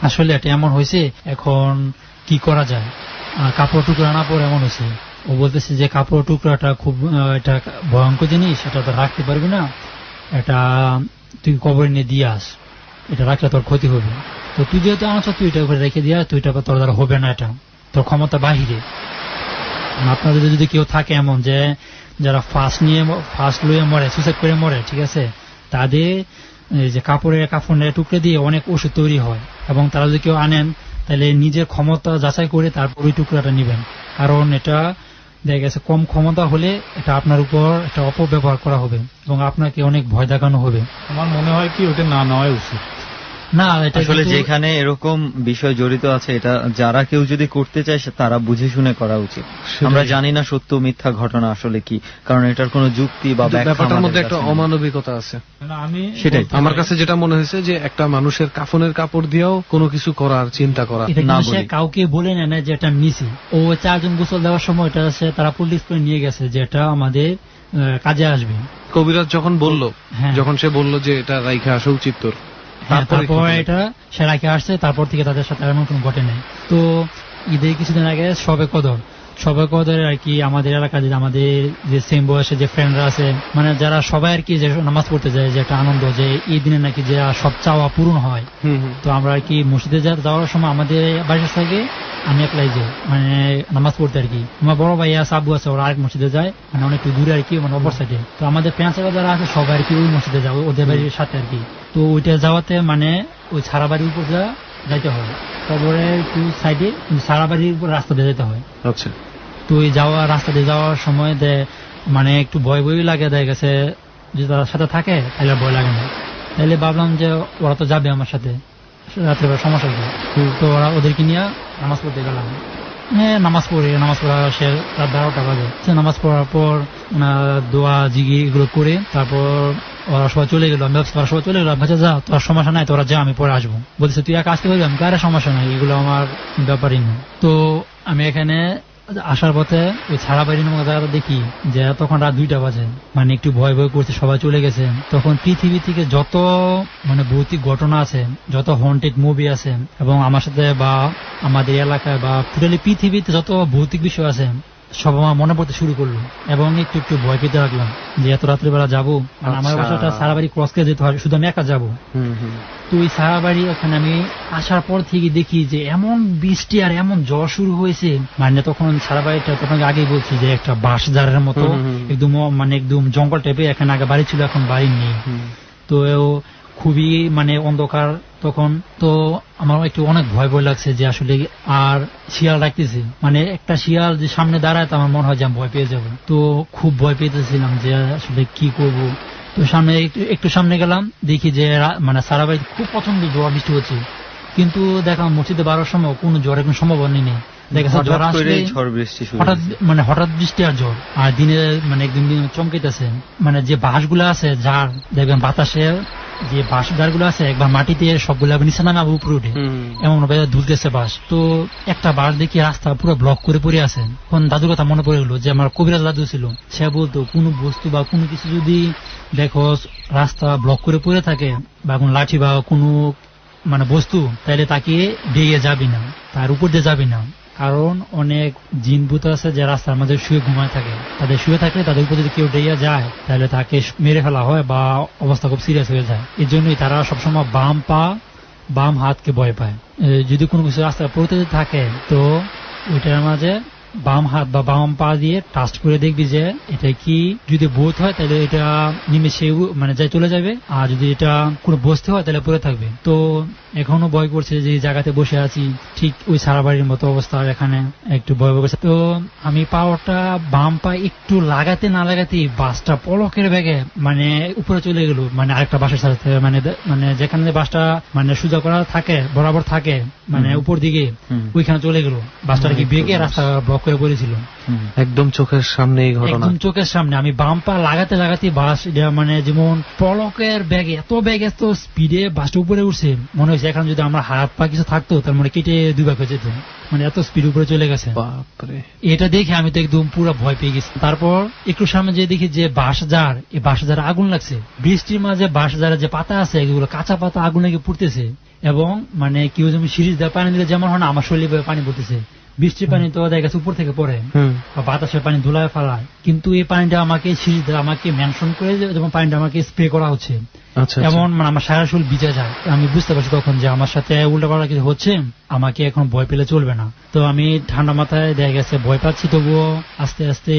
আসলে এটা এমন হয়েছে, এখন কি করা যায়, কাপড় টুকরা আনা পর এমন হয়েছে। ও বলতেছে যে কাপড় টুকরাটা খুব এটা ভয়ঙ্কর জিনিস, এটা তো রাখতে পারবি না, এটা তুই কবরে নিয়ে দিয়ে আস, এটা রাখলে তোর ক্ষতি হবে। তো তুই যেহেতু আনছ তুই এটা উপরে রেখে দিয়া, তুই এটা তোর দ্বারা হবে না, এটা তোর ক্ষমতা বাহিরে। আপনাদের যদি কেউ থাকে এমন যে যারা ফার্স্ট লইয়ে মরে, সুইসাইড করে মরে, ঠিক আছে, তাদের যে কাফনের টুকরে দিয়ে অনেক ওষুধ তৈরি হয় এবং তারা যদি কেউ আনেন তাহলে নিজের ক্ষমতা যাচাই করে তারপর ওই টুকরাটা নেবেন, কারণ এটা দেখা গেছে কম ক্ষমতা হলে এটা আপনার উপর একটা অপব্যবহার করা হবে এবং আপনাকে অনেক ভয় দেখানো হবে। আমার মনে হয় কি ওটা না নেওয়াই উচিত। না, এটা আসলে যেখানে এরকম বিষয় জড়িত আছে, এটা যারা কেউ যদি করতে চায় তারা বুঝে শুনে করা উচিত। আমরা জানি না সত্য মিথ্যা ঘটনা আসলে কি, কারণ এটার কোনো যুক্তি বা ব্যাপারটার মধ্যে একটা অমানবিকতা আছে। সেটাই আমার কাছে যেটা মনে হয়েছে যে একটা মানুষের কাফনের কাপড় দিয়েও কোনো কিছু করার চিন্তা করা না, সে কাউকে বলে নেয় না যে এটা নিছি। ও 4 জন গোসল দেওয়ার সময় এটা তারা পুলিশ করে নিয়ে গেছে যে এটা আমাদের কাজে আসবে। কবিরাজ যখন বলল, যখন সে বলল যে এটা রাইখা আসা উচিত তোর, তারপর এটা সে রাখে আসছে, তারপর থেকে তাদের সাথে এমন কোনো ঘটে নাই। তো ঈদের কিছুদিন আগে শবে কদর আর কি আমাদের এলাকায় আমাদের যে সেম বয়সে যে ফ্রেন্ডরা আছে, মানে যারা সবাই আর কি যে নামাজ পড়তে যায়, যে একটা আনন্দ যে এই দিনে নাকি যে সব চাওয়া পূরণ হয়। তো আমরা আর কি মসজিদে যাওয়ার সময় আমাদের বাড়ির থেকে আমি একলাই যাই মানে নামাজ পড়তে আর কি। আমার বড় ভাই আছে, আব্বু আছে, ওরা আরেক মসজিদে যায়, মানে অনেক দূরে আর কি, মানে অপর সাইডে। তো আমাদের ফ্রেন্ডসরা যারা আছে সবাই আর কি ওই মসজিদে যাবে ওদের বাড়ির সাথে আর কি। তো ওইটা যাওয়াতে মানে ওই সারা বাড়ির উপর যাইতে হয়, তারপরে একটু সাইডে সারা বাড়ির উপর রাস্তা দিয়ে যেতে হয়। আচ্ছা, তো ওই রাস্তা দিয়ে যাওয়ার সময় মানে একটু ভয় লাগে, দেখা গেছে যদি তার সাথে থাকে তাহলে ভয় লাগে না। তাহলে ভাবলাম যে ওরা তো যাবে আমার সাথে, রাত্রেবেলা সমস্যা কি, তো ওরা ওদেরকে নিয়ে নামাজ পড়তে গেলাম। নামাজ পড়া সে রাত 12টা বাজে। নামাজ পড়ার পর দোয়া জিগি এগুলো করে তারপর ওরা সবাই চলে গেল। ওরা সবাই চলে গেল, ভাবছে যা তোর সমস্যা নাই, তোরা যা, আমি পরে আসবো। বলছে তুই একা আসতে পারবি? আমি কারে সমস্যা নাই, এগুলো আমার ব্যাপারই না। তো আমি এখানে আসার পথে ওই ছাড়া বাড়ির মধ্যে দেখি যে তখন রাত 2টা বাজে, মানে একটু ভয় ভয় করছে, সবাই চলে গেছে। তখন পৃথিবী থেকে যত মানে ভৌতিক ঘটনা আছে, যত হন্টেড মুভি আছে, এবং আমার সাথে বা আমাদের এলাকায় বা টোটালি পৃথিবীতে যত ভৌতিক বিষয় আছে সব আমার মনে পড়তে শুরু করলো, এবং একটু একটু ভয় পেতে লাগলাম যে এত রাত্রিবেলা যাবো। আমার বাসাটা সারাবাড়ি ক্রস করে যেতে হবে, শুধু আমি একা যাবো। তো ওই সারাবাড়ি ওখানে আমি আসার পর থেকে দেখি যে এমন বৃষ্টি আর এমন জ্বর শুরু হয়েছে, মানে তখন সারাবাড়িটা তখন আগেই বলছি যে একটা বাঁশঝাড়ের মতো একদম মানে একদম জঙ্গল টাইপের, এখানে আগে বাড়ি ছিল, এখন বাড়ি নেই। তো খুবই মানে অন্ধকার তখন। তো আমার একটু অনেক ভয় ভয় লাগছে যে আসলে, আর শিয়াল ডাকতেছে, মানে একটা শিয়াল যে সামনে দাঁড়ায় তো আমার মনে হয় যে আমি ভয় পেয়ে যাবো। তো খুব ভয় পেতেছিলাম যে আসলে কি করব। তো সামনে একটু সামনে গেলাম, দেখি যে মানে সারা বাড়ি খুব প্রচন্ড ঝড় বৃষ্টি হচ্ছে, কিন্তু দেখলাম মসজিদে বাড়ার সময় কোনো ঝড়ের কোনো সম্ভাবনা নেই। হঠাৎ বৃষ্টি আর ঝড়, আর দিনে মানে একদিন চমকাইতেছে, মানে যে বাঁশগুলো আছে যার দেখবেন বাতাসে যে বাঁশ ঝাড়গুলো আছে একবার মাটিতে সবগুলো নিচে নামে আবার উপরে উঠে, এমন দুলতেছে বাঁশ। তো একটা বাঁশ দেখি রাস্তা পুরো ব্লক করে পড়ে আছে। তখন দাদুর কথা মনে পড়ে গেলো যে আমার কবিরাজ দাদু ছিল, সে বলতো কোনো বস্তু বা কোনো কিছু যদি দেখো রাস্তা ব্লক করে পড়ে থাকে বা কোনো লাঠি বা কোনো মানে বস্তু, তাহলে তাকে ডেয়ে যাবি না, তার উপর দিয়ে যাবি না, কারণ অনেক জিন ভূত আছে যে রাস্তার মাঝে শুয়ে ঘুমায় থাকে, তাদের শুয়ে থাকলে তাদের উপর যদি কেউ ডেইয়া যায় তাহলে তাকে মেরে ফেলা হয় বা অবস্থা খুব সিরিয়াস হয়ে যায়। এই জন্যই তারা সবসময় বাম হাতকে ভয় পায়। যদি কোনো কিছু রাস্তায় পড়তে থাকে তো ওইটার মাঝে বাম হাত বা বাম পা দিয়ে টাচ করে দেখবি যে এটা কি, যদি ভূত হয় তাহলে এটা নিমেষে মানে যাই চলে যাবে, আর যদি এটা কোনো বসতে হয় তাহলে পড়ে থাকবে। তো এখনো ভয় করছে যে জায়গাতে বসে আছি, ঠিক ওই সারা বাড়ির মতো অবস্থা, এখানে একটু ভয় করছে। তো আমি পাওয়ারটা বাম পা একটু লাগাতে না লাগাতে বাসটা পলকের বেগে মানে উপরে চলে গেল, মানে আরেকটা বাসের সাথে, মানে যেখানে বাসটা মানে সোজা করা থাকে বরাবর থাকে মানে উপর দিকে, ওইখানে চলে গেল। বাসটা কি বেগে রাস্তা ব্লক করে পড়েছিল একদম চোখের সামনে এই ঘটনা, একদম চোখের সামনে। আমি বাম পা লাগাতে লাগাতে বাস মানে যেমন পলকের ব্যাগে এত স্পিডে বাসটা উপরে উঠছে, মনে হয়েছে এখন যদি আমার হাত পা কিছু থাকতো তার মানে কেটে 2 ভাগ হয়ে যেত, মানে এত স্পিড উপরে চলে গেছে। এটা দেখে আমি তো একদম পুরো ভয় পেয়ে গেছি। তারপর একটু সামনে যে দেখি যে বাঁশঝাড়, এই বাঁশঝাড়ে আগুন লাগছে, বৃষ্টির মাঝে বাঁশঝাড়ে যে পাতা আছে এগুলো কাঁচা পাতা আগুন লেগে পুড়তেছে, এবং মানে কেউ যেমন সিরিজ দেওয়া পানি দিলে যেমন হয় না, আমার শরীরে পানি পড়তেছে। বৃষ্টির পানি তো দেখা গেছে উপর থেকে পড়ে বা বাতাসের পানি ধুলায় ফেলায়, কিন্তু এই পানিটা আমাকে সিরিজ দেওয়া, আমাকে মেনশন করে যেমন পানিটা আমাকে স্প্রে করা হচ্ছে, এমন মানে আমার সারা শরীর ভিজে যায়। আমি বুঝতে পারছি তখন যে আমার সাথে উল্টাপাল্টা কিছু হচ্ছে, আমাকে এখন ভয় পেলে চলবে না। তো আমি ঠান্ডা মাথায় দেখা গেছে ভয় পাচ্ছি, তবুও আস্তে আস্তে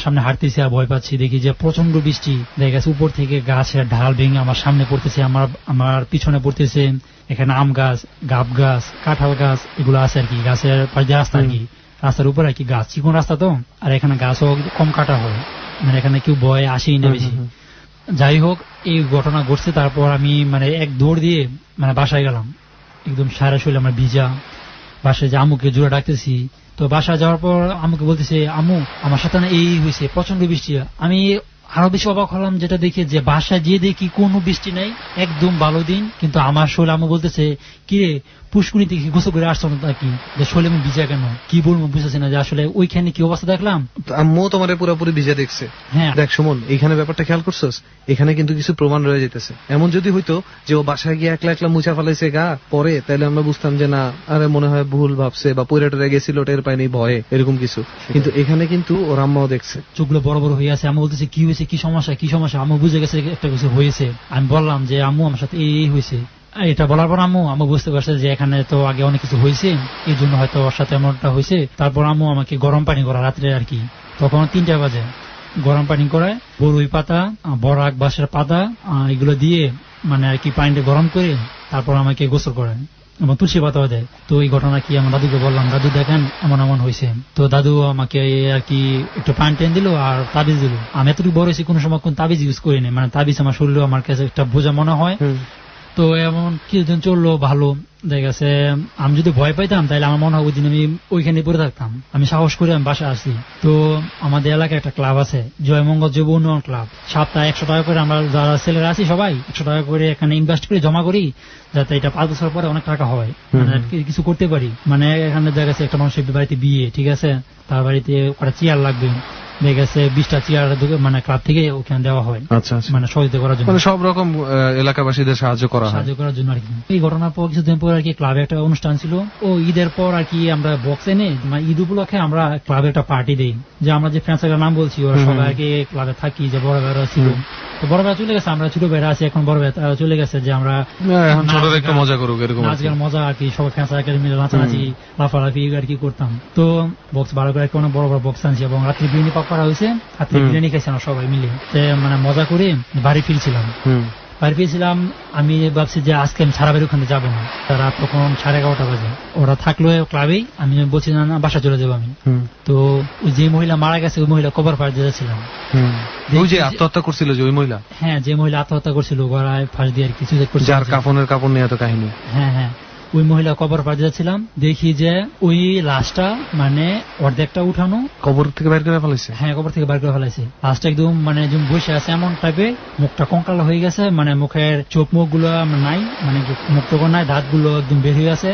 সামনে হাঁটতেছি আর ভয় পাচ্ছি। দেখি যে প্রচন্ড বৃষ্টি, দেখা গেছে উপর থেকে গাছের ঢাল ভেঙে আমার সামনে পড়তেছে, আমার পিছনে পড়তেছে। এখানে আম গাছ, গাব গাছ, কাঁঠাল গাছ এগুলো আছে আর কি, গাছের পাশে রাস্তা আর কি, রাস্তার উপরে আর কি গাছ, চিকন রাস্তা তো, আর এখানে গাছও কম কাটা হয়, মানে এখানে কেউ ভয় আসেই না বেশি। যাই হোক, এই ঘটনা ঘটছে। তারপর আমি মানে এক দৌড় দিয়ে মানে বাসায় গেলাম, একদম সারা শরীর আমার ভিজা। বাসায় যে আম্মুকে জোরে ডাকতেছি, তো বাসায় যাওয়ার পর আম্মুকে বলতেছে, আম্মু আমার সাথে না এই হয়েছে, প্রচন্ড বৃষ্টি। আমি আরো বেশি অবাক হলাম যেটা দেখে যে বাসায় গিয়ে দেখি কোনো বৃষ্টি নাই, একদম ভালো দিন, কিন্তু আমার শরীর আম্মু বলতেছে কিরে পুষ্কুনি থেকে গোসল করে আসছো নাকি, যে শরীর আমি ভিজা কেন, কি বলবো বুঝতেছি না যে আসলে ওইখানে কি অবস্থা দেখলাম। আম্মু তোমার পুরোপুরি ভিজা দেখছে। হ্যাঁ দেখ সুমন, এখানে ব্যাপারটা খেয়াল করছোস, এখানে কিন্তু কিছু প্রমাণ রয়ে যেতেছে। এমন যদি হইতো যে ও বাসায় গিয়ে একলা একলা মুছা ফেলাইছে গা পরে, তাহলে আমরা বুঝতাম যে না, আরে মনে হয় ভুল ভাবছে বা পয়রা টরে গেছিল, টের পায়নি ভয়ে, এরকম কিছু। কিন্তু এখানে কিন্তু ওর আম্মাও দেখছে, চোখগুলো বড় বড় হয়ে আছে। আমি বলতেছি কি হয়েছে, কি সমস্যা। আম্মু বুঝে গেছে একটা কিছু হয়েছে। আমি বললাম যে আম্মু আমার সাথে এই হয়েছে। এটা বলার পর আম্মু বুঝতে পারছে যে এখানে তো আগে অনেক কিছু হয়েছে, এই জন্য হয়তো ওর সাথে এমনটা হয়েছে। তারপর আম্মু আমাকে গরম পানি করা রাত্রে আর কি, তখন 3টা বাজে, গরম পানি করায় বরুই পাতা, বরাক বাঁশের পাতা এগুলো দিয়ে মানে আর কি পানিটা গরম করে তারপর আমাকে গোসল করায় এবং তুলসী পাতাও দেয়। তো এই ঘটনা কি আমার দাদুকে বললাম, দাদু দেখেন এমন হয়েছে। তো দাদু আমাকে আর কি একটু পানি টেন দিল আর তাবিজ দিল। আমি এতটুকু বড় হয়েছি কোনো সময় কোন তাবিজ ইউজ করিনি, মানে তাবিজ আমার শরীরে আমার কাছে একটা বোঝা মনে হয়। তো এমন কিছুদিন চললো ভালো, দেখা গেছে আমি যদি ভয় পাইতাম তাহলে আমার মনে হয় ওই দিন আমি ওইখানে পড়ে থাকতাম। আমি সাহস করে আমি বাসায় আসি। তো আমাদের এলাকায় একটা ক্লাব আছে, জয়মঙ্গল যুব উন্নয়ন ক্লাব। সপ্তাহে 100 টাকা করে আমরা যারা ছেলেরা আছি সবাই 100 টাকা করে এখানে ইনভেস্ট করে জমা করি, যাতে এটা 5 বছর পরে অনেক টাকা হয়, মানে কিছু করতে পারি। মানে এখানে দেখা গেছে একটা মানুষের বাড়িতে বিয়ে, ঠিক আছে, তার বাড়িতে একটা চেয়ার লাগবে, দেখা গেছে 20টা চেয়ার মানে ক্লাব থেকে ওখানে দেওয়া হয়, আচ্ছা আচ্ছা, মানে সহযোগিতা করার জন্য, মানে সব রকম এলাকাবাসীদের সাহায্য করা হয়। সাহায্য করার জন্য আর কি। এই ঘটনার পর কিছুদিন পর আর কি ক্লাবে একটা অনুষ্ঠান ছিল। ও ঈদের পর আর কি আমরা বক্স এনে, মানে ঈদ উপলক্ষে আমরা ক্লাবে একটা পার্টি দিই। যে আমরা যে ফ্রেন্ডস এর নাম বলছি ওরা সবাই আর কি ক্লাবে থাকি। যে বড় ভাইরা ছিল, তো বড় ভাইরা চলে গেছে, আমরা ছোট ভাইরা আছি এখন। বড় ভাই চলে গেছে, যে আমরা এখন ছোটরা একটু মজা করুক এরকম নাচ গান মজা আর কি, সবাই ফ্রেন্ডস মিলে নাচানাচি লাফালাফি আর কি করতাম। তো বক্স ভালো করে অনেক বড় বড় বক্স আনছি এবং রাত্রি বিরিয়ানি পাক করা হয়েছে। রাত্রি বিরিয়ানি খাইছি আমরা সবাই মিলে, মানে মজা করে বাড়ি ফিরছিলাম। বাড়ি ফিরছিলাম, আমি ভাবছি যে আজকে আমি সারা বাড়ি ওখানে যাবো না। রাত তখন 11:30 বাজে। ওরা থাকলো ক্লাবেই, আমি বলছি না বাসা চলে যাবো আমি। তো ওই যে মহিলা মারা গেছে ওই মহিলা কবর পাড় দিয়েছিলাম। ওই যে আত্মহত্যা করছিল যে ওই মহিলা, হ্যাঁ যে মহিলা আত্মহত্যা করছিল গলায় ফাঁস দিয়ে আর কিছু করছিল, যার কাপড় নিয়ে এত কাহিনী। হ্যাঁ হ্যাঁ, ওই মহিলা কবর পাড় দিয়েছিলাম। দেখি যে ওই লাশটা মানে অর্ধেকটা উঠানো, কবর থেকে বের করে ফেলাইছে। হ্যাঁ কবর থেকে বের করে ফেলাইছে। লাশটা একদম মানে একদম বসে আছে এমন টাইপের, মুখটা কঙ্কাল হয়ে গেছে, মানে মুখের চোখ মুখ গুলো নাই, মানে মুখ তো নাই, দাঁত গুলো একদম বের হয়ে গেছে।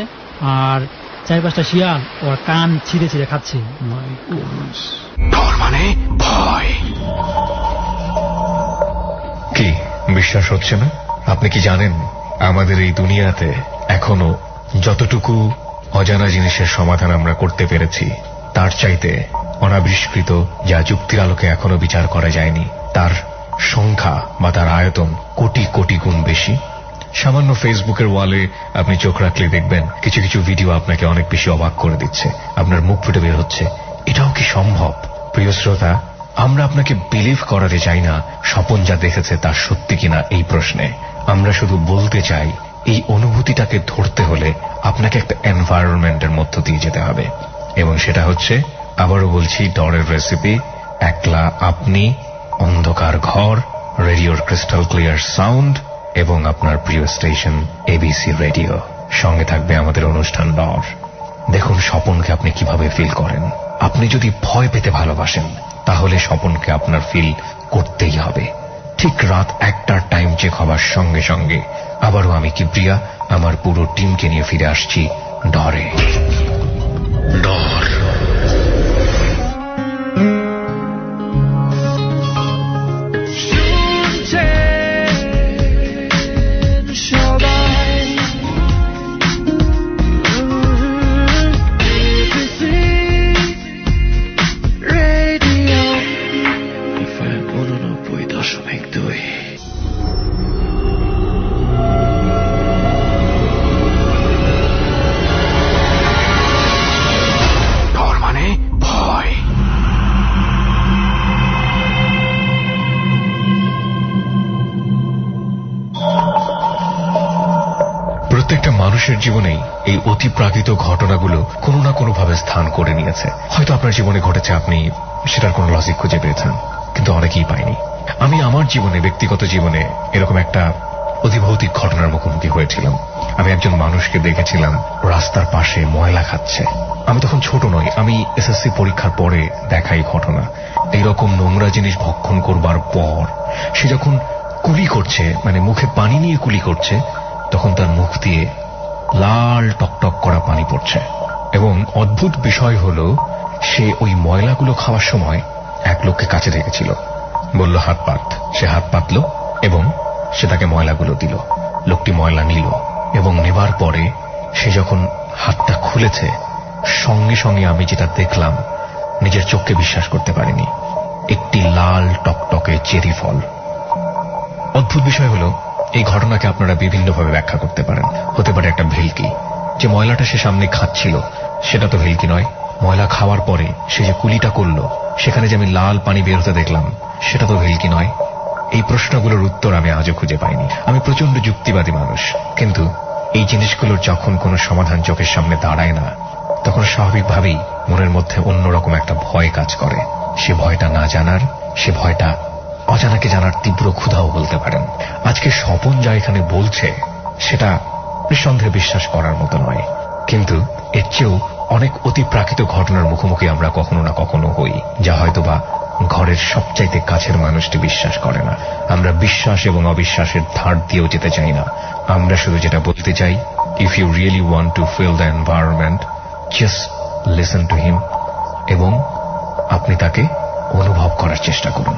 আর 4-5টা শিয়াল ওর কান ছিঁড়ে ছিঁড়ে খাচ্ছে। ডর মানে ভয়। কি বিশ্বাস হচ্ছে না? আপনি কি জানেন আমাদের এই দুনিয়াতে এখনো যতটুকু অজানা জিনিসের সমাধান আমরা করতে পেরেছি, তার চাইতে অনাবিষ্কৃত যা যুক্তির আলোকে এখনো বিচার করা যায়নি, তার সংখ্যা বা তার আয়তন কোটি কোটি গুণ বেশি। সামান্য ফেসবুকের ওয়ালে আপনি চোখ রাখলে দেখবেন কিছু কিছু ভিডিও আপনাকে অনেক বেশি অবাক করে দিচ্ছে, আপনার মুখ ফুটে বের হচ্ছে এটাও কি সম্ভব? প্রিয় শ্রোতা, আমরা আপনাকে বিলিভ করাতে চাই না স্বপন যা দেখেছে তার সত্যি কিনা এই প্রশ্নে। আমরা শুধু বলতে চাই এই অনুভূতিটাকে ধরতে হলে আপনাকে একটা এনভায়রনমেন্টের মধ্য দিয়ে যেতে হবে, এবং সেটা হচ্ছে, আবারও বলছি, ডরের রেসিপি, একলা আপনি, অন্ধকার ঘর, রেডিওর ক্রিস্টাল ক্লিয়ার সাউন্ড এবং আপনার প্রিয় স্টেশন এবিসি রেডিও। সঙ্গে থাকবে আমাদের অনুষ্ঠান ডর। দেখুন স্বপনকে আপনি কিভাবে ফিল করেন। আপনি যদি ভয় পেতে ভালোবাসেন তাহলে স্বপনকে আপনার ফিল করতেই হবে। ঠিক রাত 1টার টাইম চেক হবার সঙ্গে সঙ্গে আবারও আমি কিপ্রিয়া আমার পুরো টিমকে নিয়ে ফিরে আসছি ডরে। ডর। প্রত্যেকটা মানুষের জীবনেই এই অতিপ্রাকৃত ঘটনাগুলো কোনো না কোনো ভাবে স্থান করে নিয়েছে। হয়তো আপনার জীবনে ঘটেছে, আপনি সেটার কোনো লজিক খুঁজে পেয়েছেন, কিন্তু অনেকেই পায়নি। আমি আমার জীবনে, ব্যক্তিগত জীবনে এরকম একটা অতিভৌতিক ঘটনার মুখোমুখি হয়েছিলাম। আমি একজন মানুষকে দেখেছিলাম রাস্তার পাশে ময়লা খাচ্ছে। আমি তখন ছোট নই, আমি এসএসসি পরীক্ষার পরে দেখা এই ঘটনা। এইরকম নোংরা জিনিস ভক্ষণ করবার পর সে যখন কুলি করছে, মানে মুখে পানি নিয়ে কুলি করছে, তখন তার মুখ দিয়ে লাল টকটক করা পানি পড়ছে। এবং অদ্ভুত বিষয় হলো, সে ওই ময়লাগুলো খাওয়ার সময় এক লোককে কাছে রেখেছিল, বলল হাত পাত। সে হাত পাতল এবং সে তাকে ময়লাগুলো দিল। লোকটি ময়লা নিল এবং নেবার পরে সে যখন হাতটা খুলেছে, সঙ্গে সঙ্গে আমি যেটা দেখলাম নিজের চোখকে বিশ্বাস করতে পারিনি। একটি লাল টকটকে চেরি ফল। অদ্ভুত বিষয় হলো, এই ঘটনাকে আপনারা বিভিন্নভাবে ব্যাখ্যা করতে পারেন। হতে পারে একটা ভেলকি, যে ময়লাটা সে সামনে খাচ্ছিল সেটা তো ভেলকি নয়। ময়লা খাওয়ার পরে সে যে কুলিটা করলো, সেখানে যে আমি লাল পানি বের হতে দেখলাম, সেটা তো ভেলকি নয়। এই প্রশ্নগুলোর উত্তর আমি আজও খুঁজে পাইনি। আমি প্রচন্ড যুক্তিবাদী মানুষ, কিন্তু এই জিনিসগুলোর যখন কোনো সমাধান চোখের সামনে দাঁড়ায় না, তখন স্বাভাবিকভাবেই মনের মধ্যে অন্যরকম একটা ভয় কাজ করে। সে ভয়টা না জানার, সে ভয়টা অজানাকে জানার তীব্র ক্ষুধাও বলতে পারেন। আজকে স্বপন যা এখানে বলছে সেটা নিঃসন্দেহে বিশ্বাস করার মতো নয়, কিন্তু এর চেয়েও অনেক অতিপ্রাকৃত ঘটনার মুখোমুখি আমরা কখনো না কখনো হই, যা হয়তোবা ঘরের সবচাইতে কাছের মানুষটি বিশ্বাস করে না। আমরা বিশ্বাস এবং অবিশ্বাসের ধার দিয়েও যেতে চাই না। আমরা শুধু যেটা বলতে চাই, if you really want to feel the environment, just listen to him, এবং আপনি তাকে অনুভব করার চেষ্টা করুন।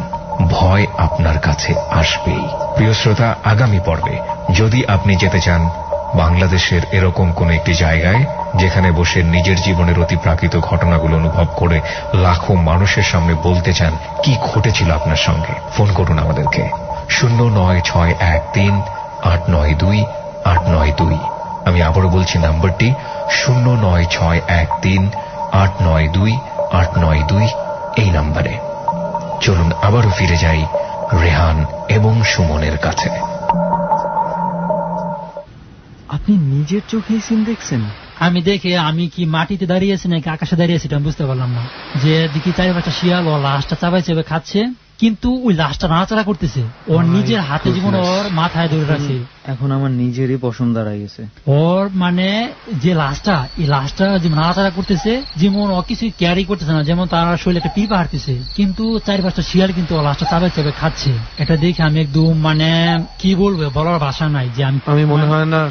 ভয় আপনার কাছে আসবেই। প্রিয় শ্রোতা, আগামী পর্বে যদি আপনি যেতে চান বাংলাদেশের এরকম কোন একটি জায়গায় যেখানে বসে নিজের জীবনের অতিপ্রাকৃত ঘটনাগুলো অনুভব করে লাখো মানুষের সামনে বলতে চান কি ঘটেছিল আপনার সঙ্গে, ফোন করুন আমাদেরকে 09613892892। আমি আবারও বলছি নাম্বারটি 09613892892, এই নাম্বারে। চলুন আবারও ফিরে যাই রেহান এবং সুমনের কাছে। আপনি নিজের চোখে সিন দেখছেন? আমি দেখে আমি কি মাটিতে দাঁড়িয়ে আছি নাকি আকাশে দাঁড়িয়ে আছি এটা আমি বুঝতে পারলাম না। যে দেখি 4-5টা শিয়াল ও লাশটা চাবাই চেপে খাচ্ছে, কিন্তু ওই লাশটা নাড়াচাড়া করতেছে, ওর নিজের হাতে যেমন ওর মাথায় ধরে রাখছে। এখন আমার নিজেরই পছন্দ দাঁড়াই গেছে। ওর মানে যে লাশটা, এই লাশটা যেমন নাড়াচাড়া করতেছে, যেমন ও কিছু ক্যারি করতেছে না, যেমন তার শরীরে একটা পিপা হাঁটতেছে, কিন্তু 4-5টা শিয়াল কিন্তু ওর লাশটা চাবাই চেপে খাচ্ছে। এটা দেখে আমি একদম মানে কি বলবো, বলার ভাষা নাই। যে আমি মনে হয় না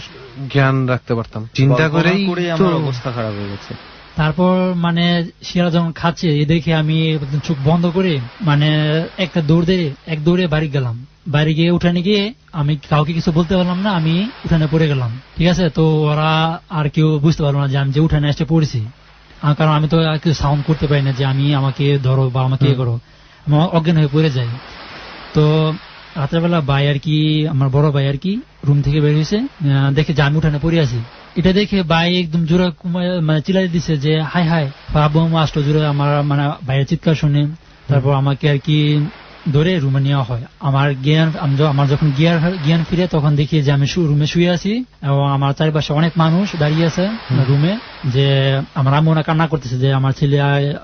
জ্ঞান রাখতে পারতাম, চিন্তা করেই আমার অবস্থা খারাপ হয়ে গেছে। তারপর মানে শিয়ারা যখন খাচ্ছে এ দেখে আমি চোখ বন্ধ করে মানে একটা দৌড়ে বাড়ি গেলাম। বাড়ি গিয়ে উঠানে গিয়ে আমি কাউকে কিছু বলতে পারলাম না, আমি উঠানে পড়ে গেলাম। ঠিক আছে, তো ওরা আর কেউ বুঝতে পারলো না যে আমি যে উঠানে এসে পড়েছি, কারণ আমি তো আর কিছু সাউন্ড করতে পারি না যে আমি আমাকে ধরো বা আমাকে ইয়ে করো, আমি অজ্ঞান হয়ে পড়ে যাই। তো রাত্রেবেলা ভাই আর কি, আমার বড় ভাই আর কি রুম থেকে বের হয়েছে, দেখে যে আমি উঠানে পড়ে আছি। এটা দেখে ভাই একদম জোরে মানে চিল্লাই দিচ্ছে যে হাই হাই, আব্বু আম্মু আসলো জোরে। আমার মানে ভাইয়ের চিৎকার শুনে তারপর আমাকে আর কি ধরে রুমে নেওয়া হয়। আমার যখন জ্ঞান ফিরে তখন দেখি যে আমি রুমে শুয়ে আছি এবং আমার চারিপাশে অনেক মানুষ দাঁড়িয়ে আছে রুমে। যে আমার আম্মু না কান্না করতেছে যে আমার ছেলে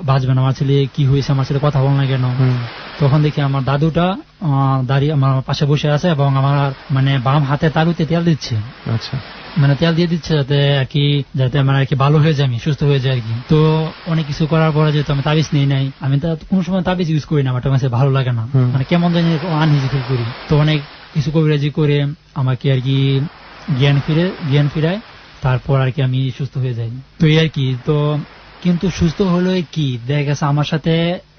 বাঁচবে না, আমার ছেলে কি হয়েছে, আমার ছেলে কথা বল না কেন। তখন দেখি আমার দাদুটা দাঁড়িয়ে আমার পাশে বসে আছে এবং আমার মানে বাম হাতে তালুতে তেল দিচ্ছে। আচ্ছা, মানে তেল দিয়ে দিচ্ছে যাতে আর কি মানে আর কি ভালো হয়ে যায়, আমি সুস্থ হয়ে যায় আর কি। তো অনেক কিছু করার পরে যেহেতু আমি তাবিজ নিয়ে নাই, আমি তো কোনো সময় তাবিজ ইউজ করি না, আমার কাছে ভালো লাগে না, মানে কেমন জানি আনইজি ফিল করি। তো অনেক কিছু কবিরাজি করে আমাকে আর কি জ্ঞান ফিরায়, তারপর আর কি আমি সুস্থ হয়ে যাই। তো এই আর কি। তো কিন্তু সুস্থ হলো কি, দেখা গেছে আমার সাথে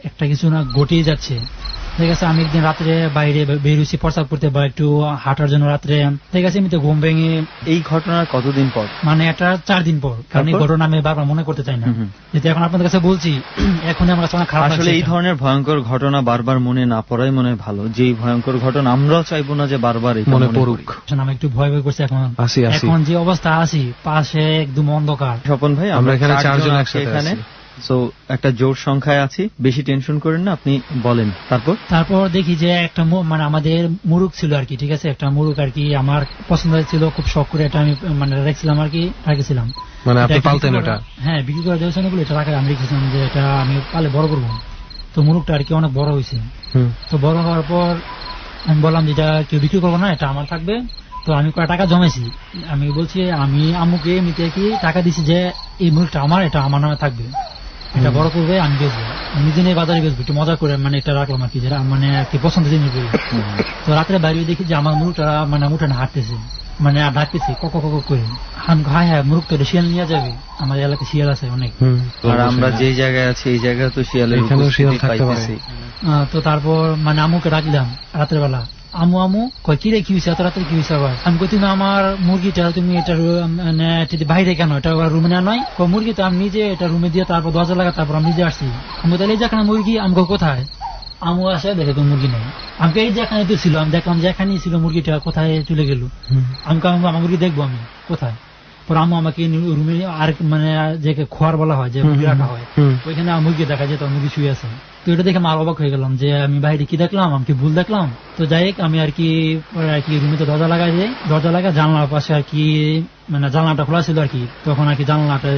একটা কিছু না ঘটেই যাচ্ছে। ঠিক আছে, আমি একদিন রাত্রে বাইরে বেরোছি প্রস্রাব করতে বা একটু হাঁটার জন্য রাত্রে। ঠিক আছে, আমি তো ঘুম ভেঙে। এই ঘটনার কতদিন পর? মানে এটা 4 দিন পর, কারণ এই ঘটনা আমি বারবার মনে করতে চাই না, যেটা এখন আপনাদের কাছে বলছি এখন আমার কাছে অনেক খারাপ লাগছে। আসলে এই ধরনের ভয়ঙ্কর ঘটনা বারবার মনে না পড়াই মনে হয় ভালো। যে ভয়ঙ্কর ঘটনা আমরাও চাইবো না যে বারবার মনে পড়ুক। আমি একটু ভয় করছি এখন যে অবস্থা আছি, পাশে একদম অন্ধকার। স্বপন ভাই, আমরা এখানে 4 জন এখানে, সো একটা জোর সংখ্যায় আছি, বেশি টেনশন করেন না, আপনি বলেন। তারপর দেখি যে একটা মানে আমাদের মুরুগ ছিল আর কি। ঠিক আছে, একটা মুরুগ আর কি আমার পছন্দ ছিল, খুব শখ করে এটা আমি মানে রেখেছিলাম আর কি, রেখেছিলাম। মানে আপনি পালতেন ওটা? হ্যাঁ, বিক্রি করা যাচ্ছে না বলে এটা রাখা আমি রেখেছিলাম যে এটা আমি পালে বড় করবো। তো মুরুগটা আর কি অনেক বড় হয়েছে। তো বড় হওয়ার পর আমি বললাম যে এটা কেউ বিক্রি করবো না, এটা আমার থাকবে। তো আমি কয়েক টাকা জমাইছি, আমি বলছি আমি আম্মুকে এমনিতে কি টাকা দিছি যে এই মুরুগটা আমার, এটা আমার নামে থাকবে, এটা বড় করবে, আমি বেচবো, নিজে নিয়ে বাজারে বেচবো, একটু মজা করে মানে এটা রাখলাম আর কি, যেটা মানে আর কি পছন্দ জিনিস করি। তো রাত্রে বাইরে দেখি যে আমার মুরুগটা মানে উঠানে হাঁটতেছে, মানে ডাকতেছে কক কক করে। হ্যাঁ মুরুগ তো শিয়াল নিয়ে যাবে, আমার এলাকায় শিয়াল আছে অনেক, আর আমরা যে জায়গায় আছি এই জায়গায় তো শিয়ালের পাইতেছি। তো তারপর মানে আম্মুকে ডাকলাম রাত্রে বেলা, আমু কয় কি রে, কি হয়েছে এত রাত্রে, কি হয়েছে আবার? আমি কই তুমি আমার মুরগিটা তুমি এটা বাইরে কেন, এটা রুমে না নয়? মুরগি তো আমি নিজে এটা রুমে দিয়ে তারপর 10 লাগা, তারপর আমি নিজে আসছি। আমি তাহলে এই যেখানে মুরগি, আমি কোথায়? আমু আসে দেখে তো মুরগি নেই। আমাকে এই যেখানে তো ছিল, আমি দেখলাম যেখানেই ছিল মুরগিটা কোথায় চলে গেল। আমি আমার মুরগি দেখবো আমি কোথায়? পরে আম্মু আমাকে রুমে আর মানে যে খোয়ার বলা হয় যে মুরগি রাখা হয়, ওইখানে মুরগি দেখা যেত, মুরগি শুয়ে আছে। তো এটা দেখে আমার অবাক হয়ে গেলাম যে আমি বাইরে কি দেখলাম, আমি কি ভুল দেখলাম। তো যাই হোক আমি আর কি রুমে তো দরজা লাগাই যাই, দরজা লাগা জানলার পাশে আর কি মানে জানলাটা খোলা ছিল আর কি, তখন আর কি জানলাটা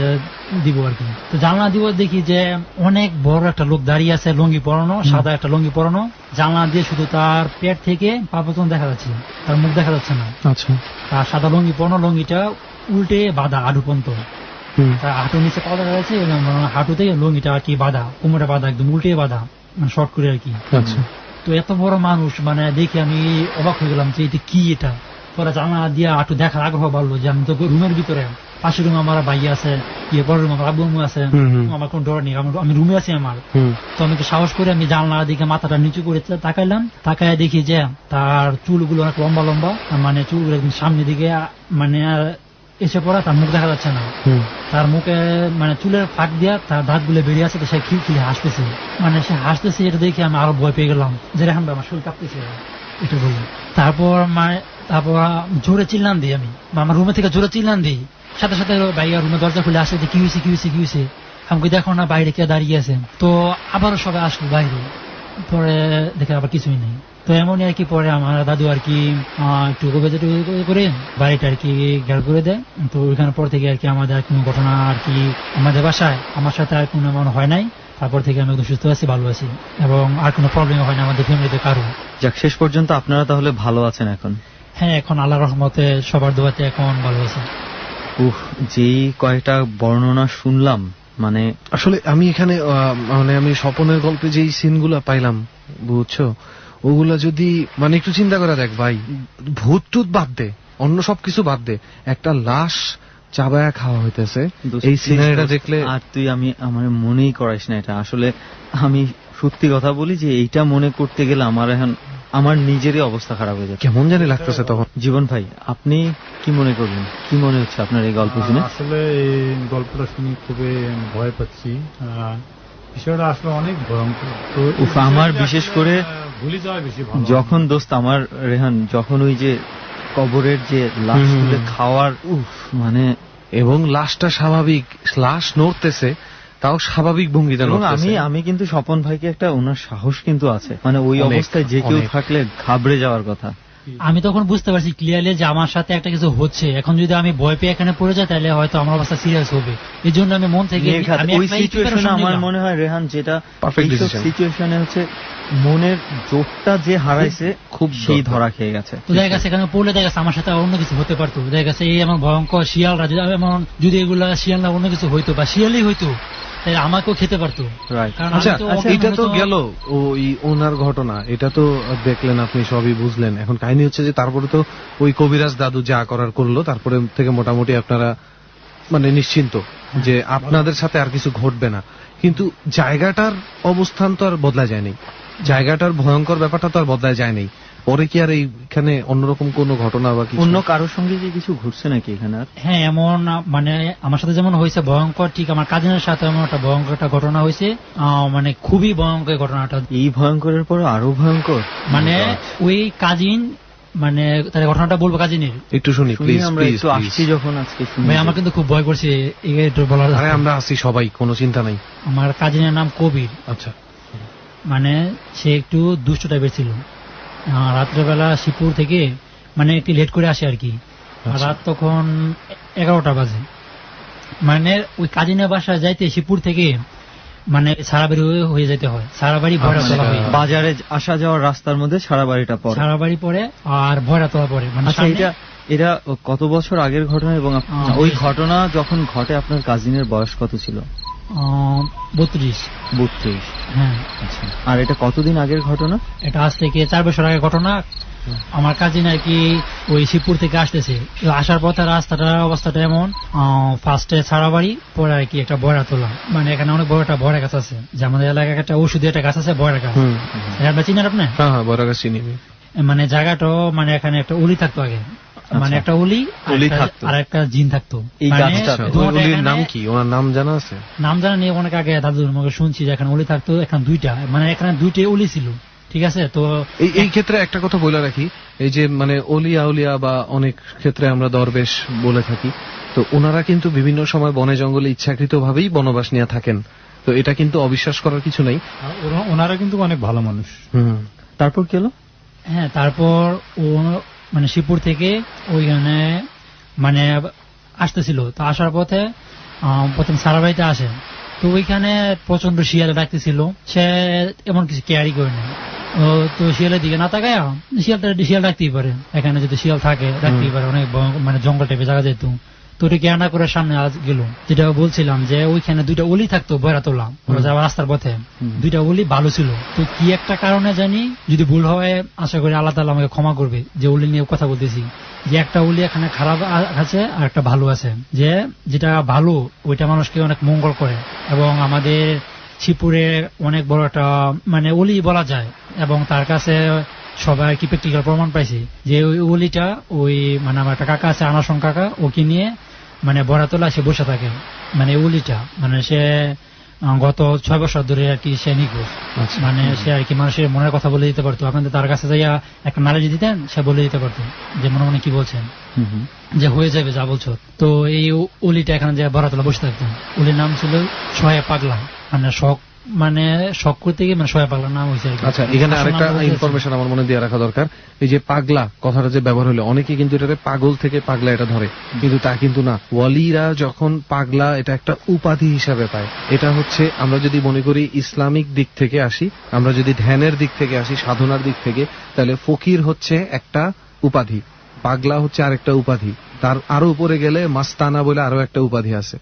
দিব আর কি। তো জানলা দিব দেখি যে অনেক বড় একটা লোক দাঁড়িয়ে আছে, লুঙ্গি পরানো, সাদা একটা লুঙ্গি পরানো, জানলা দিয়ে শুধু তার পেট থেকে পা পর্যন্ত দেখা যাচ্ছে, তার মুখ দেখা যাচ্ছে না। আচ্ছা, তার সাদা লুঙ্গি পরানো, লুঙ্গিটা উল্টে বাঁধা হাঁটু পর্যন্ত, তার হাঁটুর নিচে পা দেখা যাচ্ছে, হাঁটুতে লুঙ্গিটা আর কি বাঁধা, কোমরে বাঁধা, একদম উল্টে বাঁধা, মানে শর্ট করে আর কি। আচ্ছা, তো এত বড় মানুষ মানে দেখে আমি অবাক হয়ে গেলাম যে এটা কি, এটা পরে জানলা দিয়ে একটু দেখার আগ্রহ বাড়লো যে আমি তো রুমের ভিতরে, পাশের রুমে আমার ভাই আছে, পরের রুমে আমার আব্বু আম্মু আছে, আমার কোনো ডর নেই, আমি রুমে আছি আমার। তো আমি তো সাহস করে আমি জানলার দিকে মাথাটা নিচু করে তাকাইলাম, তাকায় দেখি যে তার চুলগুলো অনেক লম্বা লম্বা, মানে চুলগুলো একদম সামনের দিকে মানে এসে পড়া, তার মুখ দেখা যাচ্ছে না, তার মুখে মানে চুলের ফাঁক দিয়া তার দাঁত গুলো বেরিয়ে আছে, সে খিলখিলে হাসতেছে, মানে সে হাসতেছে, এটা দেখে আমি আরো ভয় পেয়ে গেলাম যে রেহান ভাই আমার শরীর কাঁপতেছে, এটা বলি। তারপর জোরে চিল্লান দিই, আমি আমার রুমে থেকে জোরে চিল্লান দিই, সাথে সাথে ভাইয়া রুমে দরজা খুলে আসে, কি হয়েছে কি হয়েছে কি হয়েছে, আমাকে দেখো না বাইরে কে দাঁড়িয়ে আছে। তো আবারও সবাই আসলো বাইরে, পরে দেখে আবার কিছুই নেই। তো এমনই আর কি পরে আমার দাদু আর কি একটু করে বাড়িটা আর কি ঘের করে দেয়। তো ওইখানে পর থেকে আর কি আমাদের আর কোনো ঘটনা আর কি আমাদের বাসায় আমার সাথে আর কোনো এমন হয় নাই। তারপর থেকে আমি একদম সুস্থ আছি, ভালো আছি, এবং আর কোনো প্রবলেম হয় না আমাদের ফ্যামিলিতে কারো। যাক, শেষ পর্যন্ত আপনারা তাহলে ভালো আছেন এখন? হ্যাঁ, এখন আল্লাহর রহমতে সবার দোয়াতে এখন ভালো আছে। যেই কয়টা বর্ণনা শুনলাম, মানে আসলে আমি এখানে মানে আমি স্বপনের গল্পে যেই সিনগুলো পাইলাম, বুঝছো, ওগুলা যদি মানে একটু চিন্তা করে দেখ ভাই, ভূত টুত বাদ দে, অন্য সবকিছু বাদ দে, একটা লাশ চাবায়া খাওয়া হইতেছে, এই সিনারিটা দেখলে আর তুই আমার মনেই করাইস না এটা। আসলে আমি সত্যি কথা বলি যে এইটা মনে করতে গেলে আমার নিজেরই অবস্থা খারাপ হয়ে যায়, কেমন জানি লাগতেছে তখন। জীবন ভাই, আপনি কি মনে করবেন, কি মনে হচ্ছে আপনার এই গল্প শুনে? আসলে এই গল্পটা শুনে খুবই ভয় পাচ্ছি, বিষয়টা আসলে অনেক ভয়ঙ্কর। তো আমার বিশেষ করে ভুলে যাওয়া বেশি ভালো। যখন দোস্ত আমার রেহান, যখন ওই যে কবরের যে লাশ তুলে খাওয়ার, মানে এবং লাশটা স্বাভাবিক, লাশ নড়তেছে, তাও স্বাভাবিক ভঙ্গিতে নড়তেছে। আমি কিন্তু স্বপন ভাইকে একটা, ওনার সাহস কিন্তু আছে, মানে ওই অবস্থায় যে কেউ থাকলে ঘাবড়ে যাওয়ার কথা। আমি তখন বুঝতে পারছি ক্লিয়ারলি যে আমার সাথে একটা কিছু হচ্ছে, এখন যদি আমি ভয় পেয়ে এখানে পড়ে যাই তাহলে হয়তো আমার অবস্থা সিরিয়াস হবে। এই জন্য আমি মন থেকে ওই সিচুয়েশনে আমার মনে হয় রেহান, যেটা সিচুয়েশনে হচ্ছে মনের জোরটা যে হারাইছে, খুব সেই ধরা খেয়ে গেছে। তো দেখা গেছে এখানে পড়লে দেখা গেছে আমার সাথে অন্য কিছু হতে পারতো, দেখা গেছে এই আমার ভয়ঙ্কর শিয়ালরা যদি এগুলা শিয়াল না অন্য কিছু হইতো বা শিয়ালই হইতো, তাহলে আমাকেও খেতে পারতো। আচ্ছা, এটা তো গেল ওই ওনার ঘটনা, এটা তো দেখলেন আপনি, সবই বুঝলেন। এখন কাহিনী হচ্ছে যে তারপরে তো ওই কবিরাজ দাদু যা করার করলো, তারপরে থেকে মোটামুটি আপনারা মানে নিশ্চিন্ত যে আপনাদের সাথে আর কিছু ঘটবে না। কিন্তু জায়গাটার অবস্থান তো আর বদলা যায়নি, জায়গাটার ভয়ঙ্কর ব্যাপারটা তো আর বদলা যায়নি। পরে কি আর এইখানে অন্যরকম কোনো ঘটনা বা অন্য কারোর সঙ্গে কি কিছু ঘটছে নাকি এখানে? হ্যাঁ, এমন মানে আমার সাথে যেমন হয়েছে ভয়ঙ্কর, ঠিক আমার কাজিনের সাথে এমন একটা ভয়ঙ্কর একটা ঘটনা হয়েছে, মানে খুবই ভয়ঙ্কর ঘটনাটা। এই ভয়ঙ্করের পর আরো ভয়ঙ্কর, মানে ওই কাজিন, মানে তার ঘটনাটা বলবো কাজিনের, একটু শুনি প্লিজ। আমরা একটু আসছি যখন আজকে ভাই, আমার কিন্তু খুব ভয় করছে একটু বলার। আরে আমরা আসি সবাই, কোনো চিন্তা নাই। আমার কাজিনের নাম কবির। আচ্ছা, মানে সে একটু দুষ্ট টাইপের ছিল। রাত্রেবেলা শিবপুর থেকে মানে একটু লেট করে আসে আর কি, রাত তখন 11টা বাজে। মানে ওই কাজিনের বাসায় যাইতে শিবপুর থেকে মানে সারাবাড়ি হয়ে যেতে হয়, সারাবাড়ি ভয়রা তোলা হয়, বাজারে আসা যাওয়ার রাস্তার মধ্যে সারাবাড়িটা পড়ে, সারাবাড়ি পরে আর ভয়রা তোলা পরে। মানে এটা কত বছর আগের ঘটনা? এবং ওই ঘটনা যখন ঘটে আপনার কাজিনের বয়স কত ছিল? 32। হ্যাঁ, আচ্ছা। আর এটা কতদিন আগের ঘটনা? এটা আজ থেকে 4 বছর আগের ঘটনা। আমার কাজিন আর কি ওই শিবপুর থেকে আসতেছে, আসার পথে রাস্তাটার অবস্থাটা এমন, ফার্স্টে ছাড়াবাড়ি, পরে আর কি একটা বয়রা তোলা, মানে এখানে অনেক বড় একটা বয়রা গাছ আছে, যে আমাদের এলাকায় একটা ওষুধি একটা গাছ আছে বয়রা গাছ, আপনার চিনেন? আপনি? হ্যাঁ, বয়রা গাছ চিনি। মানে জায়গাটাও মানে এখানে একটা উলি থাকতো আগে, মানে একটা উলি আর একটা জিন থাকতো। উলির নাম কি, ওনার নাম জানা আছে? নাম জানা নেই, অনেক আগে দাদুর মুখে শুনছি যে এখানে উলি থাকতো, এখানে 2টা, মানে এখানে 2টে উলি ছিল, ঠিক আছে। তো এই ক্ষেত্রে একটা কথা বলে রাখি, এই যে মানে অলিয়া উলিয়া বা অনেক ক্ষেত্রে আমরা দরবেশ বলে থাকি, তো ওনারা কিন্তু বিভিন্ন সময় বনে জঙ্গলে ইচ্ছাকৃতভাবেই বনবাস নিয়ে থাকেন। তো এটা কিন্তু অবিশ্বাস করার কিছু নেই। ওনারা কিন্তু অনেক ভালো মানুষ। তারপর কি হলো? হ্যাঁ, তারপর ও মানে শিবপুর থেকে ওইখানে মানে আসতেছিল। তো আসার পথে প্রথম সারাবাড়িতে আসে। তো ওইখানে প্রচন্ড শিয়ালে ডাকতেছিল, সে এমন কিছু কেয়ারই করে না। তো শিয়ালের দিকে না তাকায় শিয়াল ডাকতেই পারে, এখানে যদি শিয়াল থাকে ডাকতেই পারে, অনেক মানে জঙ্গল টাইপের জায়গা যেত। তো ওটা কেয়ার না করে সামনে গেল। যেটা বলছিলাম যে ওইখানে 2টা অলি থাকতো বয়রাতলা, ওরা যাওয়ার রাস্তার পথে 2টা অলি ভালো ছিল। তো কি একটা কারণে জানি, যদি ভুল হয় আশা করি আল্লাহ তাআলা আমাকে ক্ষমা করবে যে অলি নিয়ে কথা বলতেছি, যে একটা অলি এখানে খারাপ আছে আর একটা ভালো আছে। যেটা ভালো ওইটা মানুষকে অনেক মঙ্গল করে, এবং আমাদের শিবপুরে অনেক বড় একটা মানে অলি বলা যায়, এবং তার কাছে সবাই কি প্র্যাকটিক্যাল প্রমাণ পাইছে যে ওই অলিটা ওই মানে আমার একটা কাকা আছে আনাসন কাকা, ওকে নিয়ে মানে বরাতলা সে বসে থাকে। মানে অলিটা মানে সে গত 6 বছর ধরে আর কি সে নিখোঁজ। মানে সে আর কি মানুষের মনের কথা বলে দিতে পারতো, আপনাদের তার কাছে যাইয়া একটা নালিশ দিতেন, সে বলে দিতে পারতো যে মনে মনে কি বলছেন, যে হয়ে যাবে যা বলছো। তো এই অলিটা এখানে যে বরাতলা বসে থাকতো, অলির নাম ছিল সোয়া পাগলা। মানে শখ করতে গিয়ে মানে সোয়া পাগলা নাম হয়েছে। আচ্ছা, এখানে আরেকটা ইনফরমেশন আমার মনে দিয়ে রাখা দরকার। এই যে পাগলা কথাটা যে ব্যবহার হলো, অনেকে কিন্তু এটাতে পাগল থেকে পাগলা এটা ধরে, কিন্তু তা কিন্তু না। ওয়ালিরা যখন পাগলা এটা একটা উপাধি হিসাবে পায়। এটা হচ্ছে আমরা যদি মনে করি ইসলামিক দিক থেকে আসি, আমরা যদি ধ্যানের দিক থেকে আসি, সাধনার দিক থেকে, তাহলে ফকির হচ্ছে একটা উপাধি, পাগলা হচ্ছে আরেকটা উপাধি। তার আরো উপরে গেলে মাস্তানা বলে আরো একটা উপাধি আছে।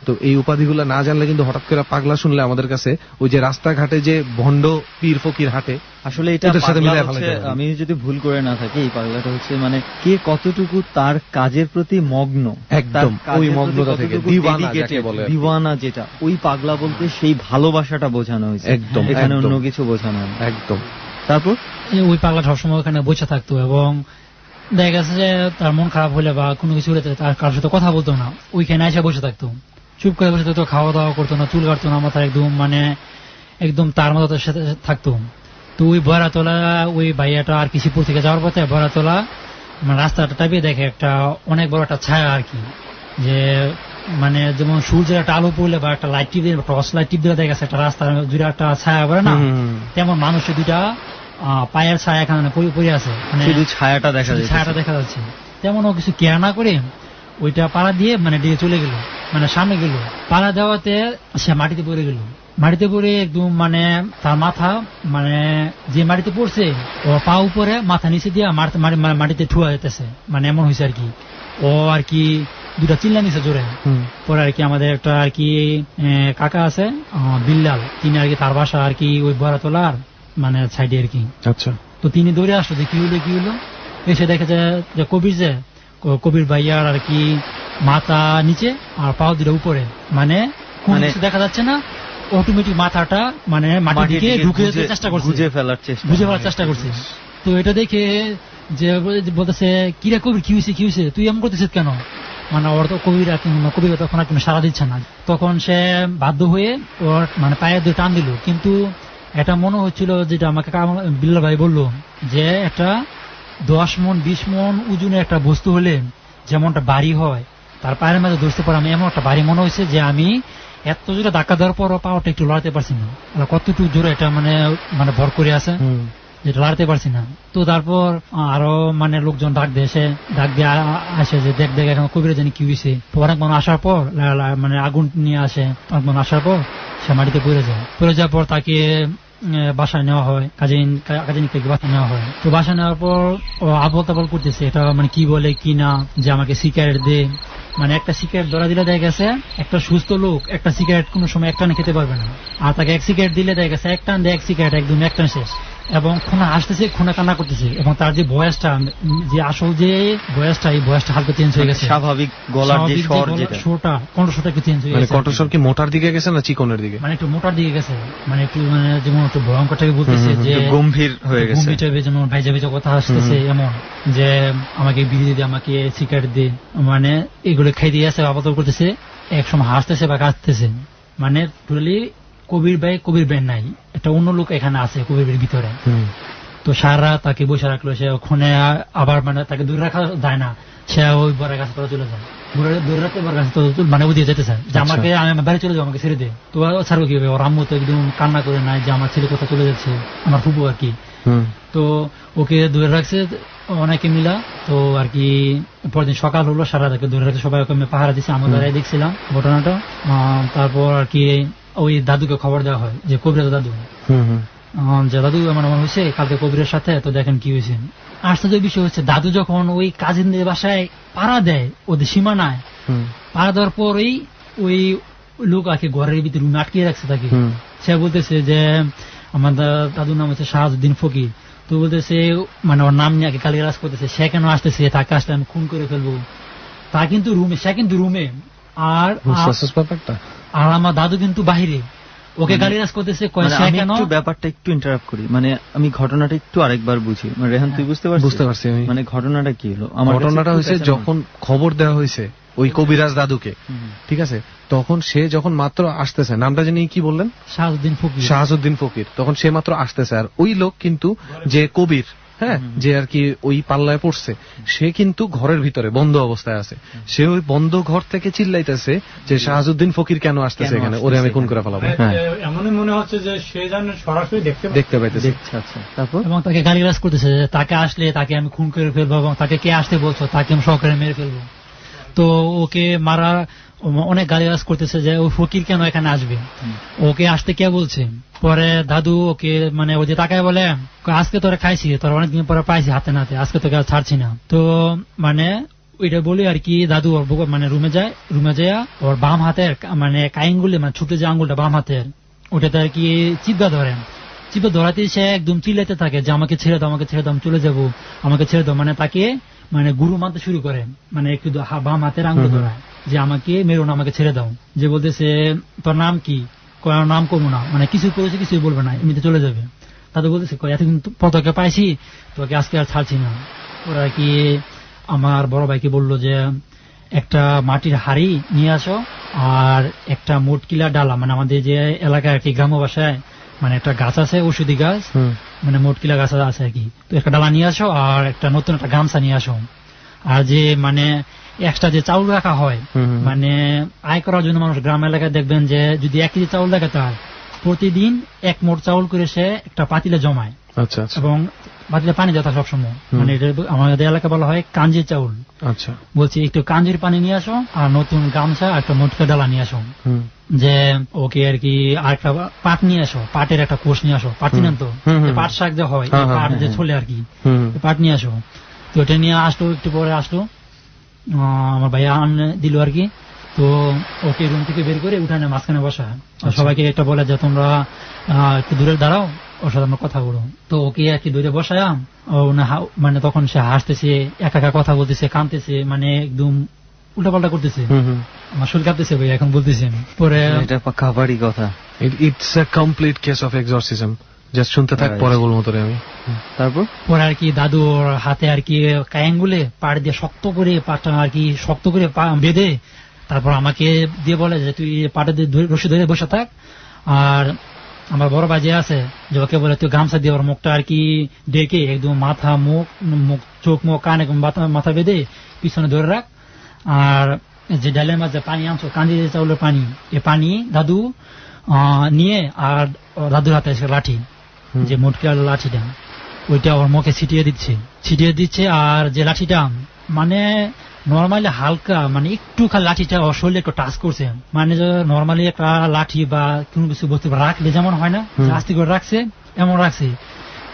তো এই উপাধিগুলো না জানলে কিন্তু হঠাৎ করে পাগলা শুনলে আমাদের কাছে ওই যে রাস্তাঘাটে যে ভণ্ড পীর ফকির হাঁটে, আসলে এটা আমি যদি ভুল করে না থাকি, এই পাগলাটা হচ্ছে মানে কে কতটুকু তার কাজের প্রতি মগ্ন, একদম ওই মগ্নতা থেকে দিওয়ানা, যেটা ওই পাগলা বলতে সেই ভালোবাসাটা বোঝানো হয়েছে, একদম এখানে অন্য কিছু বোঝানো একদম। তারপর ওই পাগলা সবসময় ওখানে বসে থাকতো, এবং দেখা গেছে যে তার মন খারাপ হলে বা কোনো কিছু হলে তার কারোর সাথে কথা বলতো না, ওইখানে এসে বসে থাকতো, চুপ করে বসে থাকতো, খাওয়া দাওয়া করতো না, চুল কাটতো না, মাথার একদম মানে একদম তার মতো সাথে থাকতো। তো ওই বয়রাতলা ওই ভাইয়াটা আর কি শিবপুর থেকে যাওয়ার পথে বয়রাতলা মানে রাস্তাটা টাইপে দেখে একটা অনেক বড় একটা ছায়া আর কি, যে মানে যেমন সূর্যের একটা আলো পড়লে বা একটা লাইট টিপ দিয়ে টর্চ লাইট টিপ দিলে দেখা গেছে একটা রাস্তার দুইটা একটা ছায়া পড়ে না, তেমন মানুষের 2টা পায়ের ছায়া এখানে পড়ে আছে, মানে ছায়াটা দেখা যাচ্ছে। তেমনও কিছু কেয়ার না করে ওইটা পাড়া দিয়ে মানে দিয়ে চলে গেল, মানে সামনে গেল, পাড়া দেওয়াতে সে মাটিতে পড়ে গেল। মাটিতে পড়ে একদম মানে তার মাথা মানে যে মাটিতে পড়ছে ওর পা উপরে, মাথা নিচে দিয়ে মাটিতে ঠুয়া যেতেছে, মানে এমন হয়েছে আর কি। ও আর কি 2টা চিল্লা নিচে জোরে। পরে আর কি আমাদের একটা আর কি কাকা আছে বিল্লাল, তিনি আর কি তার বাসা আর কি ওই বরাতলার মানে সাইডে আর কি। আচ্ছা, তো তিনি দৌড়ে আসলো যে কি হলো, এসে দেখে যে কবির ভাইয়ার আর কি মাথা নিচে আর পাও 2টা উপরে, মানে দেখা যাচ্ছে না, অটোমেটিক মাথাটা মানে মাটির দিকে ঢুকে চেষ্টা করছে, বুঝে ফেলার চেষ্টা করছে। তো এটা দেখে যে বলতেছে কিরা কবির কি হয়েছে তুই এমন করতেছিস কেন, মানে ওর তো কবির তখন আর সাড়া দিচ্ছে না। তখন সে বাধ্য হয়ে ওর মানে পায়ের 2 টান দিল, কিন্তু এটা মনে হচ্ছিল যেটা আমাকে বিল্লাল ভাই বললো যে একটা 10 মণ 20 মণ ওজনের একটা বস্তু হলে যেমনটা ভারী হয়, তার পায়ের মাঝে ধরতে পারে আমি এমন একটা ভারী মনে হয়েছে, যে আমি এত জোরে ধাক্কা দেওয়ার পরও পাওয়াটা একটু লড়াতে পারছি না, কতটুকু জোরে এটা মানে ভর করে আছে, যেটা লড়াতে পারছি না। তো তারপর আরো মানে লোকজন ডাক দিয়ে আসে যে দেখ এখন কবিরা জানি কি হয়েছে। অনেক মানুষ আসার পর মানে আগুন নিয়ে আসে, অনেক মানুষ আসার পর সে মাটিতে পড়ে যাওয়ার পর তাকে বাসায় নেওয়া হয়, কাজিন থেকে বাসায় নেওয়া হয়। তো বাসায় নেওয়ার পর আবল তাবল করতেছে, এটা মানে কি বলে কি না, যে আমাকে সিগারেট দে, মানে একটা সিগারেট ধরা দিলে দেখা গেছে একটা সুস্থ লোক একটা সিগারেট কোনো সময় একটানে খেতে পারবে না, আর তাকে 1 সিগারেট দিলে দেখা গেছে এক টান দিয়ে 1 সিগারেট একদম একটান শেষ, এবং খুনা হাসতেছে, খুনা কান্না করতেছে, এবং তার যে বয়সটা, যে আসল যে বয়সটা, এই বয়সটা হালকা চেঞ্জ হয়ে গেছে, স্বাভাবিক গলার যে স্বর, যেটা কণ্ঠস্বরটা একটু চেঞ্জ হয়ে গেছে। কণ্ঠস্বর কি মোটার দিকে গেছে না চিকনের দিকে? মানে একটু মোটার দিকে গেছে, মানে একটু মানে যেমন একটু ভয়ঙ্কর টাইপের বলতেছে, যে গম্ভীর হয়ে গেছে, গম্ভীর টাইপের, যেমন ভাইজা কথা আসতেছে, এমন যে আমাকে বিড়ি দে, আমাকে সিগারেট দে, মানে এগুলো খাই দিয়ে আছে, আপাতত করতেছে, একসময় হাসতেছে বা কাঁদতেছে, মানে টোটালি কবির ভাই নাই, একটা অন্য লোক এখানে আছে কবির ভিতরে। তো সারা তাকে বসে রাখলো, সে ওখানে আবার মানে তাকে দূরে রাখা যায় না, সে ওই বরের কাছে চলে যায়, দূরে রাখতে বরের কাছে মানে ওদিকে যেতে চায় যে আমাকে আমি বাইরে চলে যাবো, আমাকে ছেড়ে দে। তো ছাড়বো কি হবে, ওর আম্মু তো একদম কান্না করে নাই যে আমার ছেলে কোথায় চলে যাচ্ছে, আমার ফুপু আর কি। তো ওকে দূরে রাখছে অনেকে মিলা। তো আর কি পরদিন সকাল হলো, সারা তাকে দূরে রাখছে, সবাই ওকে পাহারা দিচ্ছে, আমরা দাঁড়িয়ে দেখছিলাম ঘটনাটা। তারপর আর কি ওই দাদুকে খবর দেওয়া হয় যে কবিরাজ দাদু, যে দাদু আমার হয়েছে কালকে কবিরের সাথে, তো দেখেন কি হয়েছে। আশ্চর্য বিষয় হচ্ছে দাদু যখন ওই কাজিনদের বাসায় পাড়া দেয়, ওদের সীমানায় পাড়া দেওয়ার পরই ওই লোক আর কি ঘরের ভিতরে রুমে আটকে রাখছে তাকে। সে বলতেছে যে আমার দাদুর নাম হচ্ছে শাহাজউদ্দিন ফকির। তো বলতেছে মানে ওর নাম নিয়ে গালিগালাজ করতেছে, সে কেন আসতেছে, তাকে আসলে আমি খুন করে ফেলবো। তা কিন্তু রুমে, সে কিন্তু রুমে, আর আমার দাদু কিন্তু বাহিরে, ওকে গালিগালাজ করতেছে। আমি একটু ব্যাপারটা একটু ইন্টারাপ্ট করি, মানে আমি ঘটনাটা একটু আরেকবার বুঝি। মানে রেহান তুই বুঝতে পারছিস? বুঝতে পারছি আমি। মানে ঘটনাটা কি হলো, ঘটনাটা হয়েছে যখন খবর দেওয়া হয়েছে ওই কবিরাজ দাদুকে, ঠিক আছে, তখন সে যখন মাত্র আসতেছে, নামটা জানি কি বললেন, শাহাজউদ্দিন ফকির, তখন সে মাত্র আসতেছে। আর ওই লোক কিন্তু যে কবির, হ্যাঁ, যে আর কি ওই পাল্লায় পড়ছে, সে কিন্তু ঘরের ভিতরে বন্ধ অবস্থায় আছে। সে ওই বন্ধ ঘর থেকে চিল্লাইতেছে যে শাহাজউদ্দিন ফকির কেন আসতেছে এখানে, ওরে আমি খুন করে ফেলাবো। এমনই মনে হচ্ছে যে সে জানে সরাসরি দেখতে পাইতেছে। তারপর এবং তাকে গালিগালাজ করতেছে, তাকে আসলে তাকে আমি খুন করে ফেলবো, এবং তাকে কে আসতে বলছো, তাকে আমি সহকারে মেরে ফেলবো। তো ওকে মারা অনেক গালিগালাজ করতেছে যে ও ফকির কেন এখানে আসবে, ওকে আসতে কে বলছে। পরে দাদু ওকে মানে ওই যে তাকায় বলে, আজকে তোরা খাইছি, তোরা অনেকদিন পরে পাইছি হাতে নাতে, আজকে তোকে ছাড়ছি না। তো মানে ওইটা বলি আর কি দাদু ওর মানে রুমে যায়, ওর বাম হাতের মানে কাইনগুলি মানে ছুটে যে আঙ্গুলটা বাম হাতের, ওটাতে আর কি চিপা ধরাতে সে একদম চিল্লাইতে থাকে যে আমাকে ছেড়ে দাও, আমাকে ছেড়ে দাও, আমি চলে যাবো, আমাকে ছেড়ে দাও। মানে তাকে মানে গুরু মানতে শুরু করে, মানে একটু বাম হাতের আঙ্গুল ধরায় যে আমাকে মেরো না, আমাকে ছেড়ে দাও। যে বলতেছে তোর নাম কি, নাম করবো না, মানে কিছু করেছে কিছুই বলবে না, এমনিতে চলে যাবে। তাদের বলতেছে এতদিন পতাকা পাইছি, তোকে আজকে আর ছাড়ছি না। ওরা কি আমার বড় ভাইকে বললো যে একটা মাটির হাড়ি নিয়ে আসো আর একটা মোটকিলা ডালা, মানে আমাদের যে এলাকায় আর কি গ্রাম্য ভাষায় মানে একটা গাছ আছে, ঔষধি গাছ, মানে মোটকিলা গাছ আছে আর কি। তো একটা ডালা নিয়ে আসো আর একটা নতুন একটা গামছা নিয়ে আসো। আর যে মানে এক্সট্রা যে চাউল রাখা হয়, মানে আয় করার জন্য মানুষ গ্রাম এলাকায় দেখবেন যে যদি 1 কেজি চাউল রাখে, তার প্রতিদিন 1 মোট চাউল করে সে একটা পাতিলে জমায়, এবং পাতিলে পানি দেওয়া সবসময়, মানে আমাদের এলাকা বলা হয় কাঞ্জির চাউল। আচ্ছা, বলছি একটু কাঞ্জির পানি নিয়ে আসো আর নতুন গামছা আর একটা মোটকা ডালা নিয়ে আসো। যে ওকে আর কি আর একটা পাট নিয়ে আসো, পাটের একটা কোষ নিয়ে আসো, পাট চিনেন তো, পাট শাক যে হয়, পাট যে ছোলে আর কি, পাট নিয়ে আসো। তো ওটা নিয়ে আসলো, একটু পরে আসলো, আমার ভাইয়া আনে দিল আর কি। তো ওকে রুম থেকে বের করে উঠানে মাঝখানে বসা, সবাইকে একটা বলে যে তোমরা একটু দূরে দাঁড়াও, ওর সাথে আমরা কথা বলবো। তো ওকে আর কি দূরে বসায়, মানে তখন সে হাসতেছে, একা একা কথা বলতেছে, কাঁদতেছে, মানে একদম উল্টাপাল্টা করতেছে। আমার শরীর কাঁপতেছে ভাই এখন বলতেছি আমি। পরে এটা কাভারি কথা, it's a complete case of exorcism. Just শুনতে থাক, পরে বলবো তোরে আমি। তারপর পরে আর কি দাদুর হাতে আর কি কায়াঙ্গুলে পাড় দিয়ে শক্ত করে পাটা আর কি শক্ত করে বেঁধে, তারপর আমাকে দিয়ে বলে যে তুই পাটা দিয়ে রশি ধরে বসে থাক, আর আমার বড় ভাই যে আছে যে ওকে বলে তুই গামছা দিয়ে ওর মুখটা আর কি ডেকে একদম মাথা মুখ চোখ মুখ কান একদম মাথা বেঁধে পিছনে ধরে রাখ। আর যে ডালের মাঝে পানি আনছো, কাঞ্জি চাউলের পানি, এ পানি দাদু নিয়ে আর দাদুর হাতে এসে লাঠি, যে মোটকার লাঠিটা, ওইটা ওর মুখে ছিটিয়ে দিচ্ছে। আর যে লাঠিটা মানে নর্মালি হালকা, মানে একটু খালি লাঠিটা ওর শরীরে একটু টাচ করছে, মানে নর্মালি একটা লাঠি বা কোনো কিছু বস্তু রাখলে যেমন হয় না, আস্তে করে রাখছে, এমন রাখছে।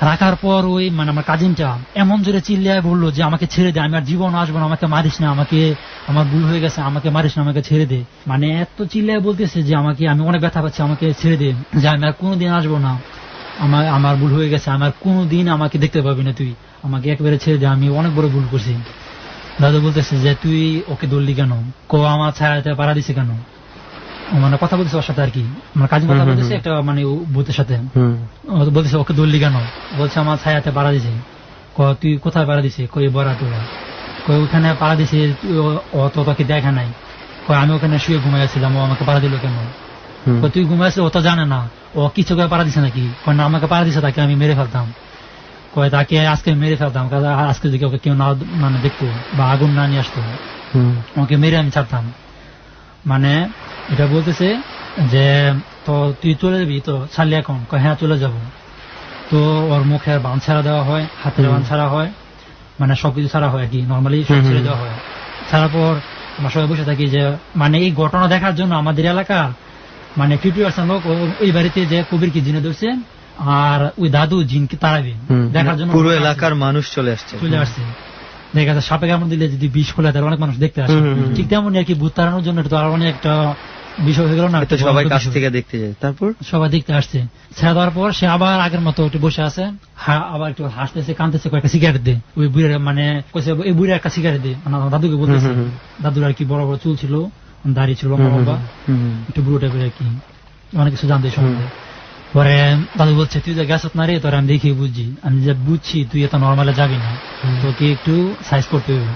রাখার পর ওই মানে আমার কাজিনটা এমন জোরে চিল্লায় বললো যে আমাকে ছেড়ে দে, আমি আর জীবন আসবো না, আমাকে মারিস না, আমাকে আমার ভুল হয়ে গেছে, আমাকে মারিস না, আমাকে ছেড়ে দে। মানে এত চিল্লায় বলতেছে যে আমাকে, আমি অনেক ব্যথা পাচ্ছি, আমাকে ছেড়ে দে, যে আমি আর কোনোদিন আসবো না, আমার ভুল হয়ে গেছে, আমার কোনোদিন আমাকে দেখতে পাবি না, তুই আমাকে একবারে ছেড়ে দে, আমি অনেক বড় ভুল করছি। দাদু বলতেছে যে তুই ওকে দৌড়লি কেন, আমার ছায়াতে পাড়া দিছে কেন, মানে কথা বলতেছে ওর সাথে আর কি, আমার কাজিন কথা বলতেছে একটা মানে ভূতের সাথে, বলতেছে ওকে দৌড়লি কেন, বলছে আমার ছায়াতে পাড়া দিছে। তুই কোথায় পাড়া দিছে, কই বড়া তোরা, কই ওখানে পাড়া দিছে, অত তোকে দেখা নাই, কই আমি ওখানে শুয়ে ঘুমাইছিলাম, ও আমাকে পাড়া দিল কেন, তুই ঘুমাইছিস, ও তো জানে না, ও কিছু করে পাড়া দিছে নাকি, না আমাকে পাড়া দিছে, তাকে আমি মেরে ফেলতাম। কয় তাকে আজকে মেরে ফেলতাম, কারণ আজকে যদি ওকে কেউ না মানে দেখতো বা আগুন না নিয়ে আসতো, ওকে মেরে আমি ছাড়তাম। মানে এটা বলতেছে যে তো তুই চলে যাবি, তো ছাড়লি এখন? কয় হ্যাঁ চলে যাব। তো ওর মুখের বান ছাড়া দেওয়া হয়, হাতের বান ছাড়া হয়, মানে সবকিছু ছাড়া হয় আর কি, নর্মালি সব ছেড়ে দেওয়া হয়। ছাড়ার পর আমরা সবাই বসে থাকি যে মানে এই ঘটনা দেখার জন্য আমাদের এলাকার মানে 50% লোক ওই বাড়িতে যে কবির কি জিনে ধরছে আর ওই দাদু জিনকে তাড়াবে দেখার জন্য পুরো এলাকার মানুষ চলে আসছে। দেখা যাচ্ছে সাপে কামড় দিলে যদি বিষ খোলা তাহলে অনেক মানুষ দেখতে আসে। ঠিক তেমনই আর কি ভূত তাড়ানোর জন্য তো আর অনেক একটা বিষয় হয়ে গেল না, সবাই কাছ থেকে দেখতে যায়। তারপর সবাই দেখতে আসছে। ছেড়ে দেওয়ার পর সে আবার আগের মতো একটু বসে আছে, আবার একটু হাসতেছে কাঁদতেছে, কয়েকটা সিগারেট দে। ওই বুড়ের মানে এই বুড়ে একটা সিগারেট দে, মানে দাদুকে বলতেছে। দাদুর আর কি বড় বড় চুল ছিল, দাড়ি ছিল লম্বা লম্বা, একটু বুড়ো টাইপের আর কি, অনেক কিছু জানতে সম্বন্ধে। পরে দাদু বলছে তুই যে গেছত না রে, তোর আমি দেখি বুঝছি, আমি যে বুঝছি তুই এত নর্মালে যাবি না, তোকে একটু সাইজ করতে হবে।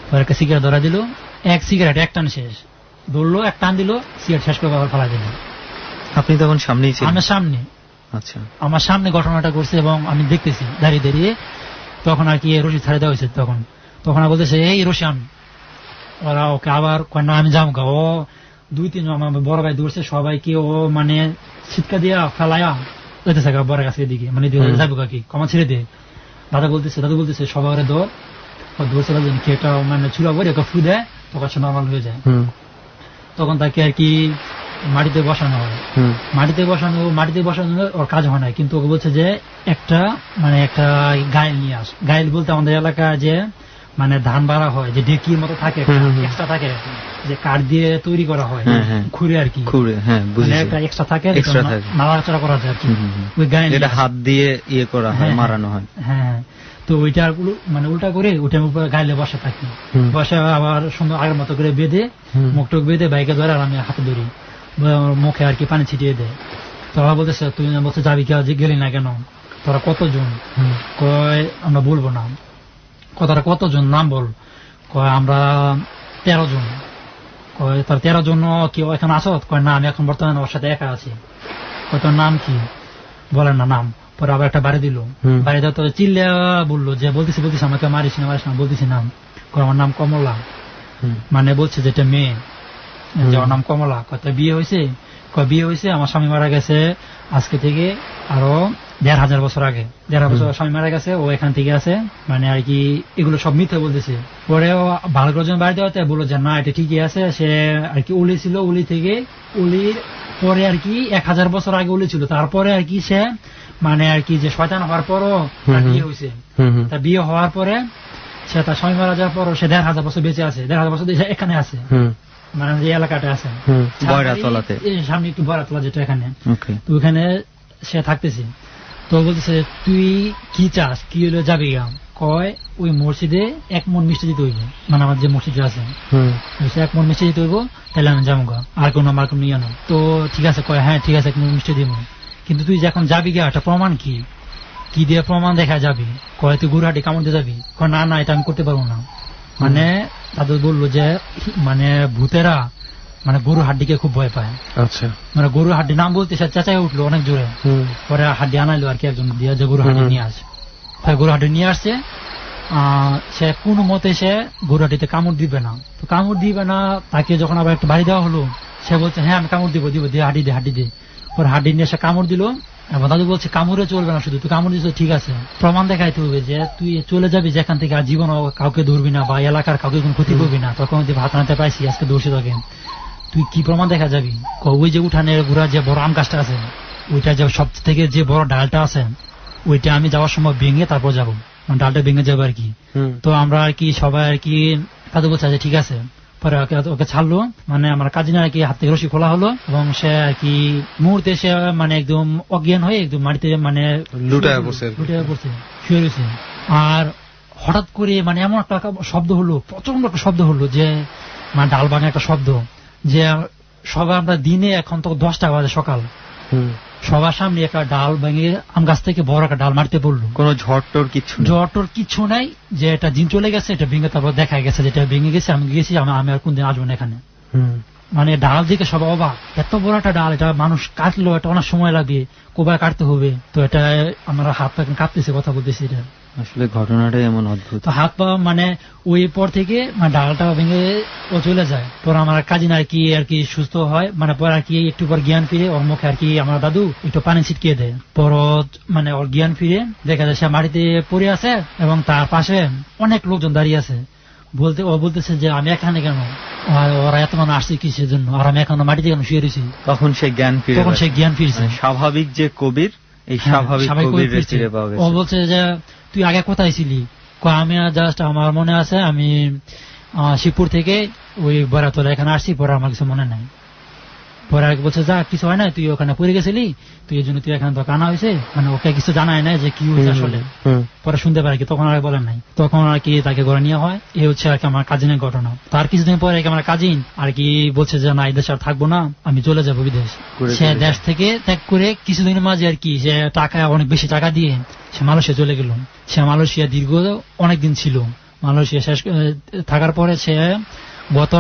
পরে একটা সিগারেট ধরা দিল, এক সিগারেট এক টান শেষ, ধরলো এক টান দিল, সিগারেট শেষ করে আবার ফেলা দিল। আপনি তখন সামনেই ছিলেন? আমার সামনে। আচ্ছা, আমার সামনে ঘটনাটা করছে এবং আমি দেখতেছি দাঁড়িয়ে দাঁড়িয়ে। তখন আর কি রশি ছাড়ে দেওয়া হয়েছে। তখন আর বলতেছে এই রশিয়ান, ওরা ওকে আবার না আমি যাবো গা। ও 2-3 জন আমার বড় ভাই দৌড়ছে, সবাইকে ও মানে ছিটকা দিয়া ফেলায়া যেতেছে বড় গাছের দিকে, মানে যাবো কাকি কমা ছেড়ে দিয়ে। দাদু বলতেছে সবাই ওরা দৌড়ছে খেটা মানে চুলা করে ওকে ফু দেয়, তখন সে নর্মাল হয়ে যায়। তখন তাকে আর কি মাটিতে বসানো হয়। মাটিতে বসানো ওর কাজ হয় না, কিন্তু ওকে বলছে যে একটা গাইল নিয়ে আস। গাইল বলতে আমাদের এলাকায় যে মানে ধান বাড়া হয়, যে ডেকির মতো থাকে, এক্সট্রা থাকে, যে কাঠ দিয়ে তৈরি করা হয়, খুঁড়ে আর কি, একটা এক্সট্রা থাকে, নাড়াচাড়া করা যায় আর কি। ওই গাইল হাত দিয়ে ইয়ে করা হয়, মারানো হয়। হ্যাঁ, তো ওইটা মানে উল্টা করে ওইটার উপরে গাইলে বসে থাকি, বসে আবার সুন্দর আগের মতো করে বেঁধে মুখ টুক বেঁধে বাইকে ধরে, আর আমি হাতে ধরি, মুখে আর কি পানি ছিটিয়ে দেয়। তোরা বলতেছে তুই বলছে যাবি কে, গেলি না কেন, তোরা কতজন? কয় আমরা বলবো না। কথাটা কতজন নাম বল? কয় আমরা 13 জন। কয় তোর 13 জন কেউ এখন আসো? কয় না, আমি এখন বর্তমানে ওর সাথে একা আছি। কয় তোর নাম কি? বলেন না নাম। পরে আবার একটা বাড়ি দিল, বাড়ি দেওয়া তো চিল্লা বললো যে বলতেছি আমাকে মারিস না বলতেছি নাম। আমার নাম কমলা। মানে বলছে যে এটা মেয়ে, যে ওর নাম কমলা। কত বিয়ে হয়েছে? বিয়ে হয়েছে, আমার স্বামী মারা গেছে আজকে থেকে আরো 1500 বছর আগে। 1500 বছর স্বামী মারা গেছে, ও এখান থেকে আছে, মানে আর কি এগুলো সব মিথ্যে বলতেছে। পরে ভালো করে বাড়ি দেওয়াতে বললো যে না এটা ঠিকই আছে, সে আর কি উলি ছিল, উলির পরে আর কি 1000 বছর আগে উলি ছিল। তারপরে আর কি সে মানে আর কি যে শয়তান হওয়ার পরও বিয়ে হয়েছে। তার বিয়ে হওয়ার পরে সে তার স্বামী মারা যাওয়ার পরও সে 1500 বছর বেঁচে আছে, 1500 বছর এখানে আছে, মানে যে এলাকাটা আছে সামনে একটু বয়রাতলা যেটা এখানে, তো ওখানে সে থাকতেছে। তো বলতেছে তুই কি চাস, কি হলো যাবি? কয় ওই মসজিদে 1 মণ মিষ্টি দিতে হইব, মানে আমার যে মসজিদে আছে 1 মণ মিষ্টি দিতে হইব, তাহলে আমি যাবো গা, আর কোনো নিয়ে আনো। তো ঠিক আছে। কয় হ্যাঁ ঠিক আছে, 1 মণ মিষ্টি দিব, কিন্তু তুই যখন যাবি গা একটা প্রমাণ কি দিয়ে প্রমাণ দেখা যাবি? কয় তুই গুরুহাটি কামড় দিয়ে যাবি? কয় না এটা আমি করতে পারবো না। মানে তাদের বললো যে মানে ভূতেরা মানে গরু হাড্ডিকে খুব ভয় পায়। আচ্ছা, মানে গরু হাড্ডি নাম বলতে সে চেঁচাই উঠলো অনেক জোরে। পরে হাড্ডি আনাইলো আর কি একজন দিয়ে, যে গরু হাড্ডি নিয়ে আসে। গরু হাড্ডি নিয়ে আসছে, সে কোনো মতে সে গরু হাড্ডিতে কামড় দিবে না। তো কামড় দিবে না, তাকে যখন আবার একটা বাড়ি দেওয়া হলো, সে বলছে হ্যাঁ আমি কামড় দিব দিয়ে হাড্ডি দে। পরে হাড্ডি নিয়ে সে কামড় দিল। এবং দাদু বলছে কামড়ে চলবে না, শুধু তুই কামড় দিচ্ছ ঠিক আছে, প্রমাণ দেখাইতে হবে যে তুই চলে যাবি যেখান থেকে, আর জীবন কাউকে ধরবি না বা এলাকার কাউকে কোনো ক্ষতি করবি না। তখন ভাত আনতে পাইছি, আজকে দৌড়ছে তোকে, তুই কি প্রমাণ দেখা যাবি? ওই যে উঠানের গুড়া যে বড় আম গাছটা আছে, ওইটা যে সব থেকে যে বড় ডালটা আছে, ওইটা আমি যাওয়ার সময় ভেঙে তারপর যাবো, ডালটা ভেঙে যাবো আর কি। তো আমরা আর কি সবাই আর কি দাদু বলছে যে ঠিক আছে। পরে ওকে ছাড়লো, মানে আমার কাজিনা আর কি হাত থেকে রশি খোলা হলো, এবং সে আর কি মুহূর্তে সে মানে একদম অজ্ঞান হয়ে একদম মাটিতে মানে লুটায় পড়ছে, শুয়ে রয়েছে। আর হঠাৎ করে মানে এমন একটা শব্দ হলো, প্রচন্ড একটা শব্দ হলো, যে মানে ডাল ভাঙা একটা শব্দ, যে সবাই আমরা দিনে এখন তো 10টা বাজে সকাল, সবার সামনে একটা ডাল ভেঙে আম গাছ থেকে বড় একটা ডাল মারতে পড়লো। কোন ঝড় টর কিচ্ছু নাই, যে এটা জিন চলে গেছে, এটা ভেঙে তারপর দেখা গেছে যেটা ভেঙে গেছে, আমি গেছি, আমি আর কোনদিন আসবো না এখানে। মানে ডাল দিকে সব অবাক, এত বড় একটা ডাল, এটা মানুষ কাটলো এটা অনেক সময় লাগে, কোবায় কাটতে হবে, তো এটা আমার হাত পা কাঁপতেছে কথা বলতেছি। এটা আসলে ঘটনাটাই এমন অদ্ভুত। তো হাত পা মানে ওই পর থেকে মানে ডালটা ভেঙে ও চলে যায়। পর আমার কাজিন আর কি সুস্থ হয়, মানে পর আর কি একটু পর জ্ঞান ফিরে, ওর মুখে আর কি আমার দাদু একটু পানি ছিটকিয়ে দেয়। পর মানে ওর জ্ঞান ফিরে দেখা যায় সে মাটিতে পড়ে আছে এবং তার পাশে অনেক লোকজন দাঁড়িয়ে আছে। ও বলতেছে যে আমি এখানে কেন, ওরা এত মানুষ আসছে কিসের জন্য, আর আমি এখনো মাটিতে কেন শুয়ে রয়েছি। তখন সে জ্ঞান ফিরছে। স্বাভাবিক যে কবির, এই স্বাভাবিক কবির ফিরে পাওয়া গেছে। ও বলছে যে তুই আগে কোথায় ছিলি? আমি জাস্ট আমার মনে আছে আমি শিবপুর থেকে ওই বরাতলা এখানে আসছি, পরে আমার কিছু মনে নাই। পরে আগে বলছে যা কিছু হয় না, তুই ওখানে পড়ে গেছিলি, তুই এই জন্য তুই এখানে তো কানা হয়েছে, মানে ওকে কিছু জানায় না যে কি হয়েছে আসলে। পরে শুনতে পারে কি, তখন আর বলেন নাই। তখন আর কি তাকে ঘরে নেওয়া হয়। এই হচ্ছে আর কি আমার কাজিনের ঘটনা। তার কিছুদিন পরে আমার কাজিন আর কি বলছে যে না, এই দেশে আর থাকবো না, আমি চলে যাবো বিদেশ। সে দেশ থেকে ত্যাগ করে কিছুদিনের মাঝে আর কি সে টাকা, অনেক বেশি টাকা দিয়ে সে মালয়েশিয়া চলে গেল। সে মালয়েশিয়া দীর্ঘ অনেকদিন ছিল। মালয়েশিয়া শেষ থাকার পরে সে গত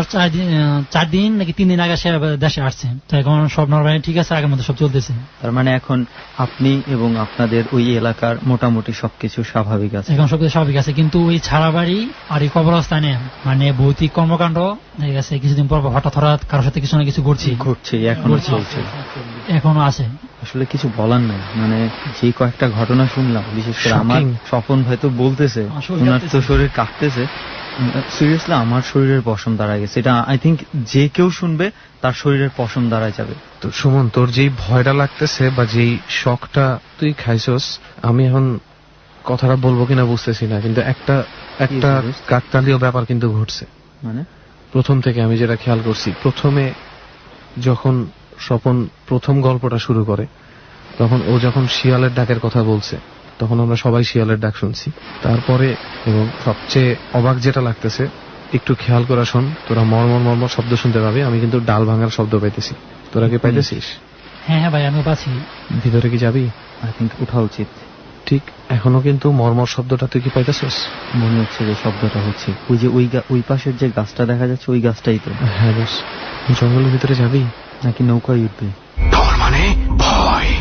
4 দিন নাকি 3 দিন আগে সে দেশে আসছে। তো এখন সব নরমালি ঠিক আছে, আগের মতো সব চলতেছে। তার মানে এখন আপনি এবং আপনাদের ওই এলাকার মোটামুটি সবকিছু স্বাভাবিক আছে? এখন সবকিছু স্বাভাবিক আছে, কিন্তু ওই ছাড়া বাড়ি আর এই কবরস্থানে মানে ভৌতিক কর্মকাণ্ড দেখা গেছে কিছুদিন পর হঠাৎ কারোর সাথে কিছু না কিছু ঘটছে, এখনো আছে। আসলে কিছু বলার নাই, মানে যে কয়েকটা ঘটনা শুনলাম, বিশেষ করে আমার স্বপন ভাই তো বলতেছে ওনার তো শরীর কাঁপতেছে। সিরিয়াসলি আমার শরীরের পশম দাঁড়ায় গেছে। এটা আই থিঙ্ক যে কেউ শুনবে তার শরীরের পশম দাঁড়ায় যাবে। তো সুমন, তোর যেই ভয়টা লাগতেছে বা যেই শখটা তুই খাইছস, আমি এখন কথাটা বলবো কিনা বুঝতেছি না, কিন্তু একটা কাকতালীয় ব্যাপার কিন্তু ঘটছে। মানে প্রথম থেকে আমি যেটা খেয়াল করছি, প্রথমে যখন স্বপন প্রথম গল্পটা শুরু করে, তখন ও যখন শিয়ালের ডাকের কথা বলছে, তখন আমরা সবাই শিয়ালের ডাক শুনছি। তারপরে এবং সবচেয়ে অবাক যেটা লাগতেছে, একটু খেয়াল করে শোন, তোরা মর্মর মর্মর শব্দ শুনতে পাবি। আমি কিন্তু ডাল ভাঙার শব্দ পাইতেছি, তোরা কি পাইতেছিস? হ্যাঁ ভাই, আমি পাচ্ছি। ভিতরে কি যাবি? আই থিঙ্ক উঠা উচিত। ঠিক এখনো কিন্তু মর্মর শব্দটা তুই কি পাইতেছিস? মনে হচ্ছে যে শব্দটা হচ্ছে ওই যে ওই পাশের যে গাছটা দেখা যাচ্ছে, ওই গাছটাই তো। হ্যাঁ বস, জঙ্গলের ভিতরে যাবি নাকি নৌকায় উঠবে? ডর মানে ভয়।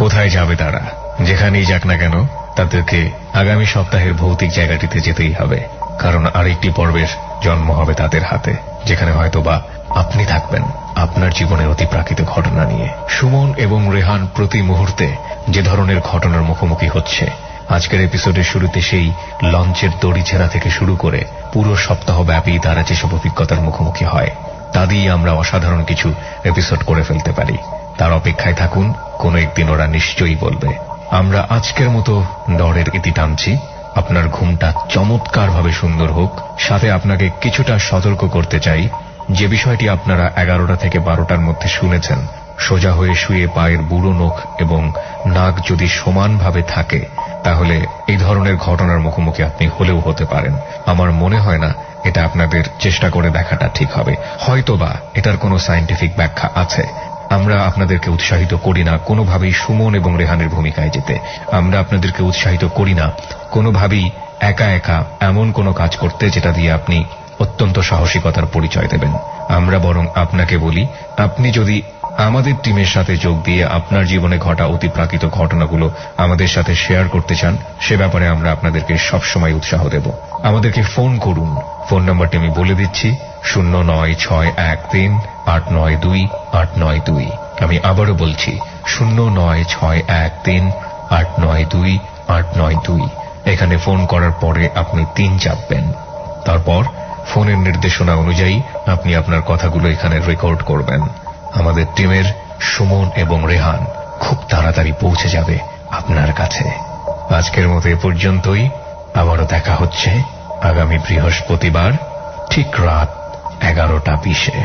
কোথায় যাবে তারা? যেখানেই যাক না কেন, তাদেরকে আগামী সপ্তাহের ভৌতিক জায়গাটিতে যেতেই হবে, কারণ আরেকটি পর্বের জন্ম হবে তাদের হাতে, যেখানে হয়তোবা আপনি থাকবেন আপনার জীবনের অতিপ্রাকৃত ঘটনা নিয়ে। সুমন এবং রেহান প্রতি মুহূর্তে যে ধরনের ঘটনার মুখোমুখি হচ্ছে, আজকের এপিসোডের শুরুতে সেই লঞ্চের দড়ি ছেঁড়া থেকে শুরু করে পুরো সপ্তাহব্যাপী তারা যেসব অভিজ্ঞতার মুখোমুখি হয়, তা দিয়ে আমরা অসাধারণ কিছু এপিসোড করে ফেলতে পারি। তার অপেক্ষায় থাকুন, কোন একদিন ওরা নিশ্চয়ই বলবে। আমরা আজকের মতো ডরের ইতি টানছি। আপনার ঘুমটা চমৎকারভাবে সুন্দর হোক। সাথে আপনাকে কিছুটা সতর্ক করতে চাই, যে বিষয়টি আপনারা 11টা থেকে 12টার মধ্যে শুনেছেন, সোজা হয়ে শুয়ে পায়ের বুড়ো নখ এবং নাক যদি সমানভাবে থাকে, তাহলে এই ধরনের ঘটনার মুখোমুখি আপনি হলেও হতে পারেন। আমার মনে হয় না এটা আপনাদের চেষ্টা করে দেখাটা ঠিক হবে। হয়তোবা এটার কোনো সায়েন্টিফিক ব্যাখ্যা আছে। আমরা আপনাদেরকে উৎসাহিত করি না কোনোভাবেই সুমন এবং রেহানের ভূমিকায় যেতে। আমরা আপনাদেরকে উৎসাহিত করি না কোনোভাবেই একা একা এমন কোনো কাজ করতে যেটা দিয়ে আপনি অত্যন্ত সাহসিকতার পরিচয় দেবেন। আমরা বরং আপনাকে বলি, আপনি যদি আমাদের টিমের সাথে যোগ দিয়ে আপনার জীবনে ঘটা অতিপ্রাকৃত ঘটনাগুলো আমাদের সাথে শেয়ার করতে চান, সে ব্যাপারে আমরা আপনাদেরকে সবসময় উৎসাহ দেব। আমাদেরকে ফোন করুন। ফোন নাম্বারটি আমি বলে দিচ্ছি, 09613892892। আমি আবারও বলছি, 09613892892। এখানে ফোন করার পরে আপনি 3 চাপবেন। তারপর ফোনের নির্দেশনা অনুযায়ী আপনি আপনার কথাগুলো এখানে রেকর্ড করবেন। আমাদের টিমের সুমন এবং রেহান খুব তাড়াতাড়ি পৌঁছে যাবে আপনার কাছে। আজকের মতো এ পর্যন্তই। আবারও দেখা হচ্ছে আগামী বৃহস্পতিবার ঠিক রাত 11টা 20-এ।